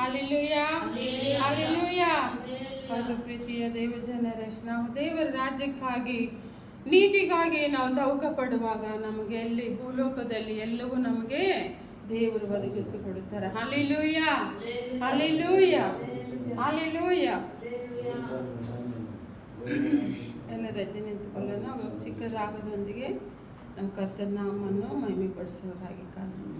Hallelujah, hallelujah. ಹೌದು ಪ್ರೀತಿಯ ದೇವ ಜನರೇ, ನಾವು ದೇವರ ರಾಜ್ಯಕ್ಕಾಗಿ ನೀತಿಗಾಗಿ ನಾವು ತವಕ ಪಡುವಾಗ ನಮಗೆ ಎಲ್ಲಿ ಭೂಲೋಕದಲ್ಲಿ ಎಲ್ಲವೂ ನಮಗೆ ದೇವರು ಒದಗಿಸಿಕೊಡುತ್ತಾರೆ. Hallelujah, hallelujah, hallelujah. ಎಲ್ಲರ ಎದ್ದು ನಿಂತುಕೊಳ್ಳೋಣ. ಚಿಕ್ಕ ರಾಗದೊಂದಿಗೆ ನಾವು ಕರ್ತನ ನಾಮವನ್ನು ಮಹಿಮೆಪಡಿಸುವವರಾಗಿ ಕಾಣೋಣ.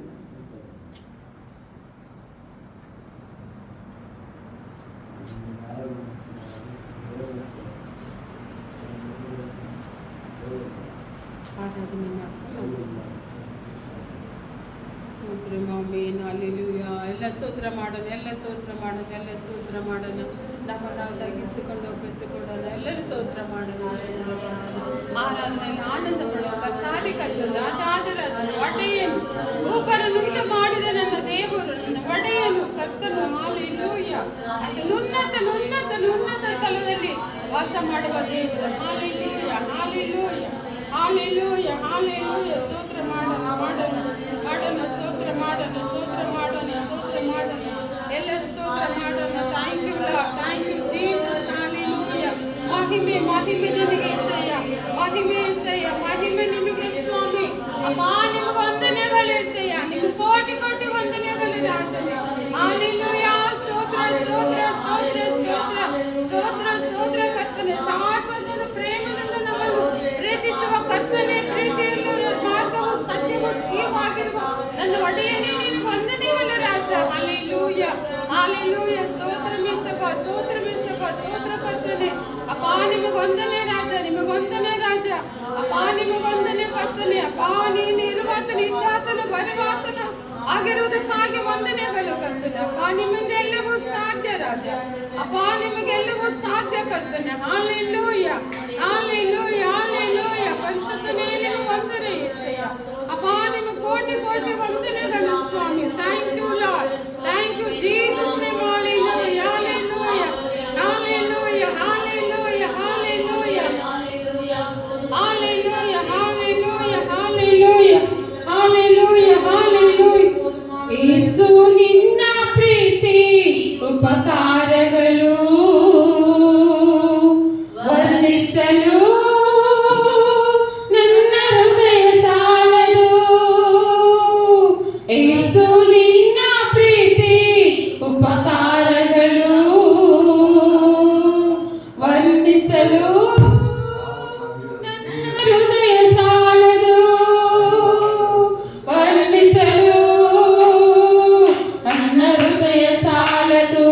ಆರಾಧನೆ ಮಾಡ್ಕೊಂಡು ಸ್ತೋತ್ರ ಆಮೆನ್, ಹಲ್ಲೆಲೂಯಾ. ಎಲ್ಲ ಸ್ತೋತ್ರ ಮಾಡೋಣ, ಎಲ್ಲ ಸ್ತೋತ್ರ ಮಾಡೋಣ, ಎಲ್ಲ ಸ್ತೋತ್ರ ಮಾಡೋಣ. ನಾವು ತಗ್ಗಿಸಿಕೊಂಡು ಒಪ್ಪಿಸಿಕೊಡೋಣ. ಎಲ್ಲರೂ ಸ್ತೋತ್ರ ಮಾಡೋಣ. ಆರಾಧನೆಯಲ್ಲಿ ಆನಂದ ಪಡುವ ಕರ್ತಾದಿ ಕರ್ತನು, ರಾಜಾದಿರಾಜನು, ಒಡೆಯನು, ಭೂಪರನುಂಟು ಮಾಡಿದ ನನ್ನ ದೇವರು, ನನ್ನ ಒಡೆಯನು, ಕರ್ತನು. ಹಲ್ಲೆಲೂಯಾ. ಉನ್ನತ ಸ್ಥಳದಲ್ಲಿ ವಾಸ ಮಾಡುವ ದೇವರು. Hallelujah, hallelujah, hallelujah, hallelujah. ಸ್ತೋತ್ರ ಮಾಡೋಣ, ಮಾಡೋಣ, ಮಾಡೋಣ, ಸ್ತೋತ್ರ ಮಾಡೋಣ, ಸ್ತೋತ್ರ ಮಾಡೋಣ, ಸ್ತೋತ್ರ ಮಾಡೋಣ. ಎಲ್ಲರೂ ಸ್ತೋತ್ರ ಮಾಡೋಣ. Thank you lord, thank you Jesus. Hallelujah. ಮಹಿಮೆ, ಮಹಿಮೆ ನಿನಗೆ ಏಸಯ್ಯ, ಮಹಿಮೆ ಏಸಯ್ಯ, ಮಹಿಮೆ ನಿಮಗೆ ಸ್ವಾಮಿ. ಅಪ್ಪ ನಿಮಗೆ ವಂದನೆಗಳು ಏಸಯ್ಯ, ನಿಮಗೆ ಕೋಟಿ ಕೋಟಿ ವಂದನೆಗಳು ರಾಜನ. ಹಾಲೆಲೂಯಾ. ಸ್ತೋತ್ರ, ಸ್ತೋತ್ರ, ಸ್ತೋತ್ರ, ಸ್ತೋತ್ರ, ಸ್ತೋತ್ರ, ಸ್ತೋತ್ರ. ಕರ್ತನೆ ಶಾಶ್ವತದ ಪ್ರೇಮದಿಂದ ನಮ್ಮನ್ನು ಪ್ರೀತಿಸುವ ಕರ್ತನೆ, ಪ್ರೀತಿಯನ್ನು ಮಾರ್ಗವು ಸತ್ಯವು ಜೀವವಾಗಿರುವ ನನ್ನ ಒಡೆಯನೇ ನಿನಗೆ ವಂದನೆಗಳು ರಾಜ. Hallelujah, hallelujah. ಸ್ತೋತ್ರ ಮೀಸಪ್ಪ, ಸ್ತೋತ್ರ ಮೀಸಪ್ಪ, ಸ್ತೋತ್ರ ಕರ್ತನೆ. ಅಪ್ಪ ನಿಮಗೆ ವಂದನೆ ರಾಜ, ನಿಮಗೆ ವಂದನೆ ರಾಜ. ಅಪ್ಪ ನಿಮಗೆ ವಂದನೆ ಕರ್ತನೆ. ಅಪ್ಪ ನೀನು ಇರುವಾತನ, ಇದ್ದಾತನ, ಬರುವಾತನ ಆಗಿರುವುದಕ್ಕಾಗಿ ವಂದನೆಗಳು ಕರ್ತನೆ. ಅಪ್ಪ ನಿಮ್ಮಿಂದ ಎಲ್ಲವೂ ಸಾಧ್ಯ ರಾಜ. ಅಪ್ಪ ನಿಮಗೆಲ್ಲವೂ ಸಾಧ್ಯ ಕರ್ತನೆ. Hallelujah, hallelujah, hallelujah. ಪರಿಶುದ್ಧನೇ ನಿಮಗೆ ವಂದನೆ యేసయ్య. ಅಪ್ಪ ನಿಮಗೆ ಕೋಟಿ ಕೋಟಿ ವಂದನೆಗಳು ಸ್ವಾಮಿ. Thank you lord, thank you Jesus name. Hallelujah, hallelujah, hallelujah, hallelujah, hallelujah, hallelujah, hallelujah, hallelujah, hallelujah, hallelujah. Yesu ನಿನ್ನ ಪ್ರೀತಿ ಉಪಕಾರಗಳು ವರ್ಣಿಸಲು ನನ್ನ ಹೃದಯ ಸಾಲದು. ಯೇಸು ನಿನ್ನ ಪ್ರೀತಿ ಉಪಕಾರಗಳು ವರ್ಣಿಸಲು ನನ್ನ ಹೃದಯ ಸಾಲದು. ವರ್ಣಿಸಲು ನನ್ನ ಹೃದಯ ಸಾಲದು.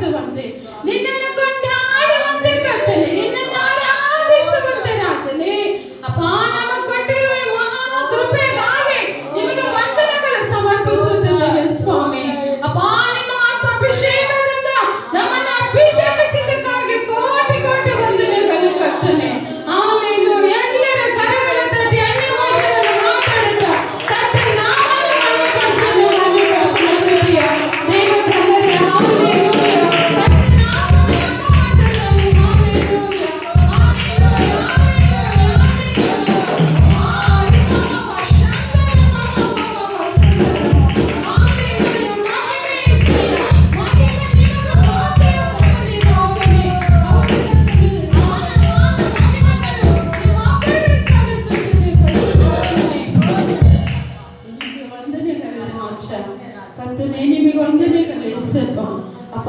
ಮಹಿಮೆಪಡಿಸುವಂತೆ, ನಿನ್ನನ್ನು ಕೊಂಡಾಡುವಂತೆ ಕರ್ತನೆ, ನಿನ್ನನ್ನು ಆರಾಧಿಸುವಂತೆ ರಾಜನೇ. ಅಪ್ಪ, ನಮಗೆ ಕೊಟ್ಟಿರುವ ಮಹಾ ಕೃಪೆಗಾಗಿ ನಿಮಗೆ ವಂದನೆಗಳು ಸಮರ್ಪಿಸುತ್ತಿದ್ದೇವೆ ಸ್ವಾಮಿ. ಅಪ್ಪ, ನಿಮ್ಮ ಆತ್ಮ ಅಭಿಷೇಕದಿಂದ ನಮ್ಮನ್ನು ಅಭಿಷೇಕಿಸಿದ್ದಕ್ಕಾಗಿ ಕೋಟಿ ಕೋಟಿ ವಂದನೆಗಳು ಕರ್ತನೆ. ಹಲ್ಲೆಲೂಯಾ. ಎಲ್ಲರ ಕರಗಳ ತಟ್ಟಿ ಅನ್ಯ ಭಾಷೆಗಳನ್ನು ಮಾತಾಡುತ್ತಾ ಕರ್ತನ ನಾಮವನ್ನು ಮಹಿಮೆಪಡಿಸಲು ಪ್ರಿಯ ದೇವ ಜನರೇ, ಹಲ್ಲೆಲೂಯಾ. ಕರ್ತನ ಆತ್ಮವು ನಮ್ಮ ಮಧ್ಯದಲ್ಲಿ, ಹಲ್ಲೆಲೂಯಾ, ಹಲ್ಲೆಲೂಯಾ, ಕರ್ತನೆ, ನಿಮಗೆ ವಂದನೆಗಳು ಎಸಪ್ಪ. ಅಪ್ಪ,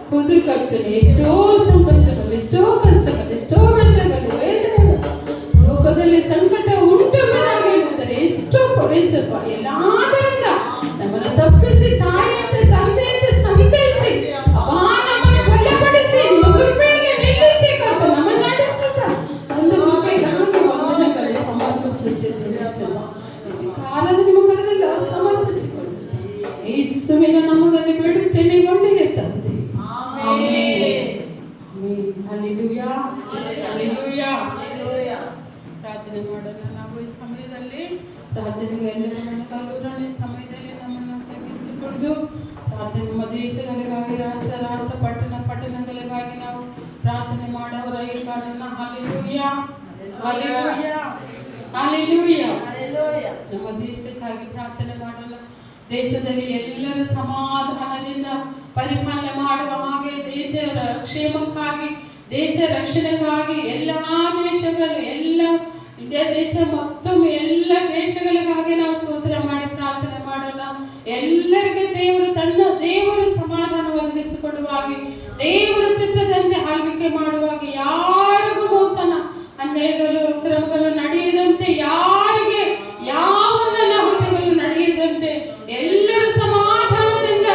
ಹೌದು ಕರ್ತನೆ, ಎಷ್ಟೋ ಸಂಕಷ್ಟಗಳು, ಎಷ್ಟೋ ಕಷ್ಟಗಳು, ಎಷ್ಟೋ ವೇದನೆಗಳು ಲೋಕದಲ್ಲಿ ಸಂಕಟ ಉಂಟುಂಬರಾಗಿ ಹೇಳ್ತಾರೆ. ಎಷ್ಟೋ ಎಸಪ್ಪ, ಎಲ್ಲಾದರಿಂದ ನಮ್ಮನ್ನು ತಪ್ಪಿಸಿ ತಾಯಿಯಂತೆ ತಂದೆಯಂತೆ ಸಂತೈಸಿ ಅಪ್ಪ ನಮ್ಮನ್ನು ಬಲಪಡಿಸಿ ನಿಮ್ಮ ಕೃಪೆಯಲ್ಲಿ ನಿಲ್ಲಿಸಿ ಕರ್ತನೆ ನಮ್ಮನ್ನು ನಡೆಸುತ್ತ ಒಂದು ಕೃಪೆಗಾಗಿ ವಂದನೆಗಳು ಸಮರ್ಪಿಸುತ್ತಿದ್ದೇನೆ ಎಸಪ್ಪ. ಈ ಕಾಲದ ನಿಮ್ಮ ಕರದಲ್ಲಿ ಸಮರ್ಪಿಸಿಕೊಳ್ಳುತ್ತೇನೆ. ಯೇಸುವಿನ ನಾಮದಲ್ಲಿ ಬೇಡುತ್ತೇನೆ, ಒಳ್ಳೆಯ ತಂದೆ. ಆಮೆನ್. Hallelujah, hallelujah. ಪ್ರಾರ್ಥನೆ ಮಾಡೋಣ. ನಾವು ಈ ಸಮಯದಲ್ಲಿ ಪ್ರಾರ್ಥನೆಗೆ ಎಲ್ಲರೂ ಮನಗಲ್ಲೂರನೇ ಸಮಯದಲ್ಲಿ ನಮ್ಮನ್ನು ತಗ್ಗಿಸಿಕೊಂಡು ಪ್ರಾರ್ಥನೆ ನಮ್ಮ ದೇಶಗಳಿಗಾಗಿ, ರಾಷ್ಟ್ರ ಪಟ್ಟಣಗಳಿಗಾಗಿ ನಾವು ಪ್ರಾರ್ಥನೆ ಮಾಡೋರ ಈ ಕಾರಣ. Hallelujah, hallelujah, hallelujah. ನಮ್ಮ ದೇಶಕ್ಕಾಗಿ ಪ್ರಾರ್ಥನೆ ಮಾಡೋಣ. ದೇಶದಲ್ಲಿ ಎಲ್ಲರ ಸಮಾಧಾನದಿಂದ ಪರಿಪಾಲನೆ ಮಾಡುವ ಹಾಗೆ, ದೇಶದ ಕ್ಷೇಮಕ್ಕಾಗಿ, ದೇಶ ರಕ್ಷಣೆಗಾಗಿ ಎಲ್ಲ ದೇಶಗಳು, ಎಲ್ಲ ಇಂಡಿಯಾ ದೇಶ ಮತ್ತೊಮ್ಮೆ ಎಲ್ಲ ದೇಶಗಳಿಗಾಗಿ ನಾವು ಸ್ತೋತ್ರ ಮಾಡಿ ಪ್ರಾರ್ಥನೆ ಮಾಡೋಣ. ಎಲ್ಲರಿಗೆ ದೇವರು ಸಮಾಧಾನ ಒದಗಿಸಿಕೊಡುವ ಹಾಗೆ, ದೇವರ ಚಿತ್ತದಂತೆ ಆಳ್ವಿಕೆ ಮಾಡುವಾಗ, ಯಾರಿಗೂ ಮೋಸನ ಅನ್ಯಾಯಗಳು ಕ್ರಮಗಳು ನಡೆಯದಂತೆ, ಯಾರಿಗೆ ಯಾವ ಅನಾಹುತಗಳು ನಡೆಯದಂತೆ ಎಲ್ಲರೂ ಸಮಾಧಾನದಿಂದ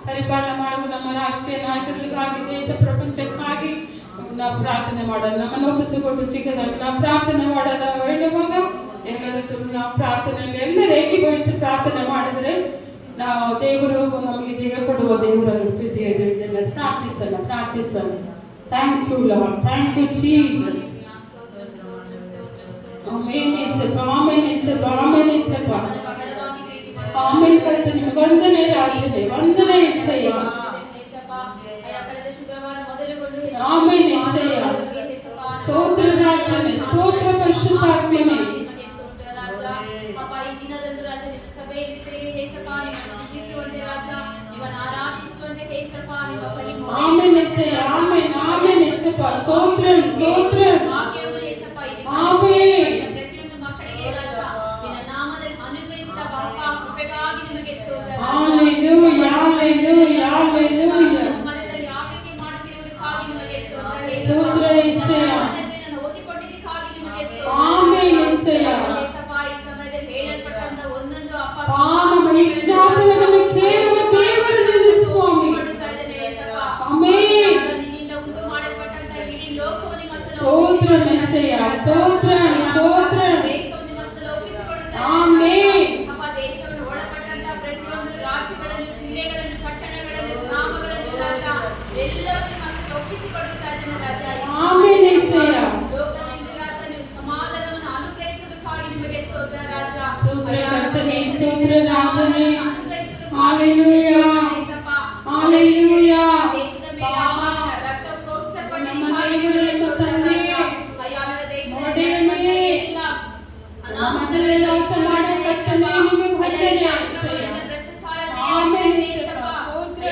ಪರಿಪಾಲನೆ ಮಾಡುವ ನಮ್ಮ ರಾಜಕೀಯ ನಾಯಕರಿಗಾಗಿ, ದೇಶ ಪ್ರಪಂಚಕ್ಕಾಗಿ ನಾವು ಪ್ರಾರ್ಥನೆ ಮಾಡೋಣ. ನಮ್ಮನ್ನು ಒಪ್ಪಿಸಿಕೊಟ್ಟು ಚಿಕ್ಕದಾಗ ನಾವು ಪ್ರಾರ್ಥನೆ ಮಾಡೋಣ. ಹೇಳುವಾಗ ಎಲ್ಲರೂ ನಾವು ಪ್ರಾರ್ಥನೆಯಲ್ಲಿ ಎಲ್ಲರೂ ಏಕೀಭವಿಸಿ ಪ್ರಾರ್ಥನೆ ಮಾಡಿದರೆ ನಾವು ದೇವರು ನಮಗೆ ಜೀವ ಕೊಡುವ ದೇವರ ಜನ ಪ್ರಾರ್ಥಿಸೋಣ. Thank you lord, thank you Jesus. Amen Yesappa, amen Yesappa, amen Yesappa, amen. ಕರ್ತನೆ ನಿಮಗೆ ವಂದನೆ ರಾಜನೇ, ವಂದನೆ ಯೇಸಯ್ಯ. ಆಮೆನ್ ಯೇಸಯ್ಯ. ಸ್ತೋತ್ರ ರಾಜನೇ, ಸ್ತೋತ್ರ ಪರಿಶುದ್ಧಾತ್ಮನೇ. Amen Yesayya, amen, amen Yesappa. ಸ್ತೋತ್ರ, ಸ್ತೋತ್ರ. ಆಮೆನ್. Hallelujah, hallelujah, hallelujah. ಸ್ತೋತ್ರ ಯೇಸಯ್ಯ. ಆಮೆನ್ ಯೇಸಯ್ಯ. ನಮ್ಮ ವಿಜ್ಞಾಪನೆಗಳನ್ನು ಕೇಳುವ ದೇವರು ನಿನ್ನ ಸ್ವಾಮಿ. ಆಮೆನ್. ಸ್ತೋತ್ರ ಯೇಸಯ್ಯ, ಸ್ತೋತ್ರ, ಸ್ತೋತ್ರ. ಆಮೆನ್. ಆಮೆನ್ ಯೇಸಯ್ಯ. ಸ್ತೋತ್ರ ಕರ್ತನೇ, ಸ್ತೋತ್ರ ರಾಜನೇ. Hallelujah, hallelujah. ನಮ್ಮ ದೇವರು, ನಮ್ಮ ತಂದೆ, ಒಡೆಯನೇ, ನಮ್ಮದೆಲ್ಲ ವಾಸ ಮಾಡುವ ಕರ್ತನೇ ನಿಮಗೆ ವಂದನೆ ಯೇಸಯ್ಯ. ಆಮೆನ್ ಯೇಸಪ್ಪ. ಸ್ತೋತ್ರ.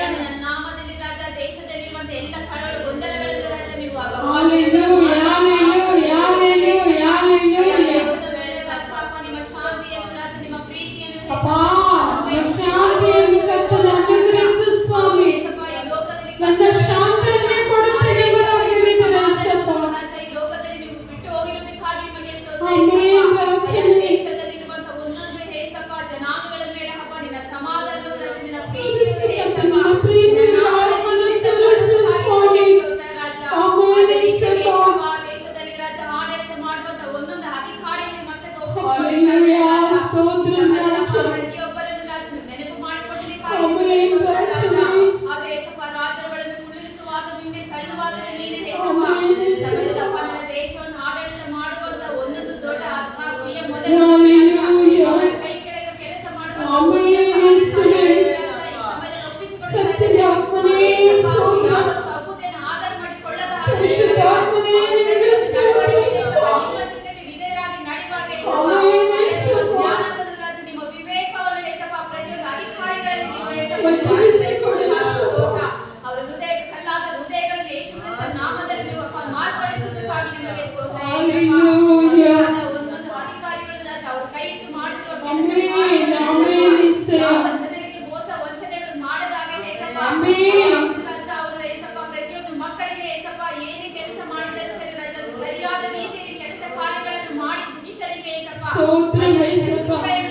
Hallelujah, hallelujah, hallelujah, hallelujah. ಅಪ್ಪ, ನಿಮ್ಮ ಶಾಂತಿಯನ್ನು ಕರ್ತನ ಅನುಗ್ರಹಿಸು ಸ್ವಾಮಿ. ನನ್ನ ಶಾಂತಿಯನ್ನೇ ಕೊಡುತ್ತೇನೆ ಎಂಬುದಾಗಿ ಹೇಳಿದ್ದಾರೆ ಯೇಸಪ್ಪ. ಆಮೆನ್ ರಾಜನೇ. ಸುರಿಸು ಕರ್ತನ ಪ್ರೀತಿಯನ್ನು ಆತ್ಮವನ್ನು ಸುರಿಸು Hallelujah. ಒಂದೊಂದು ಅಧಿಕಾರಿಗಳು ರಾಜ ಅವ್ರ ಕೈ ಇಟ್ಟು ಮಾಡಿರುವ Amen. Amen. ಯಾವ ಜನರಿಗೆ ಮೋಸ ವಂಚನೆಗಳು ಮಾಡದಾಗ ಏಸಪ್ಪ ರಾಜ ಅವರ ಏಸಪ್ಪ ಪ್ರತಿಯೊಂದು ಮಕ್ಕಳಿಗೆ ಏಸಪ್ಪ ಏನೇ ಕೆಲಸ ಮಾಡಿದರೂ ಸರಿ ರಾಜ ಅದು ಸರಿಯಾದ ರೀತಿಯಲ್ಲಿ ಕೆಲಸ ಕಾರ್ಯಗಳನ್ನು ಮಾಡಿ ಮುಗಿಸಲಿಕ್ಕೆ ಏಸಪ್ಪ ಸ್ತೋತ್ರ ಏಸಪ್ಪ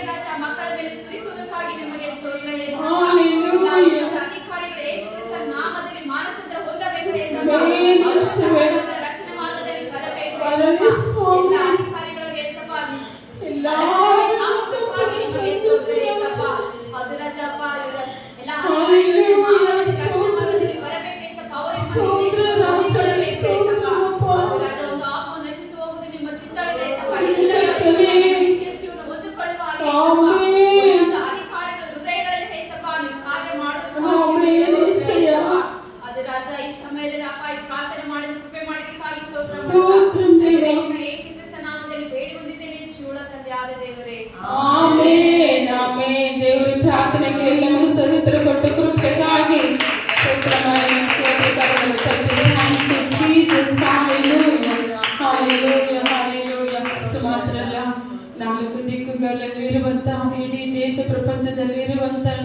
ರಾಜ ಮಕ್ಕಳ ಮೇಲೆ ಸುರಿಸುವುದಕ್ಕಾಗಿ ನಿಮಗೆ ಸ್ತೋತ್ರ ಏಸಪ್ಪ. Hallelujah. ಅಧಿಕಾರಿಗಳು ಯೇಸು ಕ್ರಿಸ್ತನ ನಾಮದಲ್ಲಿ ಮಾನಸಾಂತರ ಹೊಂದಬೇಕು ಏಸಪ್ಪ. Amen. ರಕ್ಷಣೆ ಮಾರ್ಗದಲ್ಲಿ ಬರಬೇಕು ಬರಲಿ ಸ್ವಾಮಿ. ಎಲ್ಲ ಅಧಿಕಾರಿಗಳಿಗೆ ಏಸಪ್ಪ ಎಲ್ಲರೂ ಅದು ರಾಜಪ್ಪ ಎಲ್ಲ Hallelujah. ರಕ್ಷಣೆ ಮಾರ್ಗದಲ್ಲಿ ಬರಬೇಕು ಏಸಪ್ಪ. ಅವರೇ ಸ್ತೋತ್ರ ರಾಜ, ಸ್ತೋತ್ರ ಅಪ್ಪ. ರಾಜ ಒಂದು ಆತ್ಮ ನಶಿಸಿ ಹೋಗುವುದು ನಿಮ್ಮ ಚಿತ್ತವಿದೆ ಏಸಪ್ಪ. ಕರ್ತನೇ. ನಿತ್ಯ ಜೀವನ ಹೊಂದಿಕೊಳ್ಳುವ ಹಾಗೆ ಆಮೆನ್. ಒಂದೊಂದು ಅಧಿಕಾರಿಗಳ ಹೃದಯಗಳಲ್ಲಿ ಏಸಪ್ಪ ನೀವು ಕಾರ್ಯ ಮಾಡುವುದು ಆಮೆನ್ ಏಸಯ್ಯ. ಅದು ರಾಜ ಈ ಸಮಯದಲ್ಲಿ ಅಪ್ಪ ಈ ಪ್ರಾರ್ಥನೆ ಮಾಡಿದ ಕೃಪೆ ಮಾಡಿದಕ್ಕಾಗಿ ಸ್ತೋತ್ರ ದೇವ. ಯೇಸು ಕ್ರಿಸ್ತನ ನಾಮದಲ್ಲಿ ಬೇಡಿಕೊಂಡಿದ್ದೇನೆ ಶಿವಳ ತಂದೆ ಆದ ದೇವರೇ. ಆಮೆನ್. ಆಮೆನ್. ದೇವರ ಪ್ರಾರ್ಥನೆಗೆ ಎಲ್ಲ ಮನಸ್ಸನ್ನು ಕೊಟ್ಟು ಕೃಪೆಗಾಗಿ ಸ್ತೋತ್ರ ಮಾಡಿ ಸ್ತೋತ್ರ ಕರಗಳನ್ನು ತಟ್ಟಿ ಥ್ಯಾಂಕ್ ಯು ಜೀಸಸ್. ಹalleluya. hallelujah. hallelujah. ಅಷ್ಟು ಮಾತ್ರ ಅಲ್ಲ, 4 ದಿಕ್ಕುಗಳಲ್ಲಿರುವಂತಹ ಇಡೀ ದೇಶ ಪ್ರಪಂಚದಲ್ಲಿರುವಂತಹ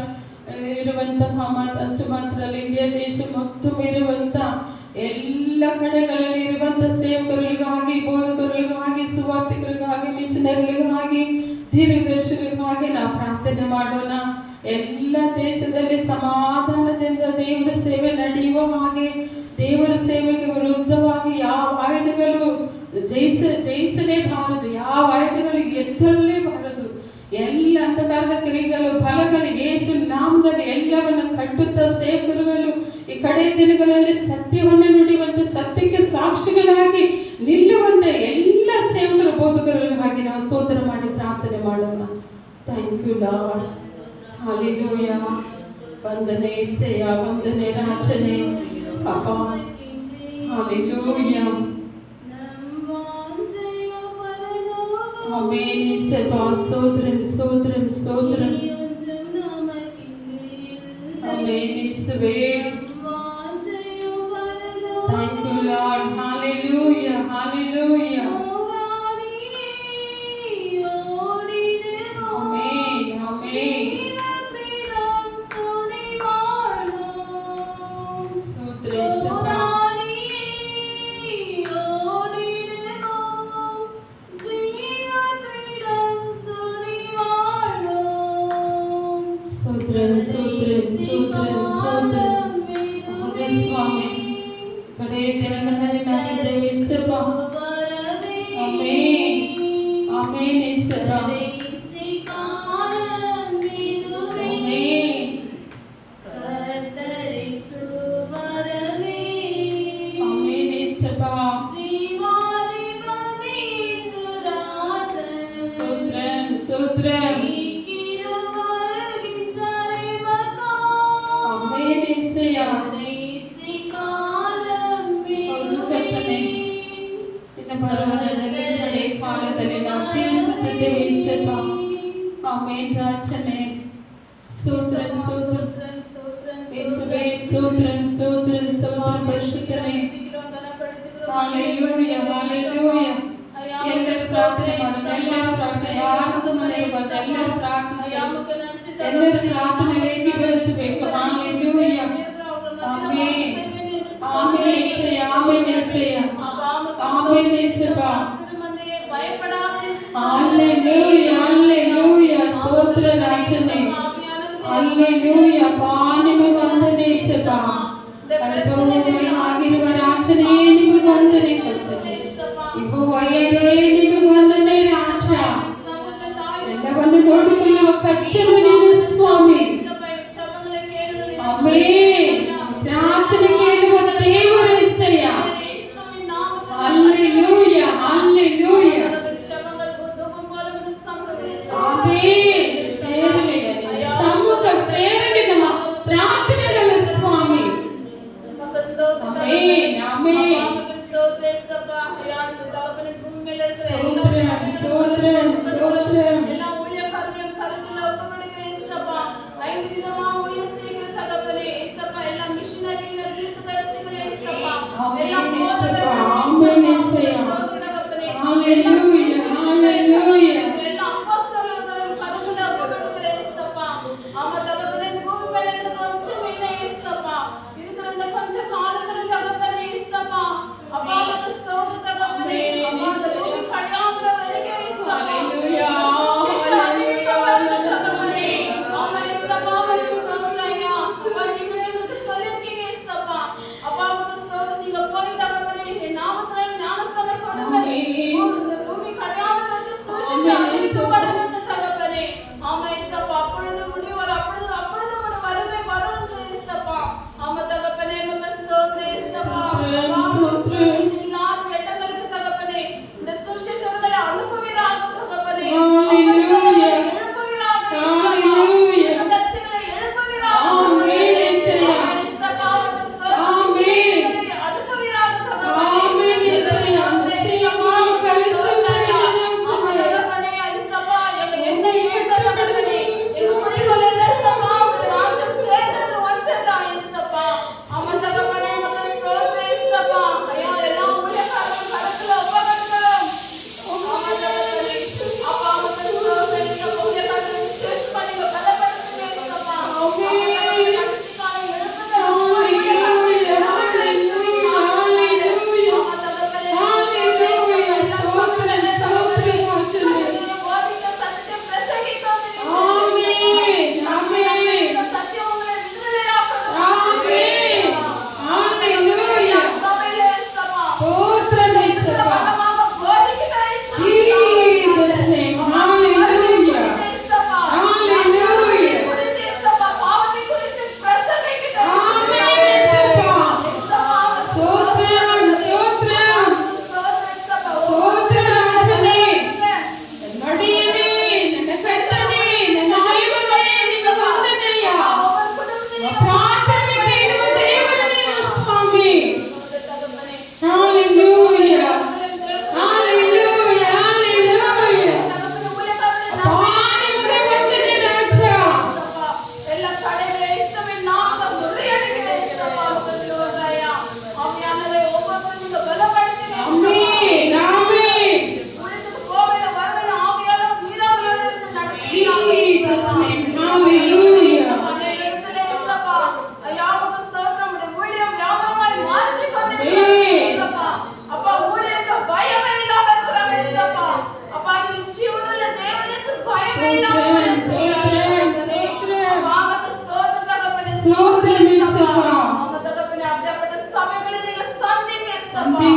ಮತ್ತು ಅಷ್ಟು ಮಾತ್ರ ಅಲ್ಲ, ಇಂಡಿಯಾ ದೇಶ ಮೊತ್ತ ಇರುವಂತ ಎಲ್ಲ ಕಡೆಗಳಲ್ಲಿ ಇರುವಂತ ಸೇವಕರುಗಳಿಗಾಗಿ, ಬೋಧಕರುಗಳಿಗಾಗಿ, ಸುವಾರ್ತಿಕರಿಗಾಗಿ, ಮಿಷನರಿಗಳಿಗಾಗಿ, ದೀರ್ಘದರ್ಶಿಗಳಿಗಾಗಿ ನಾವು ಪ್ರಾರ್ಥನೆ ಮಾಡೋಣ. ಎಲ್ಲ ದೇಶದಲ್ಲಿ ಸಮಾಧಾನದಿಂದ ದೇವರ ಸೇವೆ ನಡೆಯುವ ಹಾಗೆ, ದೇವರ ಸೇವೆಗೆ ವಿರುದ್ಧವಾಗಿ ಯಾವ ಆಯುಧಗಳು ಜಯಿಸಲೇಬಾರದು, ಯಾವ ಆಯುಧಗಳು ಎತ್ತಲೇಬಾರದು. ಎಲ್ಲ ಅಂಧಕಾರದ ಕ್ರಿಯೆಗಳು, ಫಲಗಳು ಯೇಸು ನಾಮದಲ್ಲಿ ಎಲ್ಲವನ್ನು ಕಟ್ಟುತ್ತಾ ಸೇವಕರುಗಳು ಈ ಕಡೆ ದಿನಗಳಲ್ಲಿ ಸತ್ಯವನ್ನು ನುಡಿಯುವಂತೆ, ಸತ್ಯಕ್ಕೆ ಸಾಕ್ಷಿಗಳಾಗಿ ನಿಲ್ಲುವಂತೆ ಎಲ್ಲ ಸೇವಕರು ಬೋಧಕರಿಗಾಗಿ ನಾವು ಸ್ತೋತ್ರ ಮಾಡಿ ಪ್ರಾರ್ಥನೆ ಮಾಡೋಣ. Thank you Lord. ಹalleluya. ವಂದನೆ ಯೇಸಯ್ಯ, ವಂದನೆ ರಾಜನೇ ಅಪ್ಪ. ಹalleluya. ಆಮೆನ್ ಯೇಸಪ್ಪ. ಸ್ತೋತ್ರಂ ಸ್ತೋತ್ರಂ ಸ್ತೋತ್ರಂ. ಆಮೆನ್ ಯೇಸುವೇ. Thank you Lord. hallelujah. hallelujah. Amen. ಆಮೆನ್. ಸ್ತೋತ್ರ ಯೇಸಪ್ಪ. ಸ್ತೋತ್ರಂ ಸ್ತೋತ್ರಂ ಸ್ತೋತ್ರಂ ಸ್ತೋತ್ರಂ. ಹೌದು ಸ್ವಾಮಿ, ಕಡೆ ದಿನಗಳಲ್ಲಿ ನಾವಿದ್ದೇವೆ Yesappa. Amen. Amen Yesappa. Amen. Amen Yesappa. ಸ್ತೋತ್ರಂ ಸ್ತೋತ್ರಂ. ಆಮೆನ್ ಯೇಸಯ್ಯ. ಹೌದು ಕರ್ತನೇ, ನಿನ್ನ ಬರವಣಿಗೆಯಲ್ಲಿ ಕಡೆ ಕಾಲದಲ್ಲಿ ನಾವು ಜೀವಿಸುತ್ತಿದ್ದೇವೆ ಯೇಸಪ್ಪ. ಆಮೆನ್ ರಾಜನೇ. ಸ್ತೋತ್ರ ಸ್ತೋತ್ರ ಯೇಸುವೇ. ಸ್ತೋತ್ರಂ ಸ್ತೋತ್ರಂ ಸ್ತೋತ್ರ ಪರಿಶುದ್ಧನೇ. ಹalleluya. hallelujah. ಎಲ್ಲರೂ ಪ್ರಾರ್ಥನೆ ಮಾಡೋಣ. ಎಲ್ಲರೂ ಪ್ರಾರ್ಥನೆ, ಯಾರು ಸುಮ್ಮನೆ ಇರಬಾರ್ದು. ಎಲ್ಲರೂ ಪ್ರಾರ್ಥಿಸಿ, ಎಲ್ಲರೂ ಪ್ರಾರ್ಥನೆಗೆ ಬೆಳೆಸಬೇಕು. hallelujah. Amen. Amen Yesayya. Amen Yesayya. Amen Yesappa. ಹalleluya. hallelujah. ಸ್ತೋತ್ರ ರಾಜನೇ. hallelujah. ಅಪ್ಪ ನಿಮಗೆ ವಂದನೆ ಯೇಸಪ್ಪ. ಅಲ್ಪವೇ ಆಗಿರುವ ರಾಜನೇ ನಿಮಗೆ ವಂದನೆ ಕೊಡ್ತೇನೆ. ಯೆಹೋವನೇ ನಿಮಗೆ ವಂದನೆ ರಾಜ. ಎಲ್ಲವನ್ನು ನೋಡಿಕೊಳ್ಳುವ ಕರ್ತನು ನೀನು ಸ್ವಾಮಿ. ಆಮೆನ್. ಪ್ರಾರ್ಥನೆ ಕೇಳುವ ದೇವರು ಯೆಸಯ್ಯ. ಹalleluya. hallelujah. ಆಮೆನ್. ಸೇರಲಿ ಸಮ್ಮುಖ ಸೇರಲಿ ನಮ್ಮ ಪ್ರಾರ್ಥನೆಗಳ ಸ್ವಾಮಿ. ಆಮೆನ್. ಆಮೆನ್. ಸ್ತೋತ್ರಂ ಸ್ತೋತ್ರಂ ಸ್ತೋತ್ರಂ. ಆಮೆನ್ ಯೇಸಪ್ಪ. ಆಮೆನ್ ಯೇಸಯ್ಯ.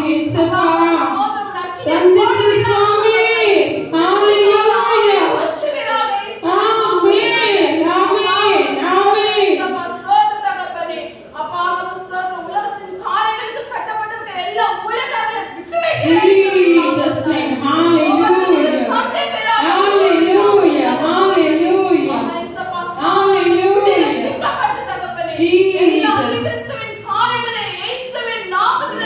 యేసప్పా సంధిస్తు స్వామి hallelujah amen amen amen Jesus name hallelujah hallelujah hallelujah hallelujah Jesus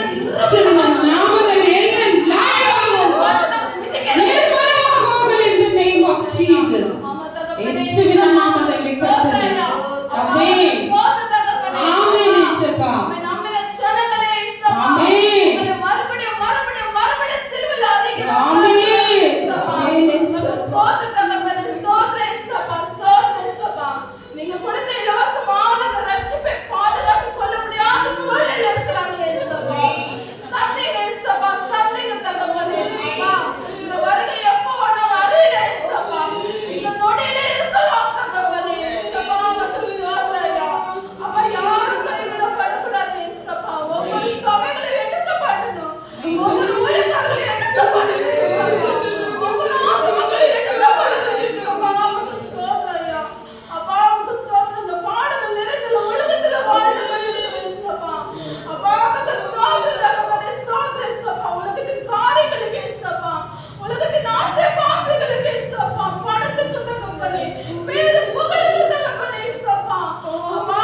ಯೇಸುವಿನ ನಾಮದಲ್ಲಿ ಎಲ್ಲ ಲಾಯವಾಗುವ ನಿರ್ಮಲವಾಗಲಿ in the name of Jesus ಯೇಸುವಿನ ನಾಮದಲ್ಲಿ ಕರ್ತನೆ ಆಮೆನ್ ಆಮೆನ್ ಯೇಸಪ್ಪ ಆಮೆನ್ ஆமென் ஆமென் நீங்க கொடுத்த இலவசமான ரட்சிப்பை பாதுகாத்து கொள்ள முடியாத சூழ்நிலை இருக்கிறாங்களே சந்தைங்க தகவலே இந்த வருகை எப்போ நாங்க அறியல இந்த நொடியில இருக்கலாம் தகவலே அப்ப யாரும் கைவிடப்படக்கூடாது ஒவ்வொரு சபைகளும் எடுக்கப்படணும் ஒவ்வொரு ஊழியர்களும் எடுக்கப்படணும் ஒவ்வொரு ஆத்மாக்களும் எடுக்கப்படணும் அப்பா உங்க ஸ்தோத்திரம் இந்த பாடங்கள் நிறைந்த உலகத்துல வாழ்ந்து அப்பா உங்க ஸ்தோத்திரம் உலகத்தின் காரியங்களுக்கு உலகத்தின் ஆசை பாசைகளுக்கு பணத்துக்கு தகப்பனே பேரு புகழுக்கு தகப்பனே அப்பா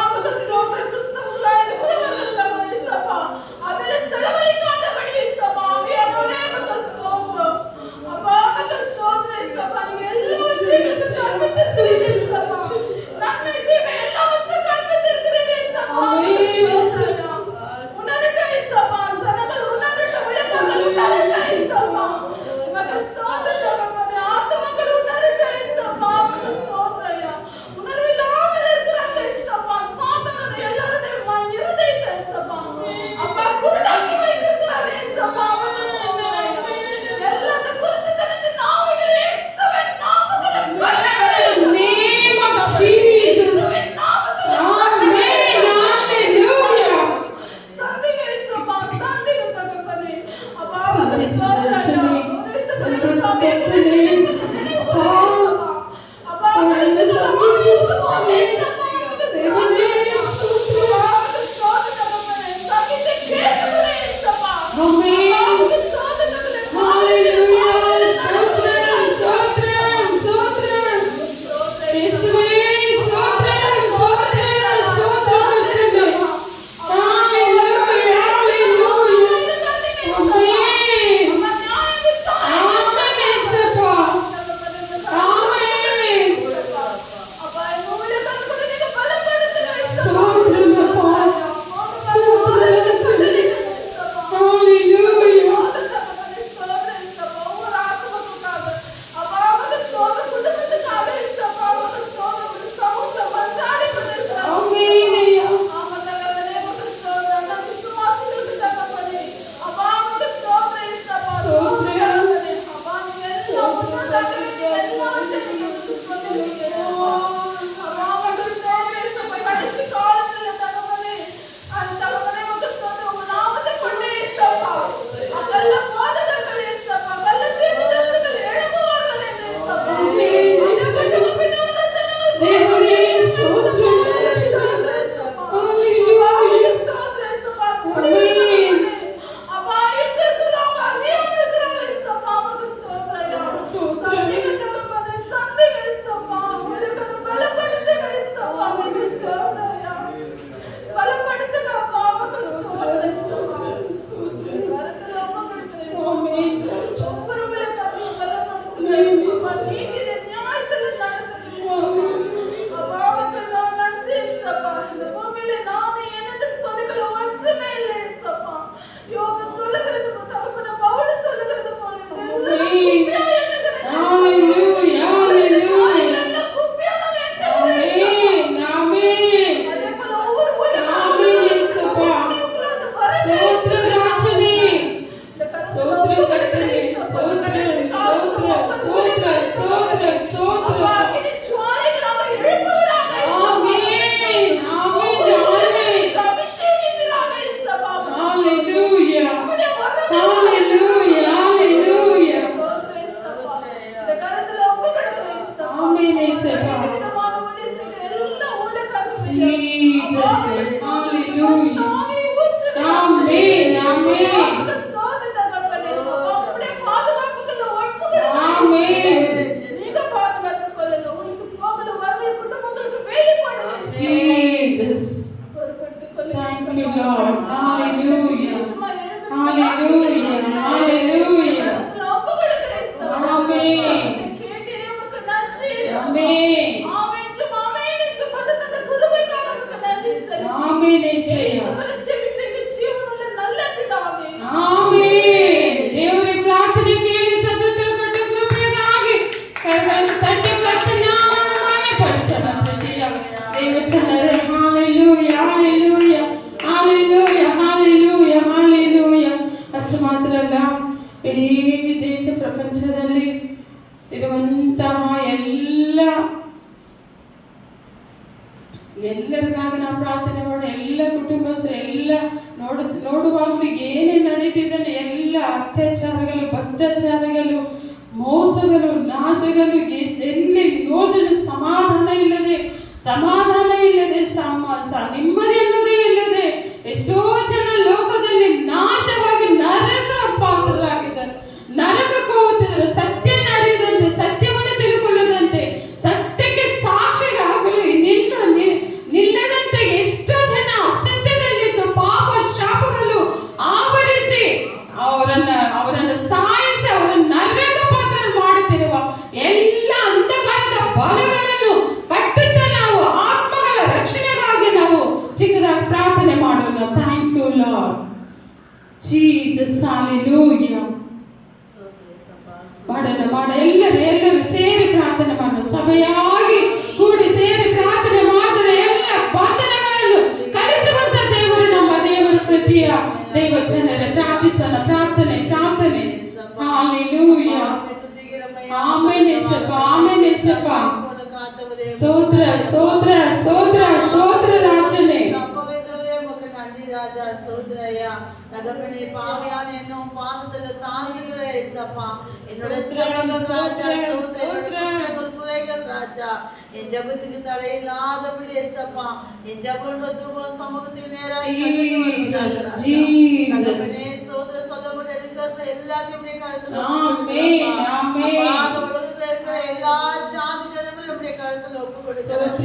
உங்க ஸ்தோத்திரம் கிறிஸ்தவர்களாய் உலகத்தில் தகப்பனே அதில் செலவழிக்காதபடி ஆவியானவரே உங்க ஸ்தோத்திரம் அப்பா உங்க ஸ்தோத்திரம் நீங்க எல்லாவற்றையும் கற்பித்திருக்கிறீர்கள் நன்மை தீமை எல்லாவற்றையும் கற்பித்திருக்கிறீர்கள் உணரட்டும் இயேசுப்பா ஜனங்கள் உணரட்டும் உலகங்கள் உணரட்டும் இயேசுப்பா உமக்கு ஸ்தோத்திரம் தகப்பனே ஆத்துமக்கள் உணரட்டும் இயேசுப்பா உமக்கு ஸ்தோத்திரம் உணர்வில்லாமல் இருக்கிறாங்க இயேசுப்பா சாத்தானுடைய எல்லாருடைய இருதயத்தை இயேசுப்பா அப்பா குருடாக்கி வைத்திருக்கிறார் இயேசுப்பா உமக்கு ஸ்தோத்திரம் எல்லா அந்த குருட்டுத்தனத்தின் ஆவிகளை இயேசுவின் நாமத்தில் In the name of Jesus amen hallelujah Hallelujah. Hallelujah, hallelujah. స్తోత్రం యేసప్పా. இந்த கரத்துல ஒப்பு கொடுக்கிறேன் యేசப்பா. Amen, యేసప్పா. விதவிதமான ஊழியம் செய்கிற எல்லா ஊழியக்காரர்களும் Jesus, hallelujah. ஆவி ஊற்றுங்க. Amen, amen. உமக்கு ஸ்தோத்திரம் தகப்பனே. உம்முடைய பாதுகாப்புக்குள்ள ஒப்பு கொடுக்கிறேன். Amen. நீங்க பாதுகாத்துக் கொள்ளுங்க. உங்களுக்கு போகல வரல குடும்பங்களுக்கு வெளிப்படுங்க. Jesus. பொறுப்படுத்திக் கொள்ளுங்க. Thank you, Lord. Hallelujah. விசேஷமா எழுந்து Hallelujah, hallelujah. கரத்துல ஒப்பு கொடுக்கிறேன் యేசப்பா. Amen. கேட்டீரே உமக்கு நன்றி. Amen. ஆமென் ஜெபம் ஆமென் ஜெபம் தந்த கிருபைக்காக உமக்கு நன்றி செலுத்துகிறேன். Amen, యేసయ్య. இயேசுவின் ஜெபிக்கிறேன் ஜீவனுள்ள நல்ல பிதாவே. ಆಮೆನ್. ದೇವರ ಪ್ರಾರ್ಥನೆ ಕೇಳಿ ಸತತ ಕೊಟ್ಟು ಕೃಪೆಗಾಗಿ ಕರಗಳನ್ನು ತಟ್ಟಿ ಕರ್ತನ ನಾಮವನ್ನು ಮಹಿಮೆಪಡಿಸೋಣ ಪ್ರೀತಿಯ ದೇವಚನರೇ. ಹalleluya, hallelujah, hallelujah, hallelujah, hallelujah. ಅಷ್ಟು ಮಾತ್ರ ಅಲ್ಲ, ಇಡೀ ದೇಶ ಪ್ರಪಂಚದಲ್ಲಿ ಇರುವಂತಹ ಎಲ್ಲರಿಗಾಗಿ ನಾವು ಪ್ರಾರ್ಥನೆ ಮಾಡಿ ಎಲ್ಲ ಕುಟುಂಬಸ್ಥರು ಎಲ್ಲ ನೋಡುವಾಗಲೂ ಏನೇ ನಡೀತಿದ್ದಾನೆ ಎಲ್ಲ ಅತ್ಯಾಚಾರಗಳು, ಭ್ರಷ್ಟಾಚಾರಗಳು, ಮೋಸಗಳು, ನಾಶಗಳು, ಎಲ್ಲಿ ನೋಡಿದ್ರೆ ಸಮಾಧಾನ ಇಲ್ಲದೆ ನೆಮ್ಮದಿ ಅನ್ನೋದೇ ಇಲ್ಲದೆ ಎಷ್ಟೋ ಜನ ಲೋಕದಲ್ಲಿ ನಾಶವಾಗಿ ನರಕ ಪಾತ್ರರಾಗಿದ್ದಾರೆ, ನರಕಕ್ಕೆ ಹೋಗುತ್ತಿದ್ದಾರೆ. ಸತ್ಯ ಅರಿದಂತೆ, ಸತ್ಯವನ್ನು ತಿಳ್ಕೊಳ್ಳದಂತೆ, ಸತ್ಯಕ್ಕೆ ಸಾಕ್ಷಿಗಾಗಲು ನಿಲ್ಲದಂತೆ ಎಷ್ಟೋ ಜನ ಅಸತ್ಯದಲ್ಲಿದ್ದು ಪಾಪ ಶಾಪಗಳು ಆವರಿಸಿ ಅವರನ್ನು ಸಾಯಿಸಿ ಅವರನ್ನು ನರಕ ಪಾತ್ರ ಮಾಡುತ್ತಿರುವ ಎಲ್ಲ ಅಂಧಕಾರದ ಬಲಗಳನ್ನು ಕಟ್ಟುತ್ತಾ ನಾವು ಆತ್ಮಗಳ ರಕ್ಷಣೆಗಾಗಿ ನಾವು ಚಿಕ್ಕದಾಗಿ ಪ್ರಾರ್ಥನೆ ಮಾಡೋಣ. ಥ್ಯಾಂಕ್ ಯು ಲಾರ್ಡ್ ಜೀಸಸ್, ಹalleluya. ಮಾಡ ಎಲ್ಲರೂ ಸೇರಿ ಪ್ರಾರ್ಥನೆ ಮಾಡೋಣ. ಸಭೆಯಾಗಿ ಕೂಡಿ ಸೇರಿ ಪ್ರಾರ್ಥನೆ ಮಾಡಿದರೆ ಎಲ್ಲ ಬಂಧನಗಳನ್ನು ಕಳಚುವಂತ ದೇವರು ನಮ್ಮ ದೇವರು. ಪ್ರತಿಯ ದೈವ ಜನರ ಪ್ರಾರ್ಥಿಸೋಣ. ಪ್ರಾರ್ಥನೆ ಹalleluya. Amen Yesappa, amen Yesappa. ಸ್ತೋತ್ರ ಸ್ತೋತ್ರ ಸ್ತೋತ್ರ ಸ್ತೋತ್ರ ರಾಜನೇ. ராஜா ஸ்தோத்திரயா தகப்பனே பாவியான என்னும் பாதத்துல தாங்குகிற இயேசப்பா என்னோட ஜெபங்கள் ராஜா ஸ்தோத்திரம் குறைகள் ராஜா என் ஜெபத்துக்கு தடையில்லாதபடி இயேசப்பா என் ஜெபங்கள தூபம் சமூகத்துக்கு நேரா தகப்பனே ஸ்தோத்திர சொல்லப்பட்ட இருக்கிற எல்லாத்தையும் நீ கருத்துல ஆமென் ஆமென். அந்த உலகத்துல இருக்கிற எல்லா ஜாதி ஜனங்களும் நீ கருத்துல ஒப்பு கொடுக்கிறேன்.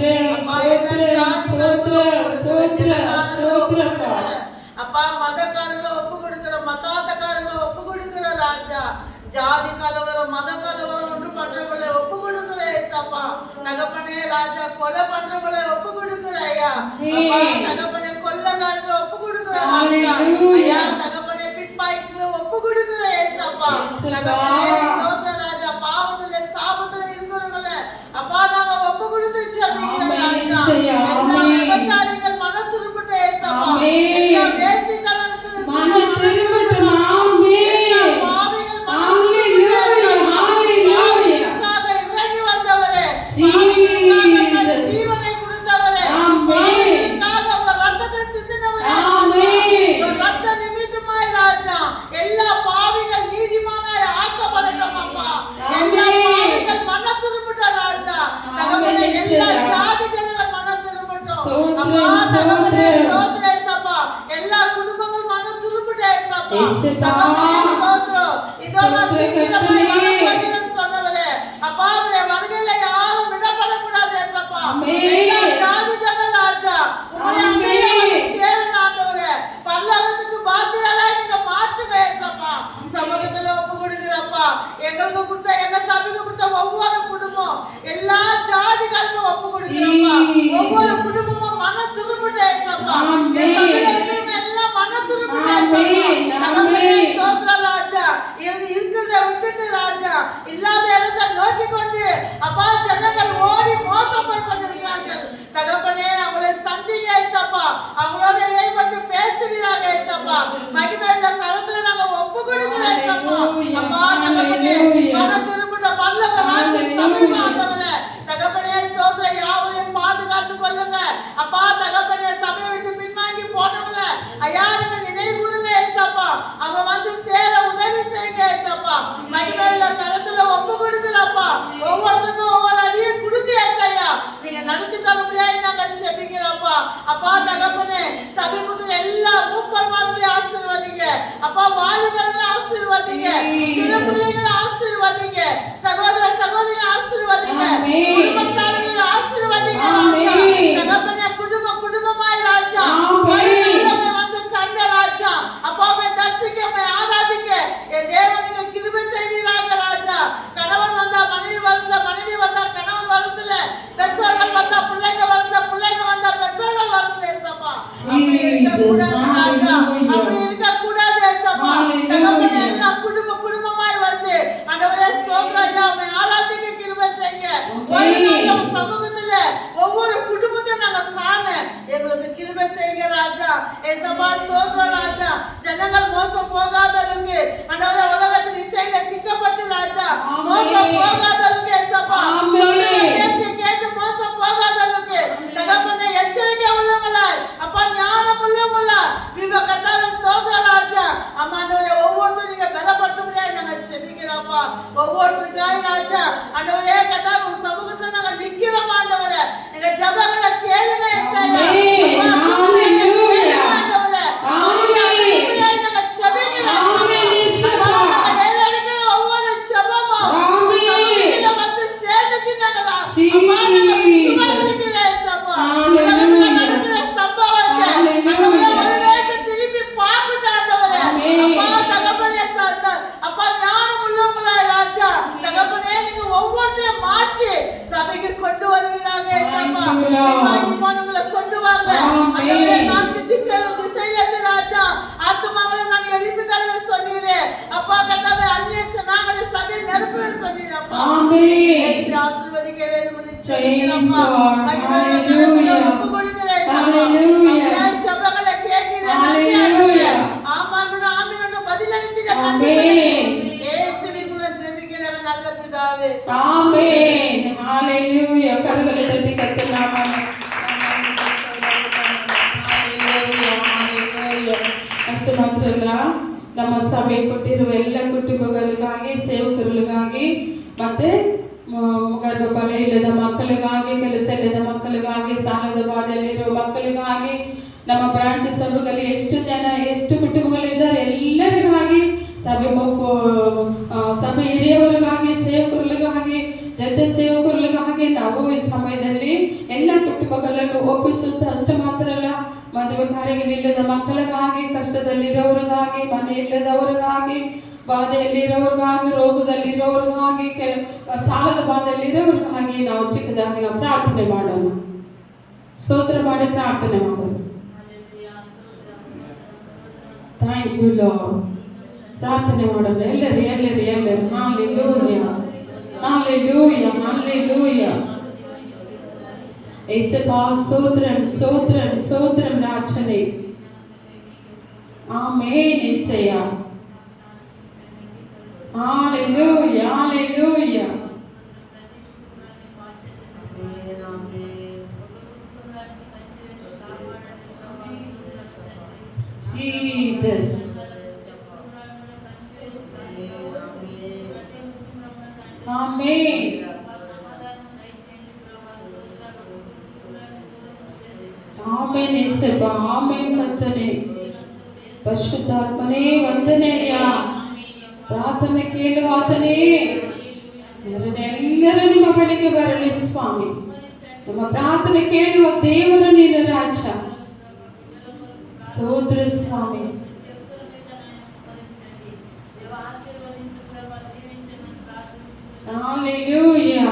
அப்பா மதக்காரங்களை ஒப்பு கொடுக்கிற, மதாந்தக்காரங்களை ஒப்பு கொடுக்கிற ராஜா, ஜாதி கலவரம், மத கலவரம் ஒன்று பண்றவங்களை ஒப்பு கொடுக்கிற ஏசப்பா தகப்பனே ராஜா, கொலை பண்றவங்களை ஒப்பு கொடுக்கிற ஐயா தகப்பனே, கொள்ளக்காரங்களை ஒப்பு கொடுக்கிற ராஜா ஐயா தகப்பனே, பிட்பாய்களை ஒப்பு கொடுக்கிற ஏசப்பா தகப்பனே ஸ்தோத்திர ராஜா, பாவத்துல சாபத்துல இருக்கிறவங்கள அப்பா நாங்க ஒப்பு கொடுத்து ஜெபிக்கிறோம் ராஜா. எல்லா விபச்சாரிகள் மன திரும்பட்ட ஏசப்பா, எல்லா வேசித்தனங்கள் மன திரும்பட்டும். ஆமென். ஹalleluya, ஹalleluya. இறங்கி வந்தவரே, ஜீசஸ், ஜீவனை கொடுத்தவரே, ஆமென். உங்க ரத்தத்தை சிந்தினவரே, ஆமென். உங்க ரத்த நிமித்தமாய் ராஜா எல்லா பாவிகள் நீதிமானாய் ஆக்கப்படட்டும் அப்பா. எல்லா பாவிகள் மன திரும்பட்ட ராஜா தகப்பனே, எல்லா ஜாதி ஜனங்கள் மன திரும்பட்டும் அப்பா தகப்பனே ஸ்தோத்திர ஏசப்பா, எல்லா குடும்பங்கள் மன திரும்பட்ட ஏசப்பா தகப்பனே ஸ்தோத்திரம். இதோ நான் சீக்கிரமாய் வரப்போகிறேன் சொன்னவரே அப்பா, உம்முடைய வருகையில யாரும் விடப்படக்கூடாது ஏசப்பா. எல்லா ஜாதி ஜன ராஜா உம்முடைய அன்பையை சேரணும் ஆண்டவரே, பரலோகத்துக்கு பாத்திரராய் நீங்க மாற்றுங்க ஏசப்பா. சமூகத்துல ஒப்பு கொடுக்கிறப்பா, எங்களுக்கு கொடுத்த, எங்க சபைக்கு கொடுத்த ஒவ்வொரு குடும்பம், எல்லா ஜாதிகளுக்கும் ஒப்பு கொடுக்கிறப்பா. ஒவ்வொரு குடும்பமும் மன திரும்பட்ட ஏசப்பா, சபையில இருக்கிறவங்க எல்லாம் மன திரும்பட்ட ஏசப்பா தகப்பனே ஸ்தோத்திர ராஜா. இருக்கிறத விட்டுட்டு ராஜா இல்லாத இடத்தை நோக்கி கொண்டு அப்பா ஜனங்கள் ஓடி மோசம் போய் கொண்டிருக்கிறார்கள் தகப்பனே, அவங்களை சந்திங்க ஏசப்பா, அவங்களோட இடைப்பட்டு பேசுகிறாங்க ஏசப்பா. மகிமையுள்ள கருத்துல நாங்க ஒப்பு கொடுக்கிறோம் ஏசப்பா அப்பா தகப்பனே, மன திரும்பட்ட பரலோக ராஜ்ய சமீபமானவரே தகப்பனே ஸ்தோத்திர, யாவரையும் பாதுகாத்து கொள்ளுங்க அப்பா தகப்பனே. சபையை விட்டு பின்வாங்கி போனவங்கள ஐயா நீங்க நினைவு கூறுங்க ஏசப்பா, அவங்க வந்து மகிமையுள்ள கரத்துல ஒப்பு கொடுக்கிறப்பா. ஒவ்வொருத்தருக்கும் ஒவ்வொரு அடியை கொடுத்து ஏசையா நீங்க நடத்தி தர முடியாது நாங்கள் செபிக்கிறப்பா. அப்பா தகப்பனே சபை குத்துல எல்லா மூப்பர்மார்களையும் ஆசீர்வதிங்க அப்பா. வாலிபர்களை ஆசீர்வதிங்க, சிறு பிள்ளைகளை ஆசீர்வதிங்க, சகோதர சகோதரிகளை ஆசீர்வதிங்க, குடும்பஸ்தாரங்களை ஆசீர்வதிங்க தகப்பனே. குடும்பமாய் ராஜா வந்து கண்ட ராஜா அப்பாவை தரிசிக்க ஆராதிக்க என் தேவன் நீங்க கிருபை செய்வீராக ராஜா. கணவன் வந்தா மனைவி வரல, மனைவி வந்தா கணவன் வரல, பெற்றோர்கள் வந்தா பிள்ளைங்க வரல, பிள்ளைங்க வந்தா பெற்றோர்கள் வரல ஏசப்பா. அப்படி இருக்க கூடாது ஏசப்பா. தகப்பனே எல்லாம் குடும்பமாய் வந்து ஆண்டவரே ஸ்தோத்திரம் ஐயா உம்மை ஆராதிக்க கிருபை செய்யுங்க. சமூகத்துல ஒவ்வொரு குடும்பத்தையும் நாங்க காண எங்களுக்கு கிருபை செய்யுங்க ராஜா. ஏசப்பா ஸ்தோத்திரம் ராஜா. ஜனங்கள் மோசம் போகாத அளவுக்கு ஆண்டவரே உலகத்தின் இச்சையில சிக்கப்பட்டு ராஜா மோசம் போகாத அளவுக்கு ஏசப்பா பேச்சு கேட்டு மோசம் போகாத அளவுக்கு தகப்பனே எச்சரிக்கை உள்ளவங்களாய் அப்பா ஞானம் உள்ளவங்களாய் விவேகத்தாவே ஸ்தோத்திரம் ராஜா. அம்மா ஆண்டவரே ஒவ்வொருத்தரும் நீங்க பலப்படுத்த முடியாது நாங்க செபிக்கிறோம்ப்பா. ஒவ்வொருத்தருக்காய் ராஜா ஆண்டவரே கதா உங்க சமூகத்துல நாங்க நிக்கிறோம் ஆண்டவரே. எங்க ஜெபங்களை கேளுங்க ஏசாயா. சபைக்கு கொண்டு வருவீராக கொண்டு வாங்க. நான்கு திசையில ராஜா ஆத்மாக்களை நாங்க எழுப்பி தரவே சொன்னீரே அப்பா. கத்தாவே அந்நிய நாங்களே சபையை நிரப்பவே சொன்னீரே அப்பா. ஆசீர்வதிக்க வேணும்னு சொல்லிக்கிறப்பா. ஒப்பு கொடுக்கிறேன் சபைகளை கேட்கிறேன். ஆமான்னு ஆமீன் பதில் அளித்தீர்கள். இயேசுவின் மூலம் ஜெபிக்கிறேன் நல்ல பிதாவே. ஆமென். ஹalleluya. கரங்களை தட்டி கர்த்தர் நாமம் ಅಷ್ಟು ಮಾತ್ರ ಅಲ್ಲ, ನಮ್ಮ ಸಭೆ ಕೊಟ್ಟಿರುವ ಎಲ್ಲ ಕುಟುಂಬಗಳಿಗಾಗಿ, ಸೇವಕರುಗಳಿಗಾಗಿ, ಮತ್ತೆ ಮುಖದ ಫಲ ಇಲ್ಲದ ಮಕ್ಕಳಿಗಾಗಿ, ಕೆಲಸ ಇಲ್ಲದ ಮಕ್ಕಳಿಗಾಗಿ, ಸಾಲದ ಬಾಧೆಯಲ್ಲಿರುವ ಮಕ್ಕಳಿಗಾಗಿ, ನಮ್ಮ ಬ್ರಾಂಚ್ ಸಭೆಗಳಲ್ಲಿ ಎಷ್ಟು ಜನ ಎಷ್ಟು ಕುಟುಂಬಗಳಿದ್ದಾರೆ ಎಲ್ಲರಿಗಾಗಿ, ಸಭೆ ಹಿರಿಯವರಿಗಾಗಿ, ಸೇವಕರುಗಳಿಗಾಗಿ, ಜೊತೆ ಸೇವಕರುಗಳಿಗಾಗಿ ನಾವು ಈ ಸಮಯದಲ್ಲಿ ಎಲ್ಲ ಕುಟುಂಬಗಳನ್ನು ಒಪ್ಪಿಸುತ್ತಾ ಅಷ್ಟು ಮಾತ್ರ ಅಲ್ಲ, ಮದುವೆ ಕಾರ್ಯಗಳಿಲ್ಲದ ಮಕ್ಕಳಿಗಾಗಿ, ಕಷ್ಟದಲ್ಲಿರೋರಿಗಾಗಿ, ಮನೆ ಇಲ್ಲದವರಿಗಾಗಿ, ಬಾಧೆಯಲ್ಲಿರೋರಿಗಾಗಿ, ರೋಗದಲ್ಲಿರೋರಿಗಾಗಿ, ಸಾಲದ ಬಾಧೆಯಲ್ಲಿರೋರಿಗಾಗಿ ನಾವು ಚಿಕ್ಕದಾಗಿ ನಾವು ಪ್ರಾರ್ಥನೆ ಮಾಡೋಣ. ಸ್ತೋತ್ರ ಮಾಡಿ ಪ್ರಾರ್ಥನೆ ಮಾಡೋಣ. Thank you Lord. ಪ್ರಾರ್ಥನೆ ಮಾಡೋಣ ಎಲ್ಲರೂ. Hallelujah hallelujah hallelujah. యేసప్పా స్తోత్రం స్తోత్రం స్తోత్రం రాజనే. ఆమేన్ యేసయ్యా. హల్లెలూయా హల్లెలూయా. Jesus. Amen. Amen Yesappa. Amen ಕರ್ತನೇ. ಪರಿಶುದ್ಧಾತ್ಮನೇ ವಂದನೆಯ ಪ್ರಾರ್ಥನೆ ಕೇಳುವಾತನೇ ಎಲ್ಲರೂ ನಿಮ್ಮ ಬಳಿಗೆ ಬರಲಿ ಸ್ವಾಮಿ. ನಮ್ಮ ಪ್ರಾರ್ಥನೆ ಕೇಳುವ ದೇವರು ನೀನು ರಾಜ. ಸ್ತೋತ್ರ ಸ್ವಾಮಿ. Hallelujah.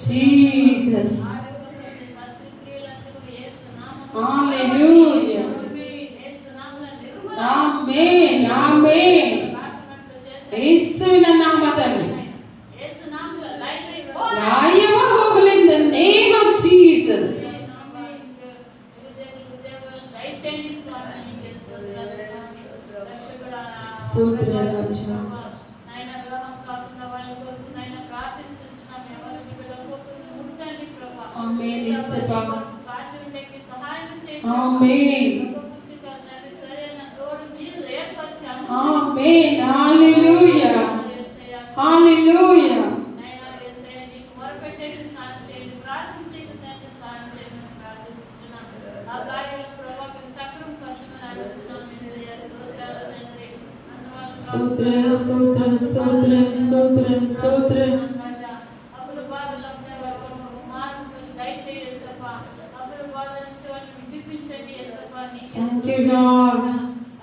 Jesus. Hallelujah. Amen. Amen. ಯೇಸುವಿನ ನಾಮದಲ್ಲಿ ನ್ಯಾಯವ ಹೋಗಲಿ in the name of Jesus. ಸ್ತೋತ್ರ ರಾಜ. ಆಮೆನ್ ಯೇಸಪ್ಪ. ಆಮೆನ್ ఆమేన్. హల్లెలూయా. హల్లెలూయా. నైనా యేసయ్య నీకు మొరపెట్టేకి సాయం చేయండి, ప్రార్థించేకి తండ్రి సాయం చేయమని ప్రార్థిస్తున్నాను. ఆ కార్యాలు ప్రభావ మీరు సక్రమ పరచుమని అడుగుతున్నాను యేసయ్య. స్తోత్రాలు తండ్రి. స్తోత్రం స్తోత్రం స్తోత్రం స్తోత్రం స్తోత్రం. రాజా అప్పుల బాధలు అప్పుడే వారికి ఒక మార్గం మీరు దయచేయి యేసప్పా. అప్పుల బాధల నుంచి వాళ్ళని విడిపించండి యేసప్పా. Thank you, Lord.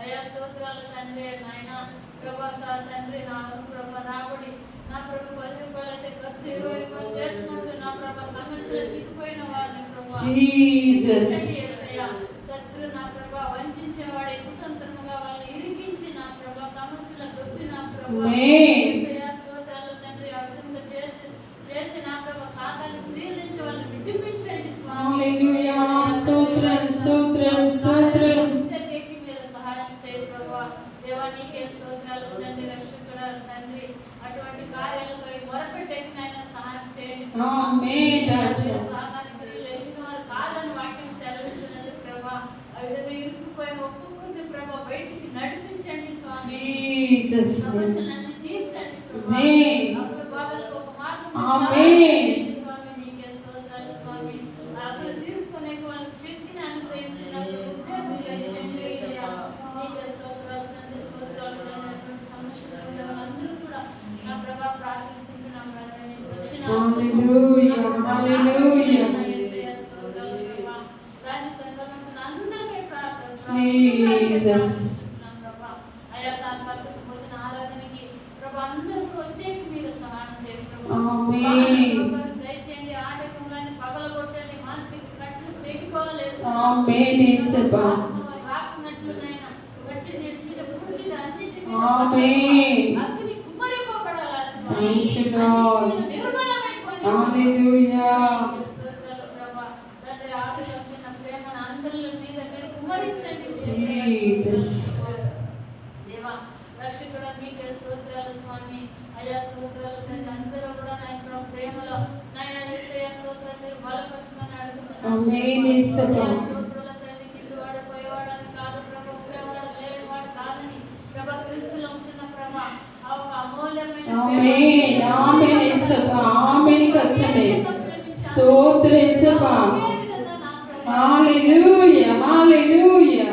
అయ్యా స్తోత్రాలు తండ్రి. నాయనా ప్రభా తండ్రి నా ప్రభా రాబడి నా ప్రభు 10 రూపాయలు అయితే ఖర్చు 20 రూపాయలు చేసుకుంటూ నా ప్రభా సమస్యలు చిక్కుపోయిన వారిని ప్రభా Jesus. యేసయ్య. శత్రు నా ప్రభా వంచేవాడే కుతంత్రముగా వాళ్ళని ఇరికించి నా ప్రభా సమస్యల దొబ్బి నా ప్రభా Amen. యేసయ్య స్తోత్రాలు తండ్రి. ఆ విధంగా చేసి నా ప్రభా సాతాను క్రియల నుంచి వాళ్ళని విడిపించండి స్వామి. హల్లెలూయా. స్తోత్రం స్తోత్రం స్తోత్రం. ఇంతకీ మీరు సహాయం చేయండి ప్రభా. దేవా నీకే స్తోత్రాలు తండ్రి. రక్షకుడా తండ్రి అటువంటి కార్యాలకు మొరపెట్టేకి నాయన సహాయం చేయండి. ఆమేన్ రాజా. సాతాను క్రియలు ఎరిగిన వారు కాదని వాక్యం సెలవిస్తున్నది ప్రభా. ఆ విధంగా ఇరుక్కుపోయి ఒక్కొక్కరిని ప్రభా బయటికి నడిపించండి స్వామి. Jesus. సమస్యలన్నీ తీర్చండి ప్రభా. Amen. అప్పుల బాధలకు ఒక మార్గం Amen. చేయండి స్వామి. నీకే స్తోత్రాలు స్వామి. అప్పులు తీర్చుకునే వాళ్ళకి శక్తిని అనుగ్రహించినప్పుడు ఉద్యోగం దయచేయండి యేసయ్య. నీకే స్తోత్రాలు తండ్రి. స్తోత్రాలు లేనటువంటి సమస్యలు ఉండే వాళ్ళందరూ కూడా నా ప్రభా ప్రార్థిస్తున్నాం రాజా. నీకు వచ్చిన హల్లెలూయా. హల్లెలూయా. యేసయ్య స్తోత్రాలు ప్రభా. రాజు సంఘమంతా అందరికీ ప్రార్థన Jesus. ప్రభా. అయా సాయంకాలం భోజన ఆరాధనకి ప్రభా అందరూ కూడా వచ్చేకి మీరు సహాయం చేయండి ప్రభా. ఆమేన్. సౌకర్యం దయచేయండి. ఆటంకాలన్నీ పగలగొట్టండి. మానసిక కట్లు తెగిపోవాలి ఆమేన్ యేసప్పా. రాకున్నట్లునైనా గట్టి నిడిచిట పుడిచిట అన్నిటినీ ఆమేన్. అగ్ని కుమ్మరింపబడాలి స్వామి. Thank you, Lord. నిర్మలమైపోయి హల్లెలూయా. స్తోత్రాలు ప్రభా. తండ్రి ఆదిలో ఉన్న ప్రేమను అందరి మీద మీరు కుమ్మరించండి Jesus. దేవా రక్షకుడా మీకే స్తోత్రాలు స్వామి. అయ్యా స్తోత్రాలు తండ్రి. అందరూ కూడా నా యొక్క ప్రేమలో నాయన యేసయ్య స్తోత్రం మీరు బలపరచమని అడుగుతున్నాను. ఆమేన్ యేసప్పా. అయ్యా స్తోత్రాలు తండ్రి. కిందివాడు పోయేవాడని కాదు ప్రభా. ఉండేవాడు లేనివాడు కాదని ప్రభా క్రీస్తులో ఉంటున్న ప్రభా ఆ ఒక అమూల్యమైన ఆమేన్. ఆమేన్ యేసప్పా. ఆమేన్ కర్తనే. స్తోత్రం యేసప్పా. హల్లెలూయా. హల్లెలూయా.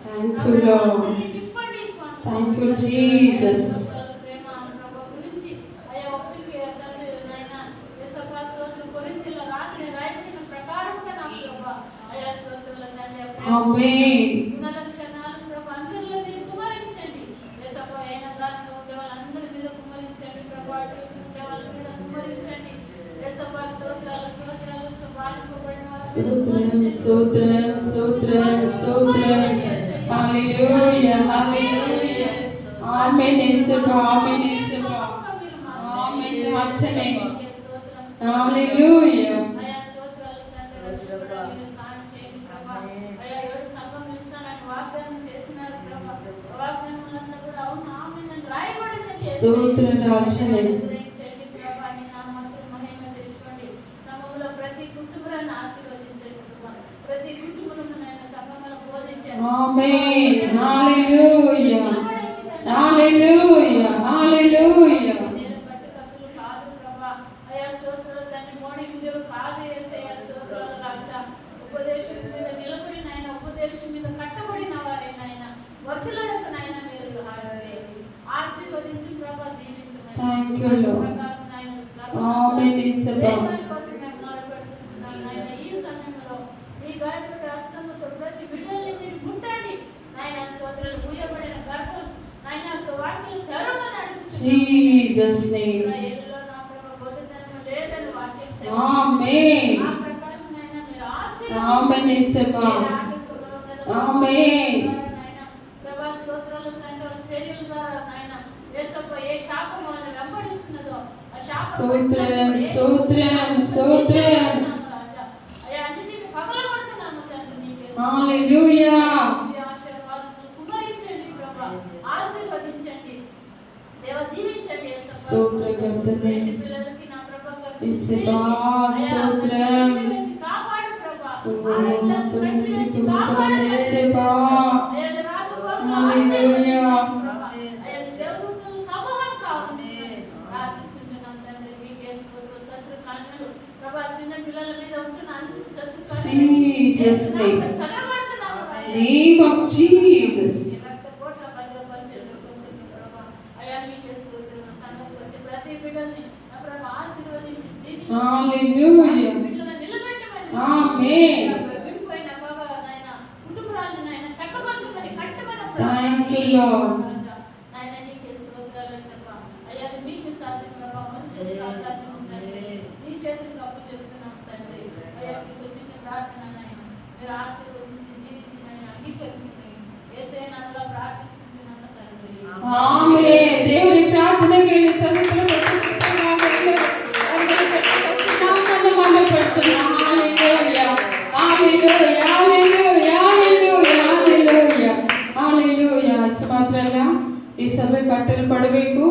Thank you, Lord. Thank you, Jesus. ఆమేన్. గుణలక్షణాలు ప్రభు అందరిలో మీరు కుమరించండి. యేసప్పా అయిన దానిలో ఉండే వాళ్ళందరి మీద కుమరించండి ప్రభు. అటు ఉండే వాళ్ళ మీద కుమరించండి యేసప్పా. స్తోత్రాలు స్తోత్రాలు బాధింపబడిన స్తోత్రం స్తోత్రం స్తోత్రం స్తోత్రం. హల్లెలూయా. హల్లెలూయా. ఆమేన్ యేసప్పా. ఆమేన్ యేసప్పా. ఆమేన్ రాజనే. హల్లెలూయా. అయా స్తోత్రాలు తండ్రి. రక్షకుడా మీరు సహాయం చేయండి ప్రభా. అయా 7 సంఘం ఇస్తానని వాగ్దానం చేసినారు ప్రభా. వాగ్దానములంతా కూడా అవును ఆమేన్ అని రాయబడింది. స్తోత్రం రాజనే. చేయండి ప్రభా. నీ నామమునకు మహిమ తెచ్చుకోండి. సంఘములో ప్రతి కుటుంబాన్ని ఆశీర్వదించండి ప్రభా. ప్రతి కుటుంబంలో నాయన సంఘములో బోధించండి. ఆమేన్. హల్లెలూయా. హల్లెలూయా. హల్లెలూయా. నేను కట్టుకట్టులు కాదు ప్రభా. అయా స్తోత్రాలు తండ్రి. మోడిగిందేవు కాదు యేసయ్య. స్తోత్రాలు రాజా. ఉపదేశం మీద నిలబడి నాయన ఉపదేశం మీద కట్టబడిన వారే నాయన వర్తిల్లడకు నాయన మీరు సహాయం చేయండి. ఆశీర్వదించు ప్రభా. దీవించమని Thank you, Lord. ప్రకారం నాయన ఆమేన్ యేసప్పా. నాయన ఈ సమయంలో మీ గాయపడి హస్తముతో ప్రతి బిడ్డల్ని మీరు ముట్టండి నాయన. స్తోత్రాలు మూయబడిన గర్భం నాయన వాక్యం తెరవమని అడుగుతున్నాను. Jesus name. ఇశ్రాయేలులో నా ప్రభు గొడ్డుతనము లేదని వాక్యం సెలవిస్తుంది. ఆమేన్. ఆ ప్రకారం నాయన మీరు ఆమేన్ యేసప్పా. ఆమేన్. నాయన ప్రభా స్తోత్రాలు తండ్రి. వాళ్ళ చర్యల ద్వారా నాయన యేసప్పా ఏ శాపం వాళ్ళని వెంబడిస్తున్నదో ఆ శాపం స్తోత్రం స్తోత్రం స్తోత్రం. అయ్యా అన్నిటిని పగలగొడుతున్నాము తండ్రి. నీకే హల్లెలూయా. మీ ఆశీర్వాదములు కుమ్మరించండి ప్రభా. ఆశీర్వదించండి దేవ. దీవించండి కర్తనే ఈ పిల్లలకి నా ప్రభా యేసప్పా, అయ్యా, స్తోత్రం. వేసి కాపాడు ప్రభా. మాకు నుంచి కుమారుడు యేసప్పా. అయ్యా, రాకపోకలు హల్లెలూయా. ఆశీర్వదించు ప్రభా. అయ్యా, దేవదూతల సమూహం కావాలి. ప్రార్థిస్తున్నాను తండ్రి, మీకే స్తోత్రం. శత్రు కన్నులు ప్రభా, చిన్న పిల్లల మీద ఉంటున్న అన్ని శత్రు Jesus name. చదవబడుతున్నాము అయ్యా. Name of Jesus. రక్తకోట భద్రపరిచేందుకు వచ్చిన ప్రభా. అయ్యా, మీకే స్తోత్రం. సంఘంకి వచ్చే ప్రతి బిడ్డల్ని నా ప్రభా ఆశీర్వదించి జీవించి Hallelujah. బిడ్డలను నిలబెట్టమని. Amen. విడిపోయిన ప్రభా నాయన కుటుంబాలను నాయన చక్కపరచమని కట్టమని Thank you, Lord. నాయన నీకే స్తోత్రాలు ప్రభా. అయ్యా, అది మీకు సాధ్యం ప్రభా, మనుషులకు అసాధ్యం ఉందండి. నీ చేతులకు అప్పు చెప్తున్నాం తండ్రి. అయ్యా, మీకు చిన్న ప్రార్థన నాయన మీరు ఆశీర్వదించి దీవించి నాయన అంగీకరించమని యేసయ్య నామములో ప్రార్థిస్తున్నాను తండ్రి. Amen. దేవుని ప్రార్థన కేಳಿ సన్నిధిలో పట్టుకుంటున్నాము. అందరూ నామములో మహిమపరుస్తున్నాం. Hallelujah. Hallelujah. Hallelujah. Hallelujah. Hallelujah. ಅಷ್ಟು ಮಾತ್ರ ಅಲ್ಲ, ಈ ಸಭೆ ಕಟ್ಟಲ್ಪಡಬೇಕು.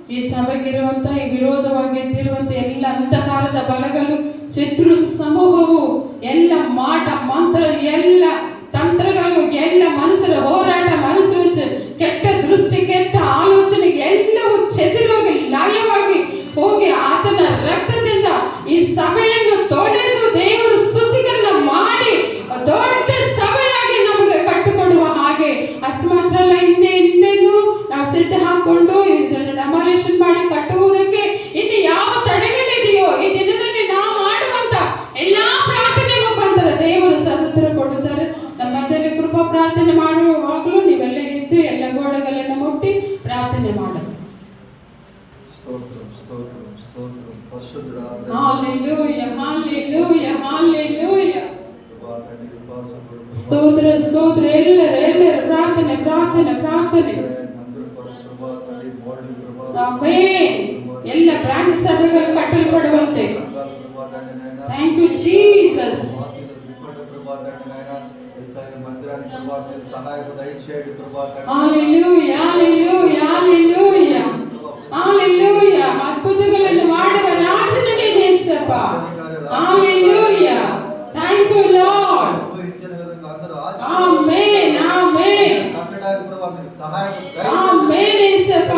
ಈ ಸಭೆಗಿರುವಂತಹ ಈ ವಿರೋಧವಾಗಿ ಎದ್ದಿರುವಂತ ಎಲ್ಲ ಅಂಧಕಾರದ ಬಲಗಳು, ಶತ್ರು ಸಮೂಹವು, ಎಲ್ಲ ಮಾಟ ಮಂತ್ರ, ಎಲ್ಲ ತಂತ್ರಗಳು, ಎಲ್ಲ ಮನುಷ್ಯರ ಹೋರಾಟ, ಮನುಷ್ಯರ ಕೆಟ್ಟ ದೃಷ್ಟಿ, ಕೆಟ್ಟ ಆಲೋಚನೆ ಎಲ್ಲವೂ ಚೆದರೋಗಿ ಲಯವಾಗಿ ಹೋಗಿ ಆತನ ರಕ್ತದಿಂದ ಈ ಸಭೆಯನ್ನು ತೊಳೆದು ದೇವರು ಸ್ತುತಿಗಳನ್ನ ಮಾಡಿ ದೊಡ್ಡ ಸಭೆಯಾಗಿ ನಮಗೆ ಕಟ್ಟಿಕೊಡುವ ಹಾಗೆ. ಅಷ್ಟು ಮಾತ್ರ ಅಲ್ಲ, ಹಿಂದೆನೂ ನಾವು ಸೆಟ್ ಹಾಕೊಂಡು ಇದನ್ನು ಡೆಮಾಲಿಷನ್ ಮಾಡಿ ಕಟ್ಟುವುದಕ್ಕೆ ಇನ್ನು ಯಾವ ತಡೆಗಳಿದೆಯೋ ಈ ದಿನದಲ್ಲಿ ನಾವು ಮಾಡುವಂತ ಎಲ್ಲಾ ಪ್ರಾರ್ಥನೆ ಮುಖಾಂತರ ದೇವರು ಸದುತ್ತರ ಕೊಡುತ್ತಾರೆ. ನಮ್ಮ ಮಧ್ಯದಲ್ಲಿ ಕೃಪಾ ಪ್ರಾರ್ಥನೆ ಮಾಡುವಾಗಲೂ ನೀವೆಲ್ಲ ಇದ್ದು ಎಲ್ಲ ಗೋಡೆಗಳನ್ನು ಮುಟ್ಟಿ ಪ್ರಾರ್ಥನೆ ಮಾಡಬೇಕು. స్తోత్రం స్తోత్రం స్తోత్రం పరిశుద్ధుడా Hallelujah, hallelujah, hallelujah. కృపా తండ్రి కృపా సముద్రుడు స్తోత్ర స్తోత్ర. ಎಲ್ಲರೂ ಪ್ರಾರ್ಥನೆ ಪ್ರಾರ್ಥನೆ ಪ್ರಾರ್ಥನೆ. మందిరం కొరకు కృపా తండ్రి మోడల్ కృపా ಆಮೆನ್. ಎಲ್ಲ ಬ್ರಾಂಚ್ ಸಭೆಗಳು ಕಟ್ಟಲ್ಪಡುವಂತೆ. సంఘాల కృపా తండ్రి నాయనా ಥ್ಯಾಂಕ್ ಯು ಜೀಸಸ್. వాక్యాలు విప్పండి కృపా తండ్రి నాయనా యేసయ్య మందిరానికి కృపా మీరు సహాయం దయచేయండి కృపా తండ్రి Hallelujah, hallelujah, hallelujah. Hallelujah. ಅದ್ಭುತಗಳನ್ನು ಮಾಡುವ ರಾಜನು ನೀನು యేసಪ್ಪ. Hallelujah. Thank you Lord. ఊహించిన విధంగా అందరూ Amen, amen. కట్టడానికి కృపా మీరు సహాయం Amen యేసಪ್ಪ.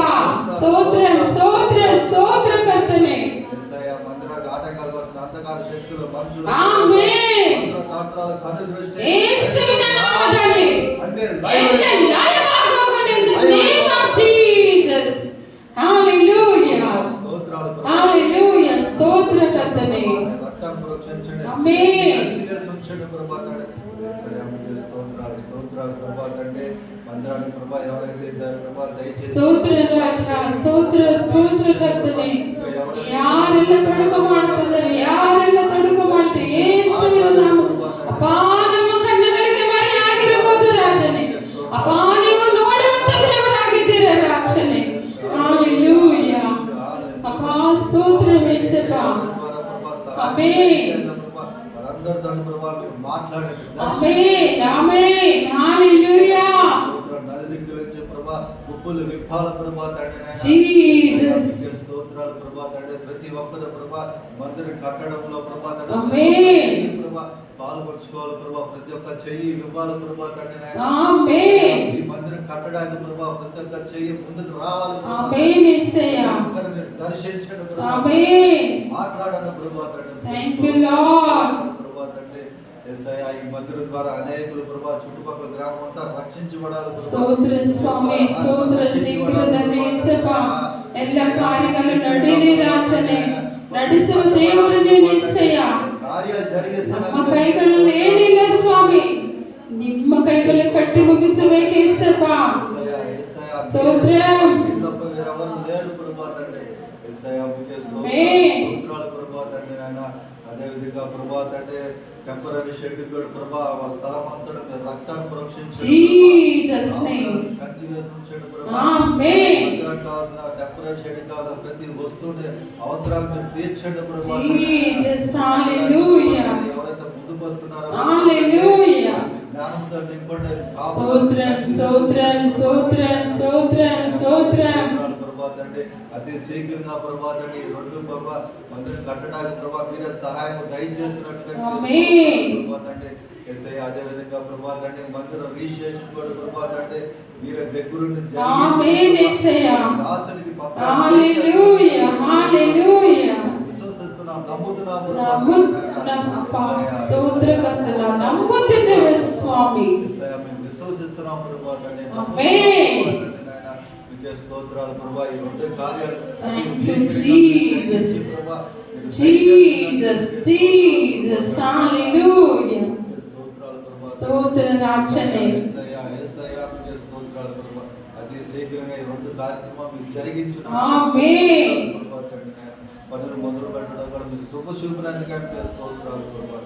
స్తోత్రం స్తోత్రం స్తోత్ర కర్తనే. యేసయ్య మందిరానికి ఆటంకాలు వస్తున్న అంధకార శక్తులు మనుషులు Amen. తంత్రాలు కన్ను దృష్టి ಯೇಸುವಿನ ನಾಮದಲ್ಲಿ అన్ని ಎಲ್ಲ ಲಯವಾಗೋಗಲಿ in the name of Jesus. Hallelujah. స్తోత్రాలు Hallelujah. స్తోత్ర కర్తనే. రక్తాన్ని ప్రోక్షించండి Amen. మంచిగా ఉంచండి ప్రభా తండ్రి యేసయ్య మీకు స్తోత్రాలు స్తోత్రాలు ప్రభా తండ్రి మందిరానికి ప్రభా ఎవరైతే ఇద్దరు ప్రభా దయచేసి ಸ್ತೋತ್ರ ರಾಜ, ಸ್ತೋತ್ರ ಸ್ತೋತ್ರ ಕರ್ತನೆ. ಯಾರೆಲ್ಲ ತೊಡಕ ಮಾಡ್ತಿದ್ದಾರೆ, ಯಾರೆಲ್ಲ ತೊಡಕ ಮಾಡ್ತಾರೆ, ಯೇಸುವಿನ ನಾಮ. ಅಪ್ಪ, ನಮ್ಮ ಕಣ್ಣುಗಳಿಗೆ ಮರೆಯಾಗಿರಬಹುದು ರಾಜನೇ. ಅಪ್ಪ, ನೀವು ನೋಡುವಂತ ದೇವರಾಗಿದ್ದೀರ ರಾಜನೇ. ಹಾಲೆಲೂಯಾ. ಅಪ್ಪ, ಸ್ತೋತ್ರ యేసప్ప. ಆಮೆನ್. అందరితో ప్రభా మీరు మాట్లాడండి ಆಮೆನ್, ಆಮೆನ್. ಹಾಲೆಲೂಯಾ. నలుదిక్కుల నుంచి ప్రభా ఉప్పులు విప్పాల ప్రభా తండ్రి నాయనా. జీసస్. స్తోత్రాలు ప్రభా తండ్రి ప్రతి ఒక్కరు ప్రభా మందిరం కట్టడంలో ప్రభా ఆమేన్. తండ్రి ప్రభా పాల్పంచుకోవాలి ప్రభా ప్రతి ఒక్క చెయ్యి ఇవ్వాలి ప్రభా తండ్రి నాయనా. ఆమేన్. ఈ మందిరం కట్టడానికి ప్రభా ప్రతి ఒక్క చెయ్యి ముందుకు రావాలి ప్రభా. ఆమేన్ యేసయ్య. ఒక్కరు మీరు దర్శించండి ప్రభా ఆమేన్. మాట్లాడండి ప్రభా తండ్రి. Thank you Lord. ప్రభా తండ్రి యేసయ్య ఈ మందిరం ద్వారా అనేకులు ప్రభా చుట్టుపక్కల గ్రామం అంతా రక్షించబడాలి ప్రభా. ಸ್ತೋತ್ರ ಸ್ವಾಮಿ, ಸ್ತೋತ್ರ ಶೀಘ್ರದಲ್ಲಿ యేసప్ప. ಎಲ್ಲ ಕಾರ್ಯಗಳು ನಡೀಲಿ ರಾಜನೇ. ನಡೆಸುವ ದೇವರು ನೀನು యేసయ్య. కార్యాలు జరిగిస్తున్న ನಮ್ಮ ಕೈಗಳಲ್ಲಿ ಏನಿಲ್ಲ ಸ್ವಾಮಿ, ನಿಮ್ಮ ಕೈಗಳು ಕಟ್ಟಿ ಮುಗಿಸಬೇಕು యేసప్ప. స్తోత్రం. తప్ప వేరెవరు లేరు ప్రభా తండ్రి. యేసయ్య మీకే ఆమేన్. స్తోత్రాలు ప్రభా తండ్రి నాయనా. అదే విధంగా ప్రభా తండ్రి టెంపరరీ షెడ్ కూడా ప్రభా ఆ స్థలం అంతటా మీరు రక్తాన్ని ప్రోక్షించండి జీసస్ నేమ్. కంచి వేసి ఉంచండి ప్రభా. ఆమేన్. మందిరానికి కావాల్సిన టెంపరరీ షెడ్ కావాల్సిన ప్రతి వస్తువుని అవసరాలు మీరు తీర్చండి ప్రభా. జీసస్. హల్లెలూయా. ఎవరైతే ముందుకు వస్తున్నారో హల్లెలూయా. జ్ఞానంతో నింపండి. స్తోత్రం స్తోత్రం స్తోత్రం స్తోత్రం స్తోత్రం. ప్రభా తండ్రి అతి శీఘ్రంగా ప్రభా తండ్రి ఈ రెండు ప్రభా మందిరం కట్టడానికి ప్రభా మీరే సహాయం దయచేసినట్టుగా ప్రభా తండ్రి ఎస్ఐ అదే విధంగా ప్రభా తండ్రి మందిరం రిజిస్ట్రేషన్ కూడా ప్రభా తండ్రి మీరే దగ్గరుండి దాసునికి విశ్వసిస్తున్నాం నమ్ముతున్నాం విశ్వసిస్తున్నాం ప్రభా తండ్రి స్తోత్రాలు ప్రభా ఈ రెండు కార్యాలు స్తోత్ర రాజనే స్తోత్రాలు ప్రభా అతి శీఘ్రంగా ఈ రెండు కార్యక్రమాలు మీరు జరిగించును పనులు మొదలు పెట్టడం కూడా మీరు కృప చూపినందుకే స్తోత్రాలు ప్రభా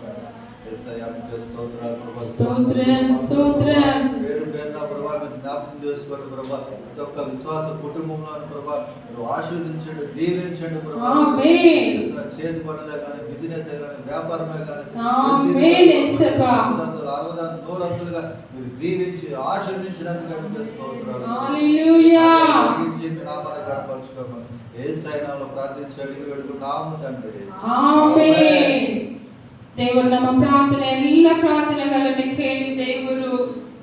పేరు పేరున ప్రభా మీరు జ్ఞాపకం చేసుకోండి ప్రభా ప్రతి ఒక్క విశ్వాస కుటుంబంలో ప్రభా మీరు ఆశీర్వదించండి దీవించండి ప్రభా చేతి పనులే కానీ బిజినెస్ కానీ వ్యాపారమే కానీ 100 మీరు దీవించి ఆశీర్వదించడానికి మీకు స్తోత్రాలు నామాన్ని కనపరచుకోమని యేసయ్య నామములో ప్రార్థించి అడిగి వేడుకున్నాము తండ్రి ಆಮೆನ್. ದೇವರು ನಮ್ಮ ಪ್ರಾರ್ಥನೆ ಎಲ್ಲ ಪ್ರಾರ್ಥನೆಗಳನ್ನು ಕೇಳಿ ದೇವರು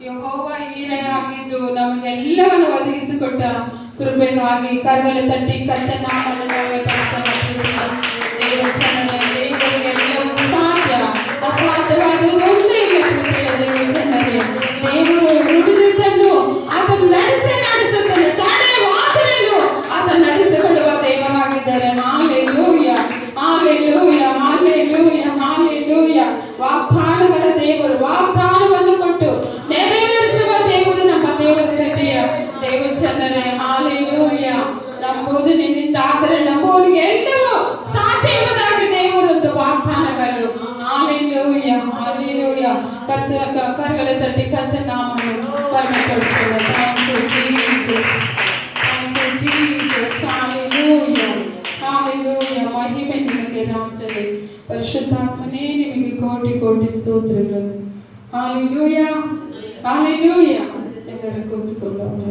ಯೆಹೋವ ಈರೆ ಆಗಿದ್ದು ನಮಗೆಲ್ಲವನ್ನು ಒದಗಿಸಿಕೊಟ್ಟ ಕೃಪೆಗಾಗಿ ಕರಗಳ ತಟ್ಟಿ ಕರ್ತನ ನಾಮವನ್ನು ಪಡಿಸಲು ದೇವ ಜನರೇ ದೇವರಿಗೆಲ್ಲವೂ ಸಾಧ್ಯ ಅಸಾಧ್ಯವಾದ ಒಂದೇ ಇಲ್ಲ ಕೃಪೆಯ ದೇವ ಜನರೇ ದೇವರು ನುಡಿದಿದ್ದನ್ನು ಅದನ್ನು ನಡೆಸುತ್ತಾನೆ ತಡೆವಾದರೇನು ಅದನ್ನು ನಡೆಸಿಕೊಡುವ ದೇವರಾಗಿದ್ದಾರೆ. Hallelujah hallelujah hallelujah hallelujah. ವಾಗ್ದಾನಗಳ ದೇವರು ವಾಗ್ದಾನವನ್ನು ಕೊಟ್ಟು ನೆರವೇರಿಸುವ ದೇವರು ನಮ್ಮ ದೇವರ ಜೊತೆಯ ದೇವ ಜನರೇ ಹಾಲೆಲೂಯಾ. ನಂಬುವುದು ನಿನ್ನಿಂದ ಆದರೆ ನಂಬುವವನಿಗೆ ಎಲ್ಲವೂ ಸಾಧ್ಯ ಎಂಬುದಾಗಿ ದೇವರೊಂದು ವಾಗ್ದಾನಗಳು. Hallelujah hallelujah. ಕರಗಳ ತಟ್ಟಿ ಕರ್ತನ ನಾಮವನ್ನು ಮಹಿಮೆಪಡಿಸೋಣ. Thank you Jesus thank you Jesus hallelujah hallelujah. ಮಹಿಮೆ ನಿಮಗೆ ರಾಜರೇ ಪರಿಶುದ್ಧಾತ್ಮನೇ ನಿಮಗೆ ಕೋಟಿ ಕೋಟಿ ಸ್ತೋತ್ರಗಳು. Hallelujah hallelujah. ಎಲ್ಲರೂ ಕೂತ್ಕೊಳ್ಳೋಣ.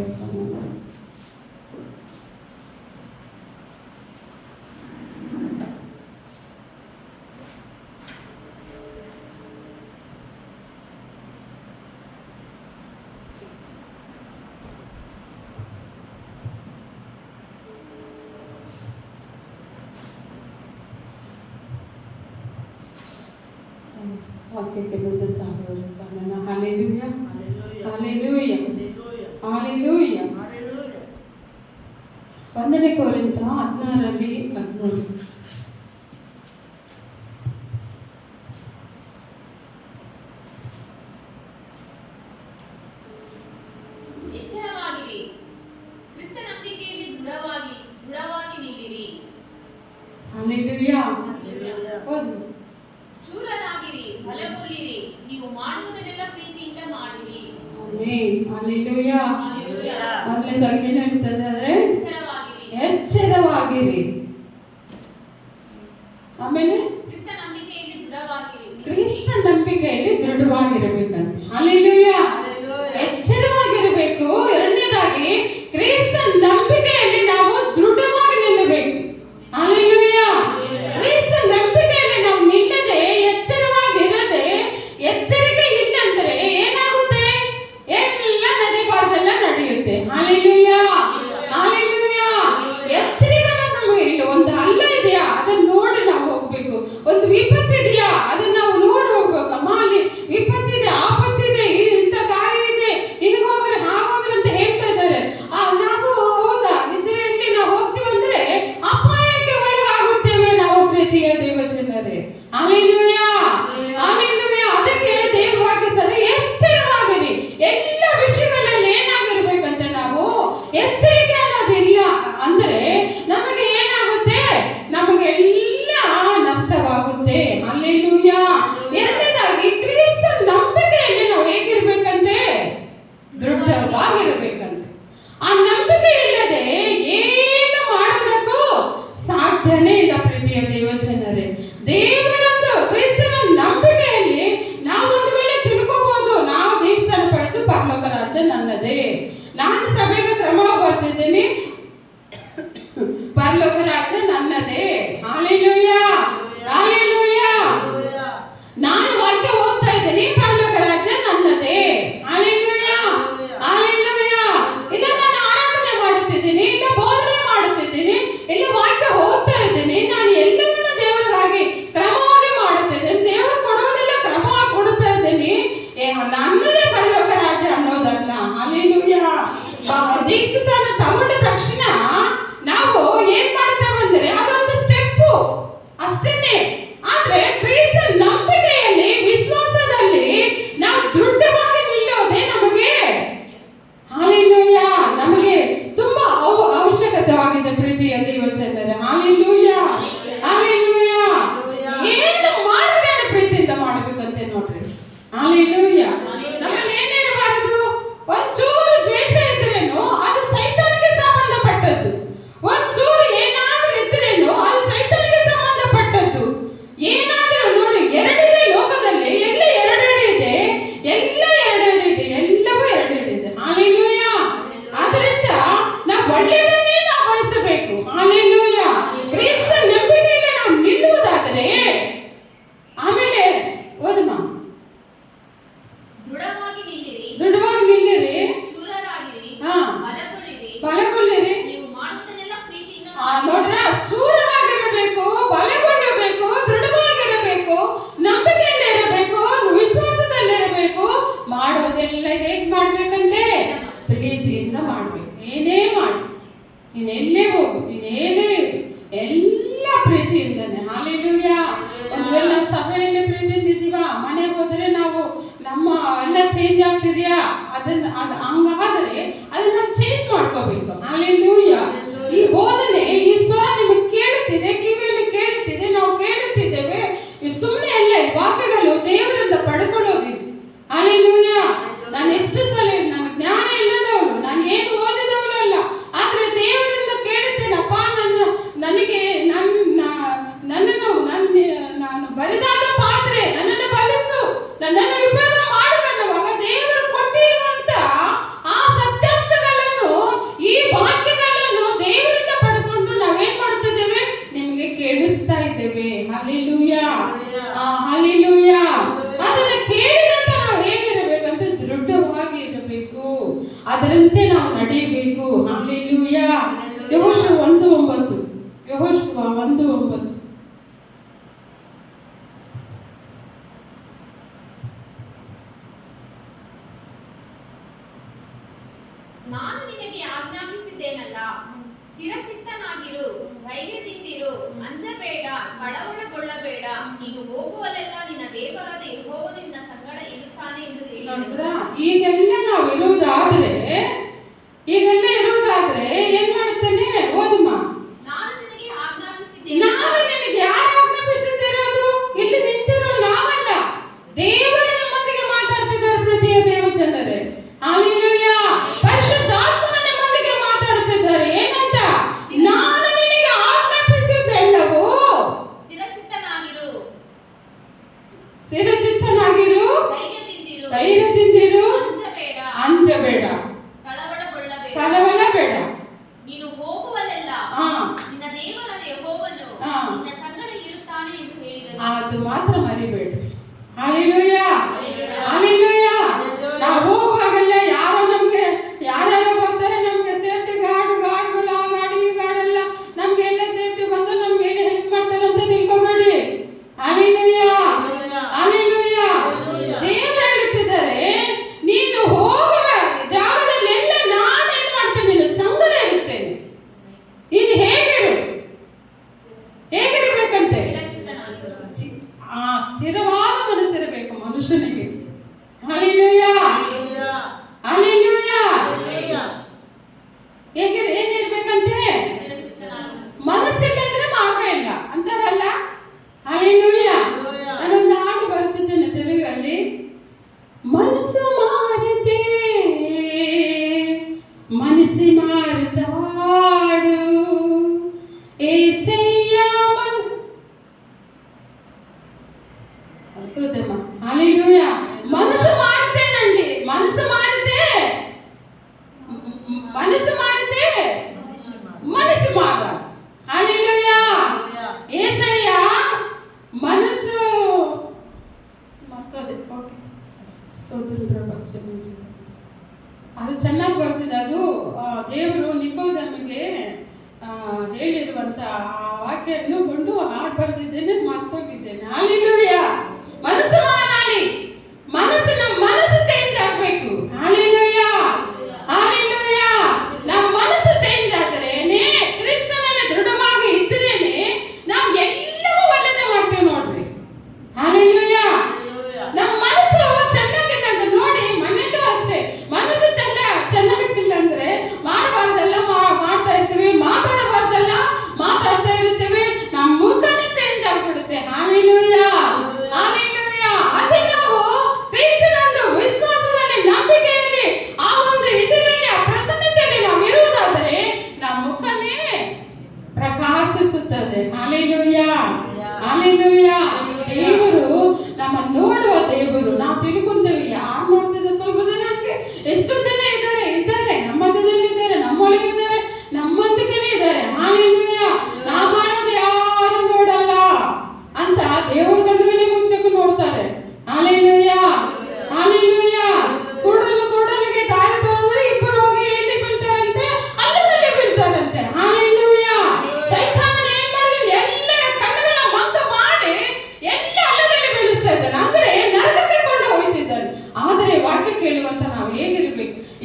ವಾಕ್ಯಕ್ಕೆ ಮುಂದೆ ಸಾಗೋಣ. ಕಾರಣ ಹಾಲೆಲೂಯಾ ಹಾಲೆಲೂಯಾ ಹಾಲೆಲೂಯಾ. 1 ಕೊರಿಂಥ 16:13. ಎಚ್ಚರವಾಗಿರಿ, ಕ್ರಿಸ್ತ ನಂಬಿಕೆಯಲ್ಲಿ ದೃಢವಾಗಿ ನಿಲ್ಲಿರಿ. ಹಾಲೆಲೂಯಾ. ಓದು. ಶೂರರಾಗಿರಿ, ಬಲಗೊಳ್ಳಿರಿ, ನೀವು ಮಾಡುವುದನ್ನೆಲ್ಲ ಪ್ರೀತಿಯಿಂದ ಮಾಡಿರಿ. ಆಮೆನ್. ಹಾಲೆಲೂಯಾ. ಮೊದಲನೇದಾಗಿ ಏನು ಹೇಳ್ತದೆ ಅಂದ್ರೆ ಎಚ್ಚರವಾಗಿರಿ. ಆಮೇಲೆ ಕ್ರಿಸ್ತ ನಂಬಿಕೆಯಲ್ಲಿ ದೃಢವಾಗಿರಬೇಕಂತೆ. ಹಾಲೆಲೂಯಾ. ಎಚ್ಚರವಾಗಿರಬೇಕು. ಎರಡನೇದಾಗಿ ಕ್ರಿಸ್ತ ನಂಬಿಕೆಯಲ್ಲಿ ನಾವು ದೃಢವಾಗಿ ನಿಲ್ಲಬೇಕು. ಹಾಲೆಲೂಯಾ. ಕ್ರಿಸ್ತ ನಂಬಿಕೆಯಲ್ಲಿ ನಾವು ನಿಲ್ಲದೆ ಎಚ್ಚರವಾಗಿರದೆ ಎಚ್ಚರಿಕೆ ಇಲ್ಲಂದ್ರೆ ಏನಾಗುತ್ತೆ? ಎಲ್ಲ ನಡೀಬಾರ್ದೆಲ್ಲ ನಡೆಯುತ್ತೆ. Hallelujah hallelujah. ಎಚ್ಚರಿಕೆ ನಮಗೆ ಇಲ್ಲ. ಒಂದು ಹಳ್ಳ ಇದೆಯಾ ಅದನ್ನ ನೋಡಿ ನಾವು ಹೋಗ್ಬೇಕು. ಒಂದು ವಿಪತ್ತಿದೆಯಾ ಅದನ್ನ ನಾವು ನೋಡಿ ಹೋಗ್ಬೇಕು. ಅಮ್ಮ ಅಲ್ಲಿ ವಿಪತ್ತಿದೆ, ಆಪತ್ತಿದೆ, ಇಂಥ ಗಾಯ ಇದೆ, ಹೀಗೆ ಹೋಗ್ರಿ ಹಾಗೋಗ್ರಿ ಅಂತ ಹೇಳ್ತಾ ಇದ್ದಾರೆ. ನಾವು ಹೌದಾ ಇದರಲ್ಲಿ ನಾವು ಹೋಗ್ತೀವಿ ಅಂದ್ರೆ ಅಪಾಯಕ್ಕೆ ಒಳಗಾಗುತ್ತೇವೆ ನಾವು ಪ್ರೀತಿಯ ದೇವ ಜನರೇ. Hallelujah hallelujah. ಅದಕ್ಕೆ ದೇವವಾಗಿ ಸದಾ ಎಚ್ಚರವಾಗಿರಿ. ಎಲ್ಲ ವಿಷಯಗಳಲ್ಲಿ ಏನಾಗಿರ್ಬೇಕಂತ ನಾವು ಎಚ್ಚರಿಕೆ ಅನ್ನೋದಿಲ್ಲ ಅಂದ್ರೆ ನಮಗೆ ಏನಾಗುತ್ತೆ? ನಮಗೆಲ್ಲ ನಷ್ಟವಾಗುತ್ತೆ. ಹಾಲೆಲೂಯಾ. ಎರಡನೇದಾಗಿ ಕ್ರಿಸ್ತ ನಂಬಿಕೆಯಲ್ಲಿ ನಾವು ಹೇಗಿರ್ಬೇಕಂತೆ? ದೃಢವಾಗಿರ್ಬೇಕಂತೆ. ಆ ನಂಬಿಕೆ ಇಲ್ಲದೆ ಏನು ಮಾಡೋದಕ್ಕೂ ಸಾಧ್ಯನೇ ಇಲ್ಲ ಪ್ರೀತಿಯ ದೇವ ಜನರೇ. ದೇವರೊಂದು ಕ್ರಿಸ್ತನ ನಂಬಿಕೆಯಲ್ಲಿ ನಾವು ಒಂದು ವೇಳೆ ತಿಳ್ಕೋಬಹುದು, ನಾವು ದೀಕ್ಷಾನ ಪಡೆದು ಪರಲೋಕ ರಾಜ್ಯ ನನ್ನದೇ, ನಾನು ಸಭೆಗೆ ಕ್ರಮ ಬರ್ತಿದ್ದೀನಿ, ಏನಾಗಿರಿ? ಶೂರರಾಗಿರಿ, ಹಾ. ಬಲಗೊಳ್ಳಿರಿ, ಬಲಗೊಳ್ಳಿರಿ. ನೀವು ಮಾಡುವುದನ್ನೆಲ್ಲ ಪ್ರೀತಿಯಿಂದ ನೋಡ್ರ, ಶೂರವಾಗಿರಬೇಕು, ಬಲಗೊಂಡಿರಬೇಕು, ದೃಢವಾಗಿರಬೇಕು, ನಂಬಿಕೆಯಲ್ಲಿರಬೇಕು, ವಿಶ್ವಾಸದಲ್ಲಿರಬೇಕು. ಮಾಡೋದೆಲ್ಲ ಹೇಗ್ ಮಾಡ್ಬೇಕಂತೆ? ಪ್ರೀತಿಯಿಂದ ಮಾಡ್ಬೇಕು. ಏನೇ ಮಾಡು, ನೀನ್ ಎಲ್ಲೇ ಹೋಗು, ನೀನ್ ಹೇಗೆ ಎಲ್ಲ ಪ್ರೀತಿಯಿಂದನೇ. ಹಾಲೆಲೂಯಾ. ಒಂದು ವೇಳೆ ನಾವು ಸಭೆಯಲ್ಲಿ ಪ್ರೀತಿಯಿಂದ ಇದ್ದೀವಾ, ಮನೆಗೆ ಹೋದ್ರೆ ನಾವು ನಮ್ಮ ಎಲ್ಲ ಚೇಂಜ್ ಆಗ್ತಿದ್ಯಾ? ಹಂಗಾದ್ರೆ ಅದನ್ನ ನಾವು ಚೇಂಜ್ ಮಾಡ್ಕೋಬೇಕು. ಹಾಲೆಲೂಯಾ. ಈ ಬೋಧನೆ, ಈ ಸ್ವರ ನಿಮಗೆ ಕೇಳುತ್ತಿದೆ, ಕಿವಿಯಲ್ಲಿ ಕೇಳುತ್ತಿದೆ, ನಾವು ಕೇಳುತ್ತಿದ್ದೇವೆ. ಸುಮ್ಮನೆ ಅಲ್ಲ, ಈ ವಾಕ್ಯಗಳು ದೇವರಿಂದ ಪಡ್ಕೊಳ್ಳೋದಿದೆ. ಹಾಲೆಲೂಯಾ. ನಾನು ಎಷ್ಟು ಸಲ, ನನ್ನ ಜ್ಞಾನ ಇಲ್ಲದವಳು, ನಾನು ಏನು ಓದಿದವಳು ಅಲ್ಲ, ಆದ್ರೆ ದೇವರಿಂದ ಕೇಳುತ್ತೇನಪ್ಪ. ನನಗೆ ನಾನು ಬರಿದಾದ ಪಾತ್ರೆ, ನನ್ನನ್ನು ಬಳಸು, ನನ್ನನ್ನು ಉಪಯೋಗ ಮಾಡುವಾಗ ದೇವರು ಕೊಟ್ಟಿರುವಂತ ಆ ಸತ್ಯಾಂಶಗಳನ್ನು, ಈ ವಾಕ್ಯಗಳನ್ನು ದೇವರಿಂದ ಪಡ್ಕೊಂಡು ನಾವೇನ್ ಮಾಡುತ್ತಿದ್ದೇವೆ? ನಿಮಗೆ ಕೇಳಿಸ್ತಾ ಇದ್ದೇವೆ. ಹಲ್ಲೆಲೂಯಾ. ಹಲ್ಲೆಲೂಯಾ. ಅದನ್ನ ಕೇಳಿದಂತ ನಾವು ಹೇಗಿರಬೇಕಂತ ದೃಢವಾಗಿ ಇರಬೇಕು, ಅದರಂತೆ ನಾವು ನಡೆಯಬೇಕು. ಹಲ್ಲೆಲೂಯಾ. ಯೆಹೋಶುವ 1:9. ಯೆಹೋಶುವ 1:9. ನಾನು ನಿನಗೆ ಆಜ್ಞಾಪಿಸಿದ್ದೇನಲ್ಲ, ಸ್ಥಿರಚಿತ್ತನಾಗಿರು, ಧೈರ್ಯದಿಂದಿರು, ಅಂಜಬೇಡ, ಕಳವಳಗೊಳ್ಳಬೇಡ. ನೀನು ಹೋಗುವಲ್ಲೆಲ್ಲ ನಿನ್ನ ದೇವರಾದ ಯೆಹೋವನು ನಿನ್ನ ಸಂಗಡ ಇರುತ್ತಾನೆ ಎಂದು ಹೇಳಿದನು. ಈಗೆಲ್ಲ ನಾವು ಇರುವುದಾದ್ರೆ ಏನ್ ಮಾಡುತ್ತೇನೆ? ಓದಮ್ಮ. ನಾನು ನಿನಗೆ ಆಜ್ಞಾಪಿಸಿದ್ದೇನೆ. ನಾನು ನಿನಗೆ ಯಾರು ಆಜ್ಞಾಪಿಸಿದ್ದಿರೋದು? ಇಲ್ಲಿ ನಿಂತಿರೋ ನಾವಲ್ಲ, ದೇವರು ನಮ್ಮೊಂದಿಗೆ ಮಾತಾಡ್ತಿದ್ದಾರೆ. ಪ್ರೀತಿಯ ದೇವ ಜನರೇ, ಹಲ್ಲೆಲೂಯಾ. ಪರಿಶುದ್ಧಾತ್ಮನು ನಮ್ಮೊಂದಿಗೆ ಮಾತಾಡ್ತಿದ್ದಾರೆ. ಏನಂತ? ನಾನು ನಿನಗೆ ಆಜ್ಞಾಪಿಸಿದ್ದೆಲ್ಲವೂ ಸ್ಥಿರಚಿತ್ತನಾಗಿರು, ಧೈರ್ಯದಿಂದಿರು, ಅಂಜಬೇಡ, ಕಳವಳಬೇಡ. ನೀನು ಹೋಗುವಲ್ಲೆಲ್ಲ ನಿನ್ನ ದೇವರಾದ ಯೆಹೋವನು ನಿನ್ನ ಸಂಗಡ ಇರುತ್ತಾನೆ ಎಂದು ಹೇಳಿದನು. ಅದು ಮಾತ್ರ ಮರಿಬೇಡ್ರಿ. ಹಲ್ಲೆಲೂಯಾ. ಹಲ್ಲೆಲೂಯಾ. ನಾವು ಹೋಗುವಾಗೆಲ್ಲ ಯಾರ್ಯಾರೋ ಬರ್ತಾರೆ, ನಮ್ಗೆ ಸೇಫ್ಟಿ ಗಾರ್ಡ್ಗಳು, ಆ ಗಾಡಿ ಈ ಗಾಡೆಲ್ಲ ನಮ್ಗೆ ಎಲ್ಲ ಸೇಫ್ಟಿ ಬಂದು ನಮ್ಗೆ ಏನು ಹೆಲ್ಪ್ ಮಾಡ್ತಾರೆ ಅಂತ ತಿಳ್ಕೊಬೇಡಿ. ಹಲ್ಲೆಲೂಯಾ. ಹಲ್ಲೆಲೂಯಾ. ದೇವರು ಹೇಳುತ್ತಿದ್ದಾರೆ, ನೀನು ಹೋಗುವ ಜಾಗದಲ್ಲೆಲ್ಲ ನಾನು ಏನ್ ಮಾಡ್ತೇನೆ? ನಿನ್ನ ಸಂಗಡ ಇರುತ್ತೇನೆ. ನೀನು ಹೇಗಿರ್ಬೇಕಂತೆ? ಸ್ಥಿರವಾದ ಮನಸ್ಸಿರಬೇಕು ಮನುಷ್ಯನಿಗೆ. ಹಲ್ಲೆಲೂಯಾ. ಹಲ್ಲೆಲೂಯಾ. ಏನಿರ್ಬೇಕಂತೆ? ಮನಸ್ಸಿಲ್ಲ ಅಂದ್ರೆ ಮಾರ್ಗ ಇಲ್ಲ ಅಂತಾರಲ್ಲ. ಹಲ್ಲೆಲೂಯಾ. ನಾನೊಂದು ಹಾಡು ಬರುತ್ತಿದ್ದೇನೆ ತೆಲುಗಲ್ಲಿ. ಮನಸ್ಸು ಮಾರಿತೆ, ಮನಸ್ಸಿ ಮಾರುತ್ತಾಡು, ಏಸಯ್ಯ ಅರ್ಥದಮ್ಮ. ಹಲ್ಲೆಲೂಯಾ. ಮನಸ್ಸು ಮಾರುತ್ತೇನಂడి, ಮನಸ್ಸು ಮಾರಿತೆ, ಮನಸ್ಸು ಮಾರ. ಹಲ್ಲೆಲೂಯಾ. ಏಸಯ್ಯ ಮನಸ್ಸು ಮಾಡ್ತದೆ. ಓಕೆ, ಸ್ತೋತ್ರ. ಅದು ಚೆನ್ನಾಗಿ ಬರ್ತಿದೆ. ಅದು ದೇವರು ನಿಕೋದೇಮನಿಗೆ ಹೇಳಿರುವಂತ ಆ ವಾಕ್ಯನ್ನು ಕೊಂಡು ಹಾಡು ಬರೆದಿದ್ದೇನೆ, ಮರ್ತೋಗಿದ್ದೇನೆ. ಹಲ್ಲೆಲೂಯಾ. ಮನಸ್ಸು ಮಾರಾಳಿ, ಮನಸ್ಸು ಚೇಂಜ್ ಆಗ್ಬೇಕು. ಹಲ್ಲೆಲೂಯಾ. ಹಲ್ಲೆಲೂಯಾ. ನಮ್ಮ ಮನಸ್ಸು ಚೇಂಜ್ ಆದ್ರೇನೆ, ಕ್ರಿಸ್ತನಲ್ಲಿ ದೃಢವಾಗಿ ಇದ್ರೇನೆ ನಾವು ಎಲ್ಲವೂ ಒಳ್ಳೆದೇ ಮಾಡ್ತೇವೆ ನೋಡ್ರಿ. ಹಲ್ಲೆಲೂಯಾ. ನಮ್ಮ ಮನಸ್ಸು ಚೆನ್ನಾಗಿಲ್ಲ ಅಂತ ನೋಡಿ, ಮನೆಯಲ್ಲೂ ಅಷ್ಟೇ ಮನಸ್ಸು ಚೆನ್ನಾಗಿಲ್ಲ ಅಂದ್ರೆ ಮಾಡಬಾರ್ದೆಲ್ಲ ಮಾಡ್ತಾ ಇರ್ತೀವಿ, ಮಾತಾಡಬಾರ್ದೆಲ್ಲ ಮಾತಾಡ್ತಾ ಇರ್ತೀವಿ, ನಮ್ಮ ಮುಖನೇ ಚೇಂಜ್ ಆಗ್ಬಿಡುತ್ತೆ. ಹಲ್ಲೆಲೂಯಾ. ಹಲ್ಲೆಲೂಯಾ. ಅದೇ ನಾವು ಕ್ರಿಸ್ತನಂದು ವಿಶ್ವಾಸದಲ್ಲಿ, ನಂಬಿಕೆಯಲ್ಲಿ, ಆ ಒಂದು ಇದರಲ್ಲಿ, ಆ ಪ್ರಸನ್ನತೆಯಲ್ಲಿ ನಾವು ಇರುವುದಾದರೆ ನಮ್ಮ ಮುಖನೇ ಪ್ರಕಾಶಿಸುತ್ತದೆ. ಹಲ್ಲೆಲೂಯಾ. ಹಲ್ಲೆಲೂಯಾ. ದೇವರು ನಮ್ಮ ನೋಡುವ ದೇವರು. ನಾವು ತಿಳ್ಕೊಂತೇವೆ, ಯಾರು ನೋಡ್ತಿದ್ದಾರೆ? ಸ್ವಲ್ಪ ಜನ, ಎಷ್ಟು ಜನ ಇದ್ದಾರೆ ನಮ್ಮ ಮಧ್ಯದಲ್ಲಿದ್ದಾರೆ, ನಮ್ಮೊಳಗಿದ್ದಾರೆ, ನಮ್ಮೊಂದಿಗೆ ಇದ್ದಾರೆ. ಹಾಲೆಲೂಯಾ. ನಾವು ಮಾಡೋದು ಯಾರು ನೋಡಲ್ಲ ಅಂತ ದೇವರ ಕಣ್ಣುಗಳೇ ಮುಚ್ಚಕ್ಕೆ ನೋಡ್ತಾರೆ. ಹಾಲೆಲೂಯಾ. ಹಾಲೆಲೂಯಾ. ಕೂಡಲಿಗೆ ದಾರಿ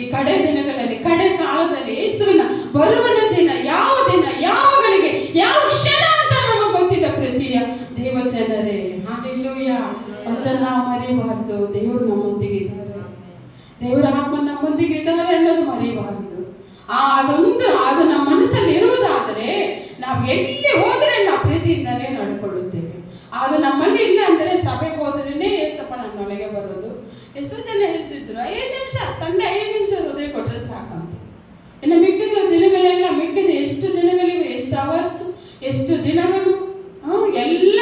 ಈ ಕಡೆ ದಿನಗಳಲ್ಲಿ, ಕಡೆ ಕಾಲದಲ್ಲಿ ಯೇಸುವಿನ ಬರುವನ ದಿನ ಯಾವಾಗಲಿಗೆ ಯಾವ ಕ್ಷಣ ಅಂತ ನಮಗೆ ಗೊತ್ತಿಲ್ಲ. ಪ್ರೀತಿಯ ದೇವ ಜನರೇ, ಹಲ್ಲೆಲೂಯಾ. ಅದನ್ನು ನಾವು ಮರಿಬಾರ್ದು. ದೇವರು ನಮ್ಮೊಂದಿಗೆ ಇದ್ದಾರೆ, ದೇವರ ಆತ್ಮ ನಮ್ಮೊಂದಿಗೆ ಇದ್ದಾರೆ ಅನ್ನೋದು ಮರಿಬಾರದು. ಅದು ನಮ್ಮ ಮನಸ್ಸಲ್ಲಿ ಇರುವುದಾದರೆ ನಾವು ಎಲ್ಲಿ ಹೋದರೆ ನಾವು ಪ್ರೀತಿಯಿಂದಲೇ ನಡ್ಕೊಳ್ಳುತ್ತೇವೆ. ಅದು ನಮ್ಮಲ್ಲಿ ಇಲ್ಲ ಅಂದರೆ ಸಭೆಗೆ ಹೋದ್ರೇ ಏಸಪ್ಪ ನನ್ನೊಳಗೆ ಬರೋದು. ಎಷ್ಟೋ ಜನ ಹೇಳ್ತಿದ್ರು 5 ನಿಮಿಷ ಸಂಡೆ 5 ನಿಮಿಷ ಹೃದಯ ಕೊಟ್ಟರೆ ಸಾಕಂತ. ಇನ್ನು ಮಿಕ್ಕಿದ ದಿನಗಳೆಲ್ಲ ಎಷ್ಟು ದಿನಗಳಿವೆ, ಎಷ್ಟು ಅವರ್ಸು, ಎಷ್ಟು ದಿನಗಳು ಎಲ್ಲ